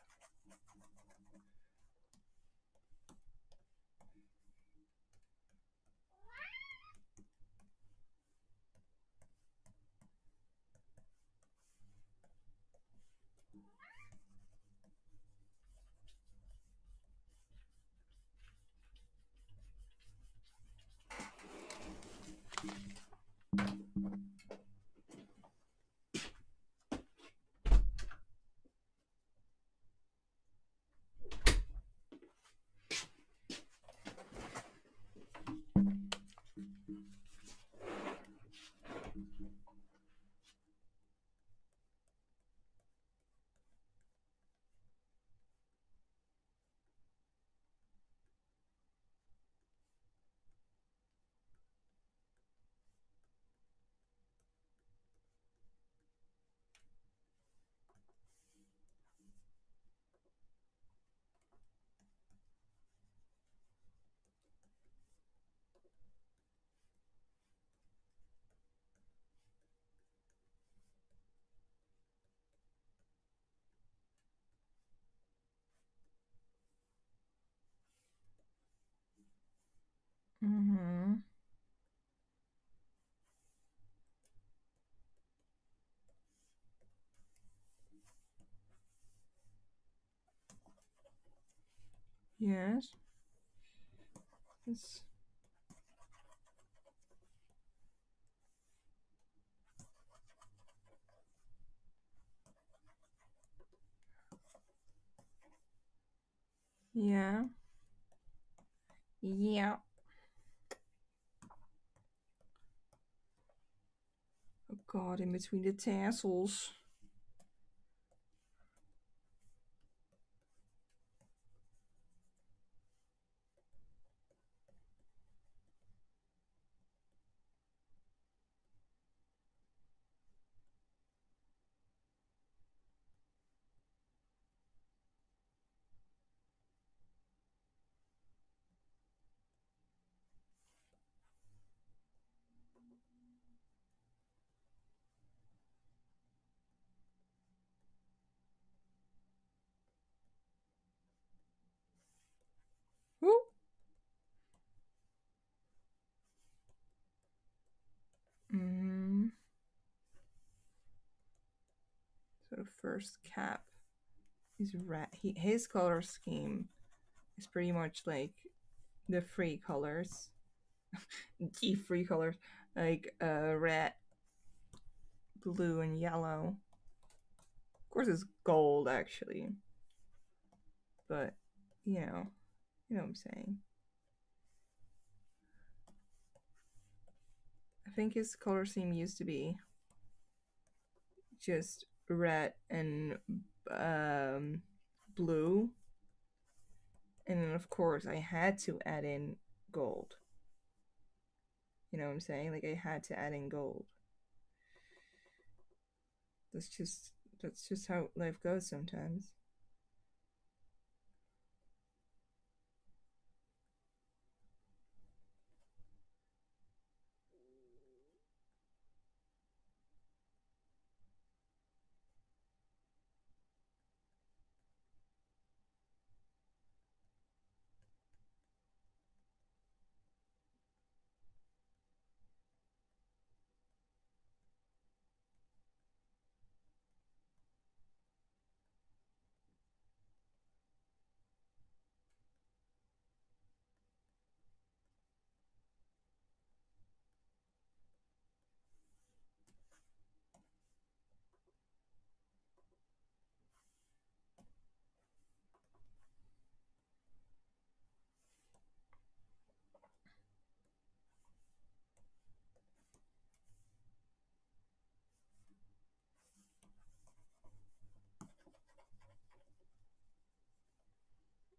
Mm-hmm. Yes. It's... Yeah. Yeah. Oh god, in between the tassels. first cap is red. His color scheme is pretty much like the free colors, the free colors, like red, blue, and yellow. Of course, it's gold actually, but you know, you know what I'm saying. I think his color scheme used to be just red and um, blue, and then of course I had to add in gold. You know what I'm saying? Like I had to add in gold. That's just that's just how life goes sometimes.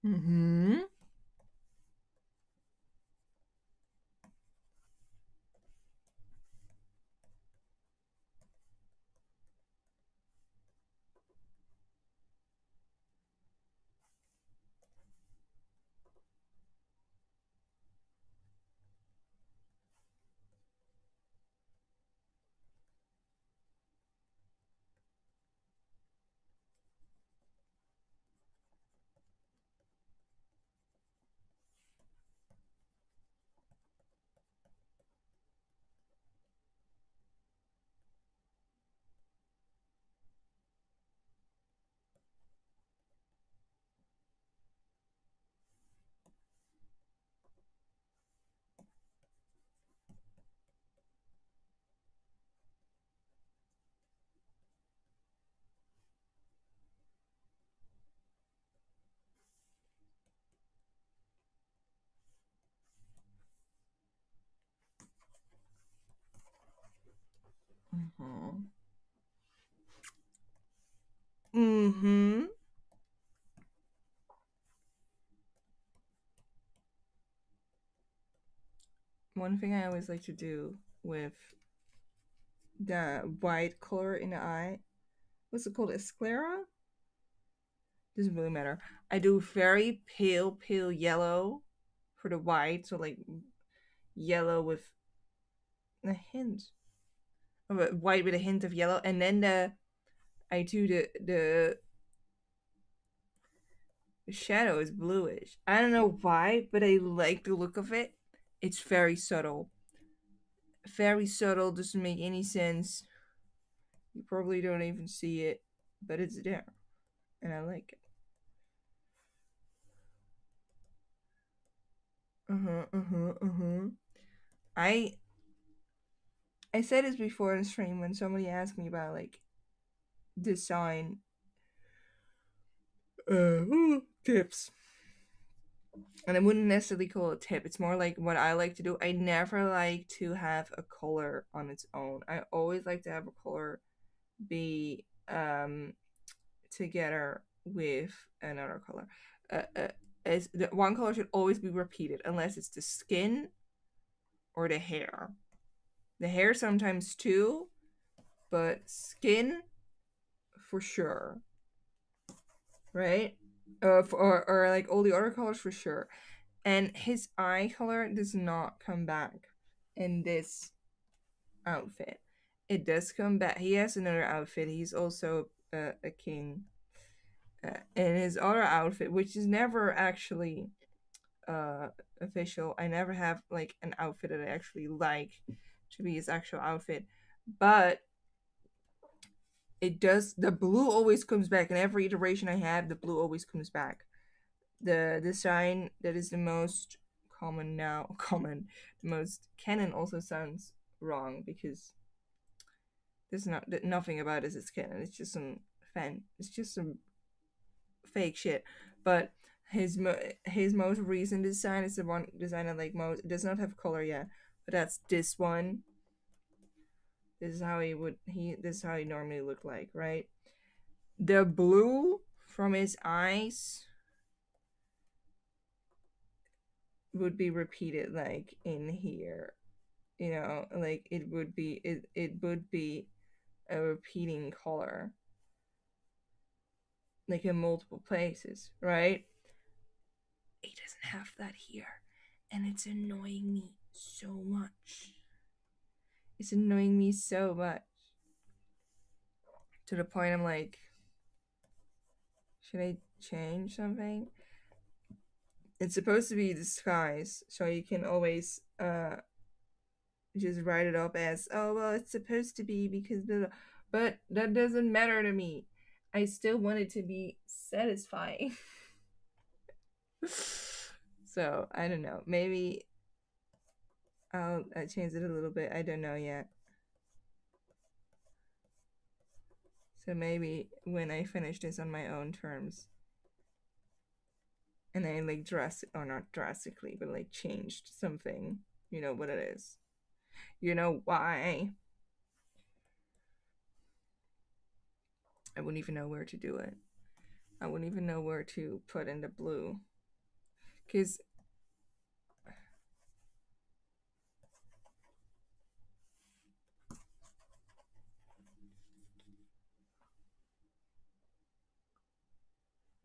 Mm-hmm. Mm-hmm. Mm-hmm. One thing I always like to do with the white color in the eye, what's it called? Esclera? Doesn't really matter. I do very pale, pale yellow for the white, so like yellow with a hint of a white with a hint of yellow, and then I do the shadow is bluish. I don't know why, but I like the look of it. It's very subtle. Very subtle, doesn't make any sense. You probably don't even see it, but it's there. And I like it. Uh-huh, uh-huh, uh-huh. I I said this before in stream when somebody asked me about like design tips. And I wouldn't necessarily call it a tip. It's more like what I like to do. I never like to have a color on its own. I always like to have a color be together with another color. As the one color should always be repeated unless it's the skin or the hair. The hair sometimes too, but skin for sure, right? Or like all the other colors for sure. And his eye color does not come back in this outfit. It does come back. He has another outfit. He's also a king. In his other outfit, which is never actually uh, official. I never have like an outfit that I actually like to be his actual outfit. But It does. The blue always comes back. In every iteration I have, the blue always comes back. The design that is the most common now, common, the most canon also sounds wrong because there's nothing about this is canon. It's just some fan. It's just some fake shit. But his most recent design is the one design I like most. It does not have color yet, but that's this one. This is how he would he. This is how he normally look like, right? The blue from his eyes would be repeated like in here, like it would be a repeating color like in multiple places, right? It doesn't have that here, and it's annoying me so much. It's annoying me so much to the point I'm like, should I change something? It's supposed to be disguised, so you can always just write it up as, oh well, it's supposed to be because blah, blah. But that doesn't matter to me. I still want it to be satisfying. So I don't know, maybe I'll change it a little bit. I don't know yet. So maybe when I finish this on my own terms and I like or not drastically, but like changed something, you know what it is. You know why. I wouldn't even know where to do it. I wouldn't even know where to put in the blue. Because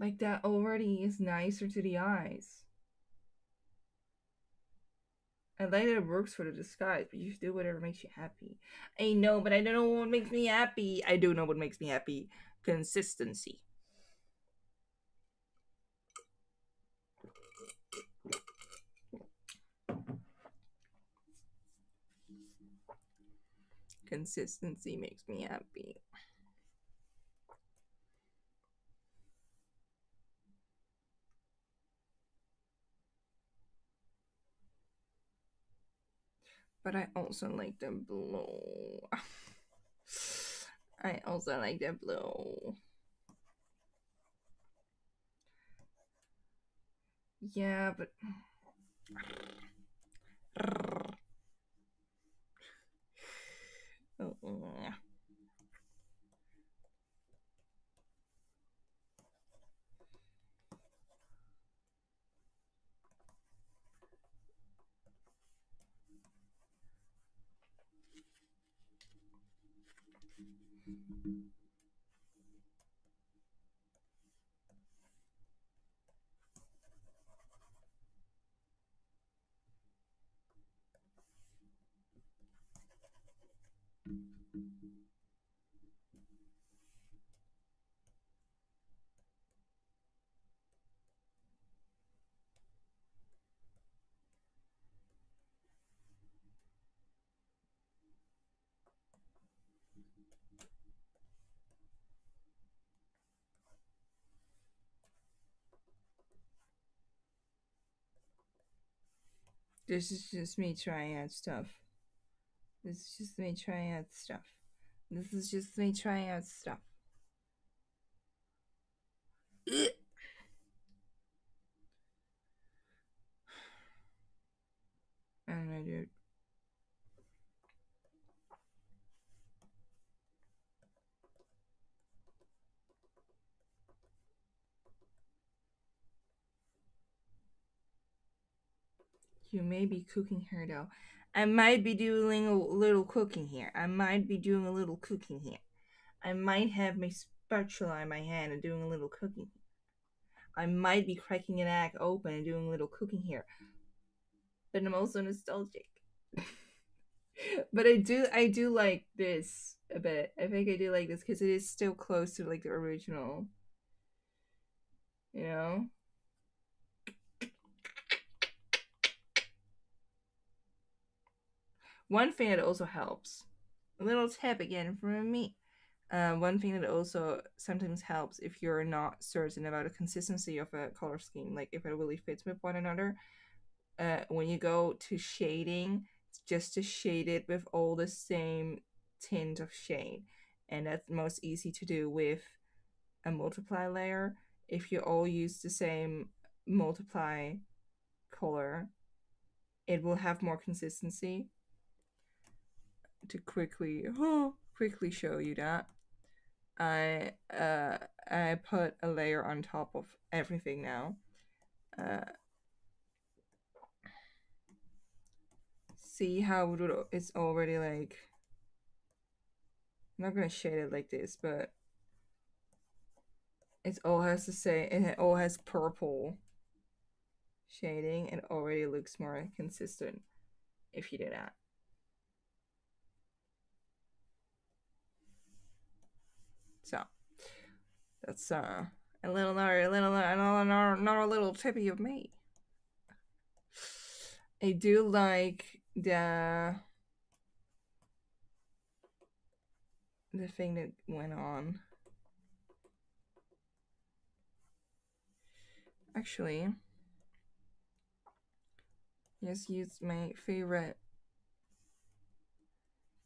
like that already is nicer to the eyes. I like that it works for the disguise, but you should do whatever makes you happy. I know, but I don't know what makes me happy. I do know what makes me happy. Consistency. Consistency makes me happy. But I also like the blue. I also like the blue. Yeah, but oh. This is just me trying out stuff. This is just me trying out stuff. This is just me trying out stuff. I don't know, dude. You may be cooking here though. I might be doing a little cooking here. I might be doing a little cooking here. I might have my spatula in my hand and doing a little cooking. I might be cracking an egg open and doing a little cooking here. But I'm also nostalgic. But I do like this a bit. I think I do like this because it is still close to like the original. You know? One thing that also helps. A little tip again from me. One thing that also sometimes helps if you're not certain about the consistency of a color scheme, like if it really fits with one another, when you go to shading, it's just to shade it with all the same tint of shade. And that's most easy to do with a multiply layer. If you all use the same multiply color, it will have more consistency. To quickly show you that, I I put a layer on top of everything now. Uh, See how it's already like, I'm not gonna shade it like this, but it all has the same. It all has purple shading, and already looks more consistent if you do that. So that's another little tippy of me. I do like the thing that went on. Actually, just use my favorite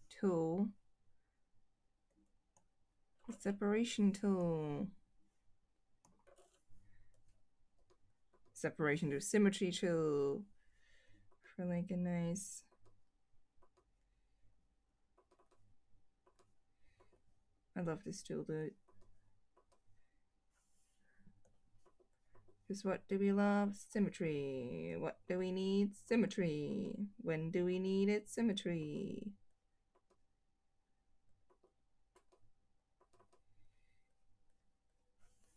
tool, the separation tool. Separation to symmetry tool for like a nice. I love this tool, dude. Because what do we love? Symmetry. What do we need? Symmetry. When do we need it? Symmetry.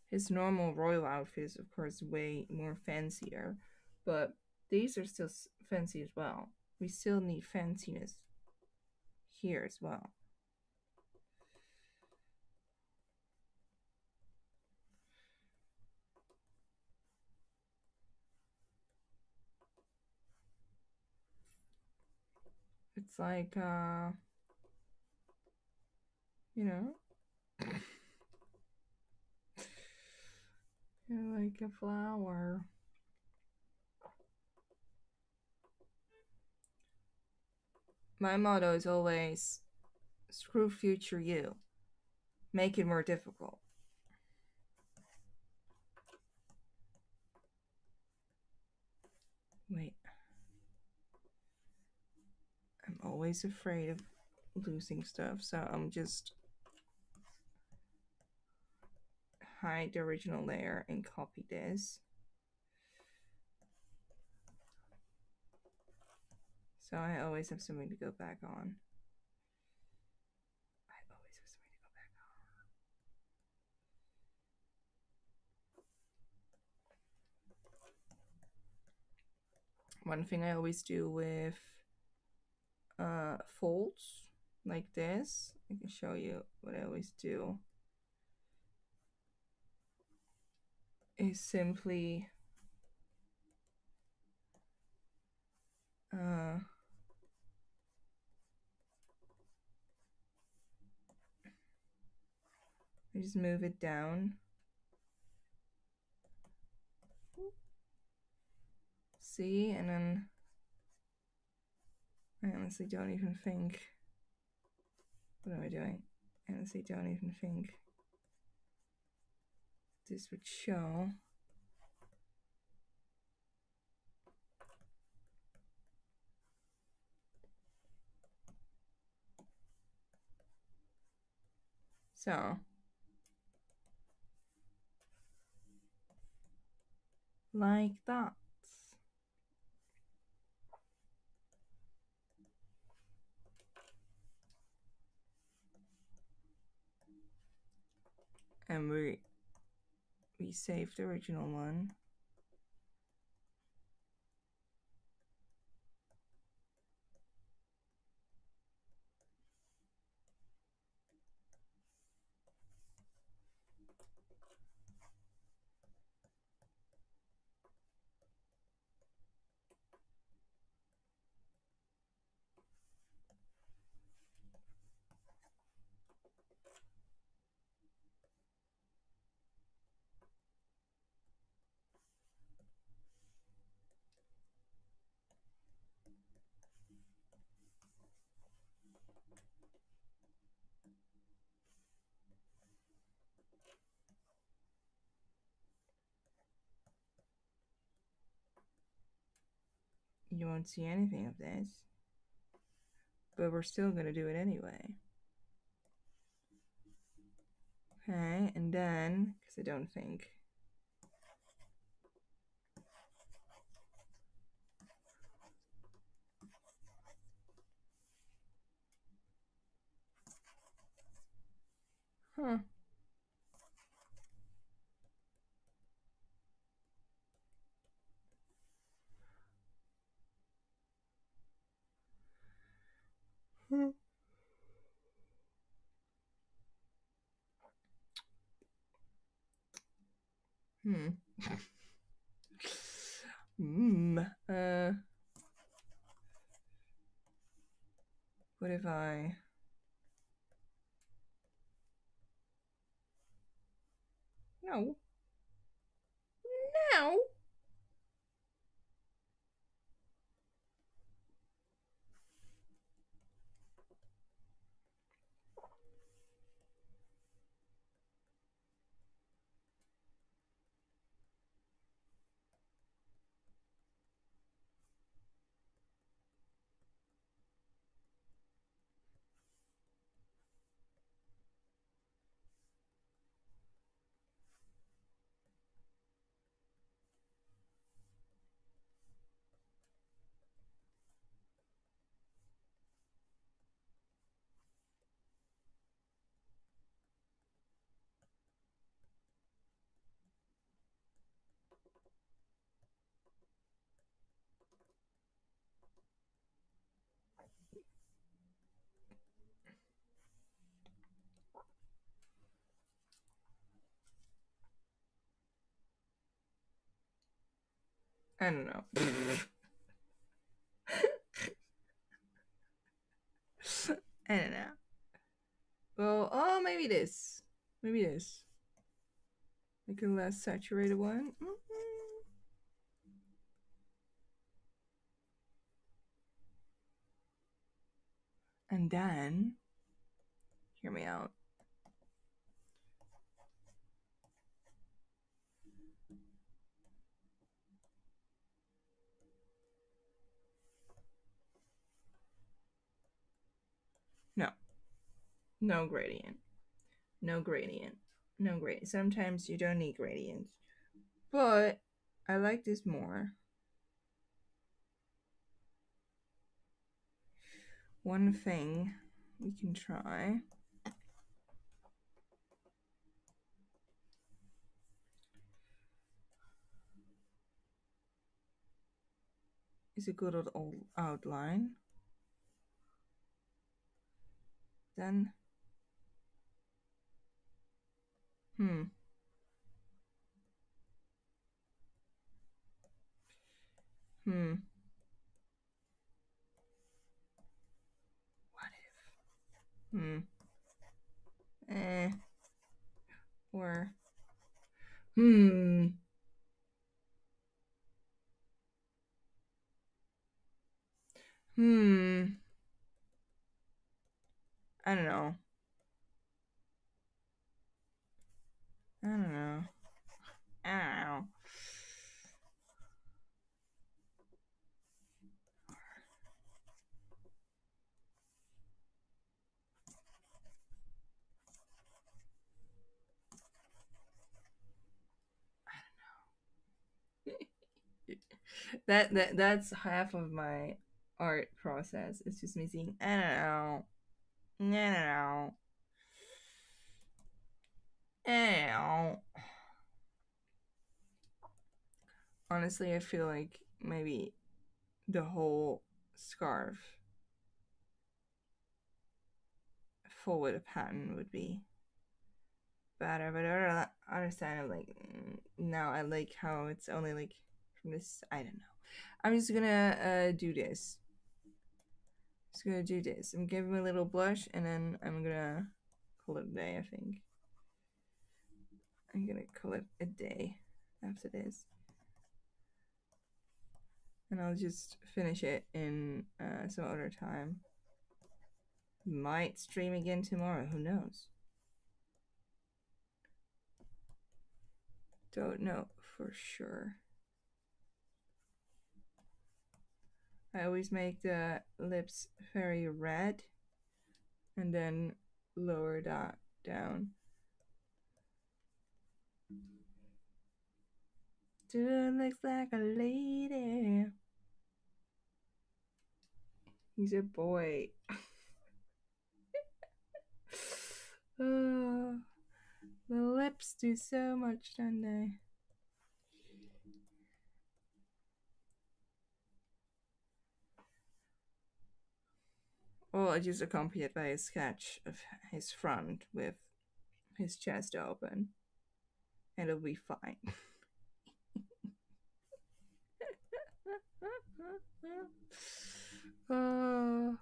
His normal royal outfit is, of course, way more fancier, but these are still fancy as well. We still need fanciness here as well. It's like, you know, you're like a flower. My motto is always screw future you, make it more difficult. Wait. I'm always afraid of losing stuff, so I'm just hide the original layer and copy this. So I always have something to go back on. One thing I always do with folds like this, I can show you what I always do, is simply I just move it down. See, and then I honestly don't even think, what am I doing? I honestly don't even think this would show. So, like that. And we saved the original one. You won't see anything of this. But we're still gonna do it anyway. Okay, and then, because I don't think. Huh. Hmm. What if I... No. No! I don't know. I don't know. Well, oh, maybe this. Maybe this. Like a less saturated one. And then, hear me out. No. No gradient. No gradient. No gradient. Sometimes you don't need gradients. But I like this more. One thing we can try is a good old outline. Then, hmm. What if? Eh. Or, hmm. I don't know. I don't know. I don't know. That's half of my art process. It's just me saying, I don't know. I don't know. I don't know. Honestly, I feel like maybe the whole scarf full with a pattern would be better, but I understand like now I like how it's only like from this. I don't know. I'm just gonna do this. Just gonna do this. I'm giving a little blush, and then I'm gonna call it a day. I think I'm gonna call it a day after this, and I'll just finish it in some other time. Might stream again tomorrow. Who knows? Don't know for sure. I always make the lips very red and then lower that down. Dude looks like a lady. He's a boy. Oh, the lips do so much, don't they? Well, I just accompanied by a sketch of his front with his chest open, and it'll be fine. Oh.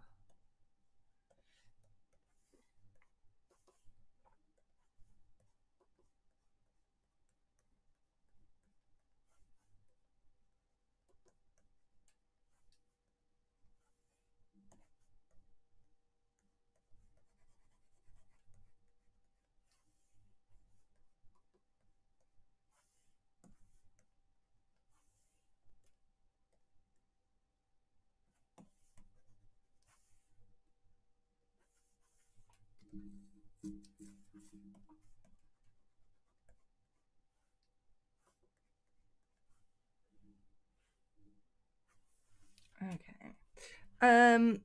Okay.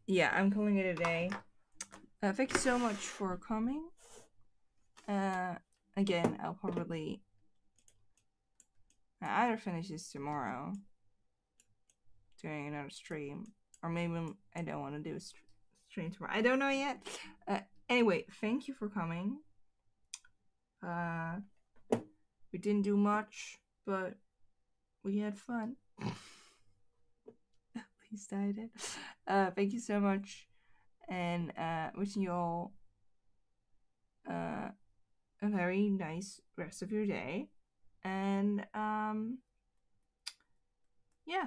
Yeah, I'm calling it a day. Thank you so much for coming. Uh, Again, I'll probably either finish this tomorrow, doing another stream, or maybe I don't want to do a stream tomorrow. I don't know yet. Uh, anyway, thank you for coming. Uh, we didn't do much, but we had fun. At least I did. Thank you so much, and wishing you all a very nice rest of your day. And yeah,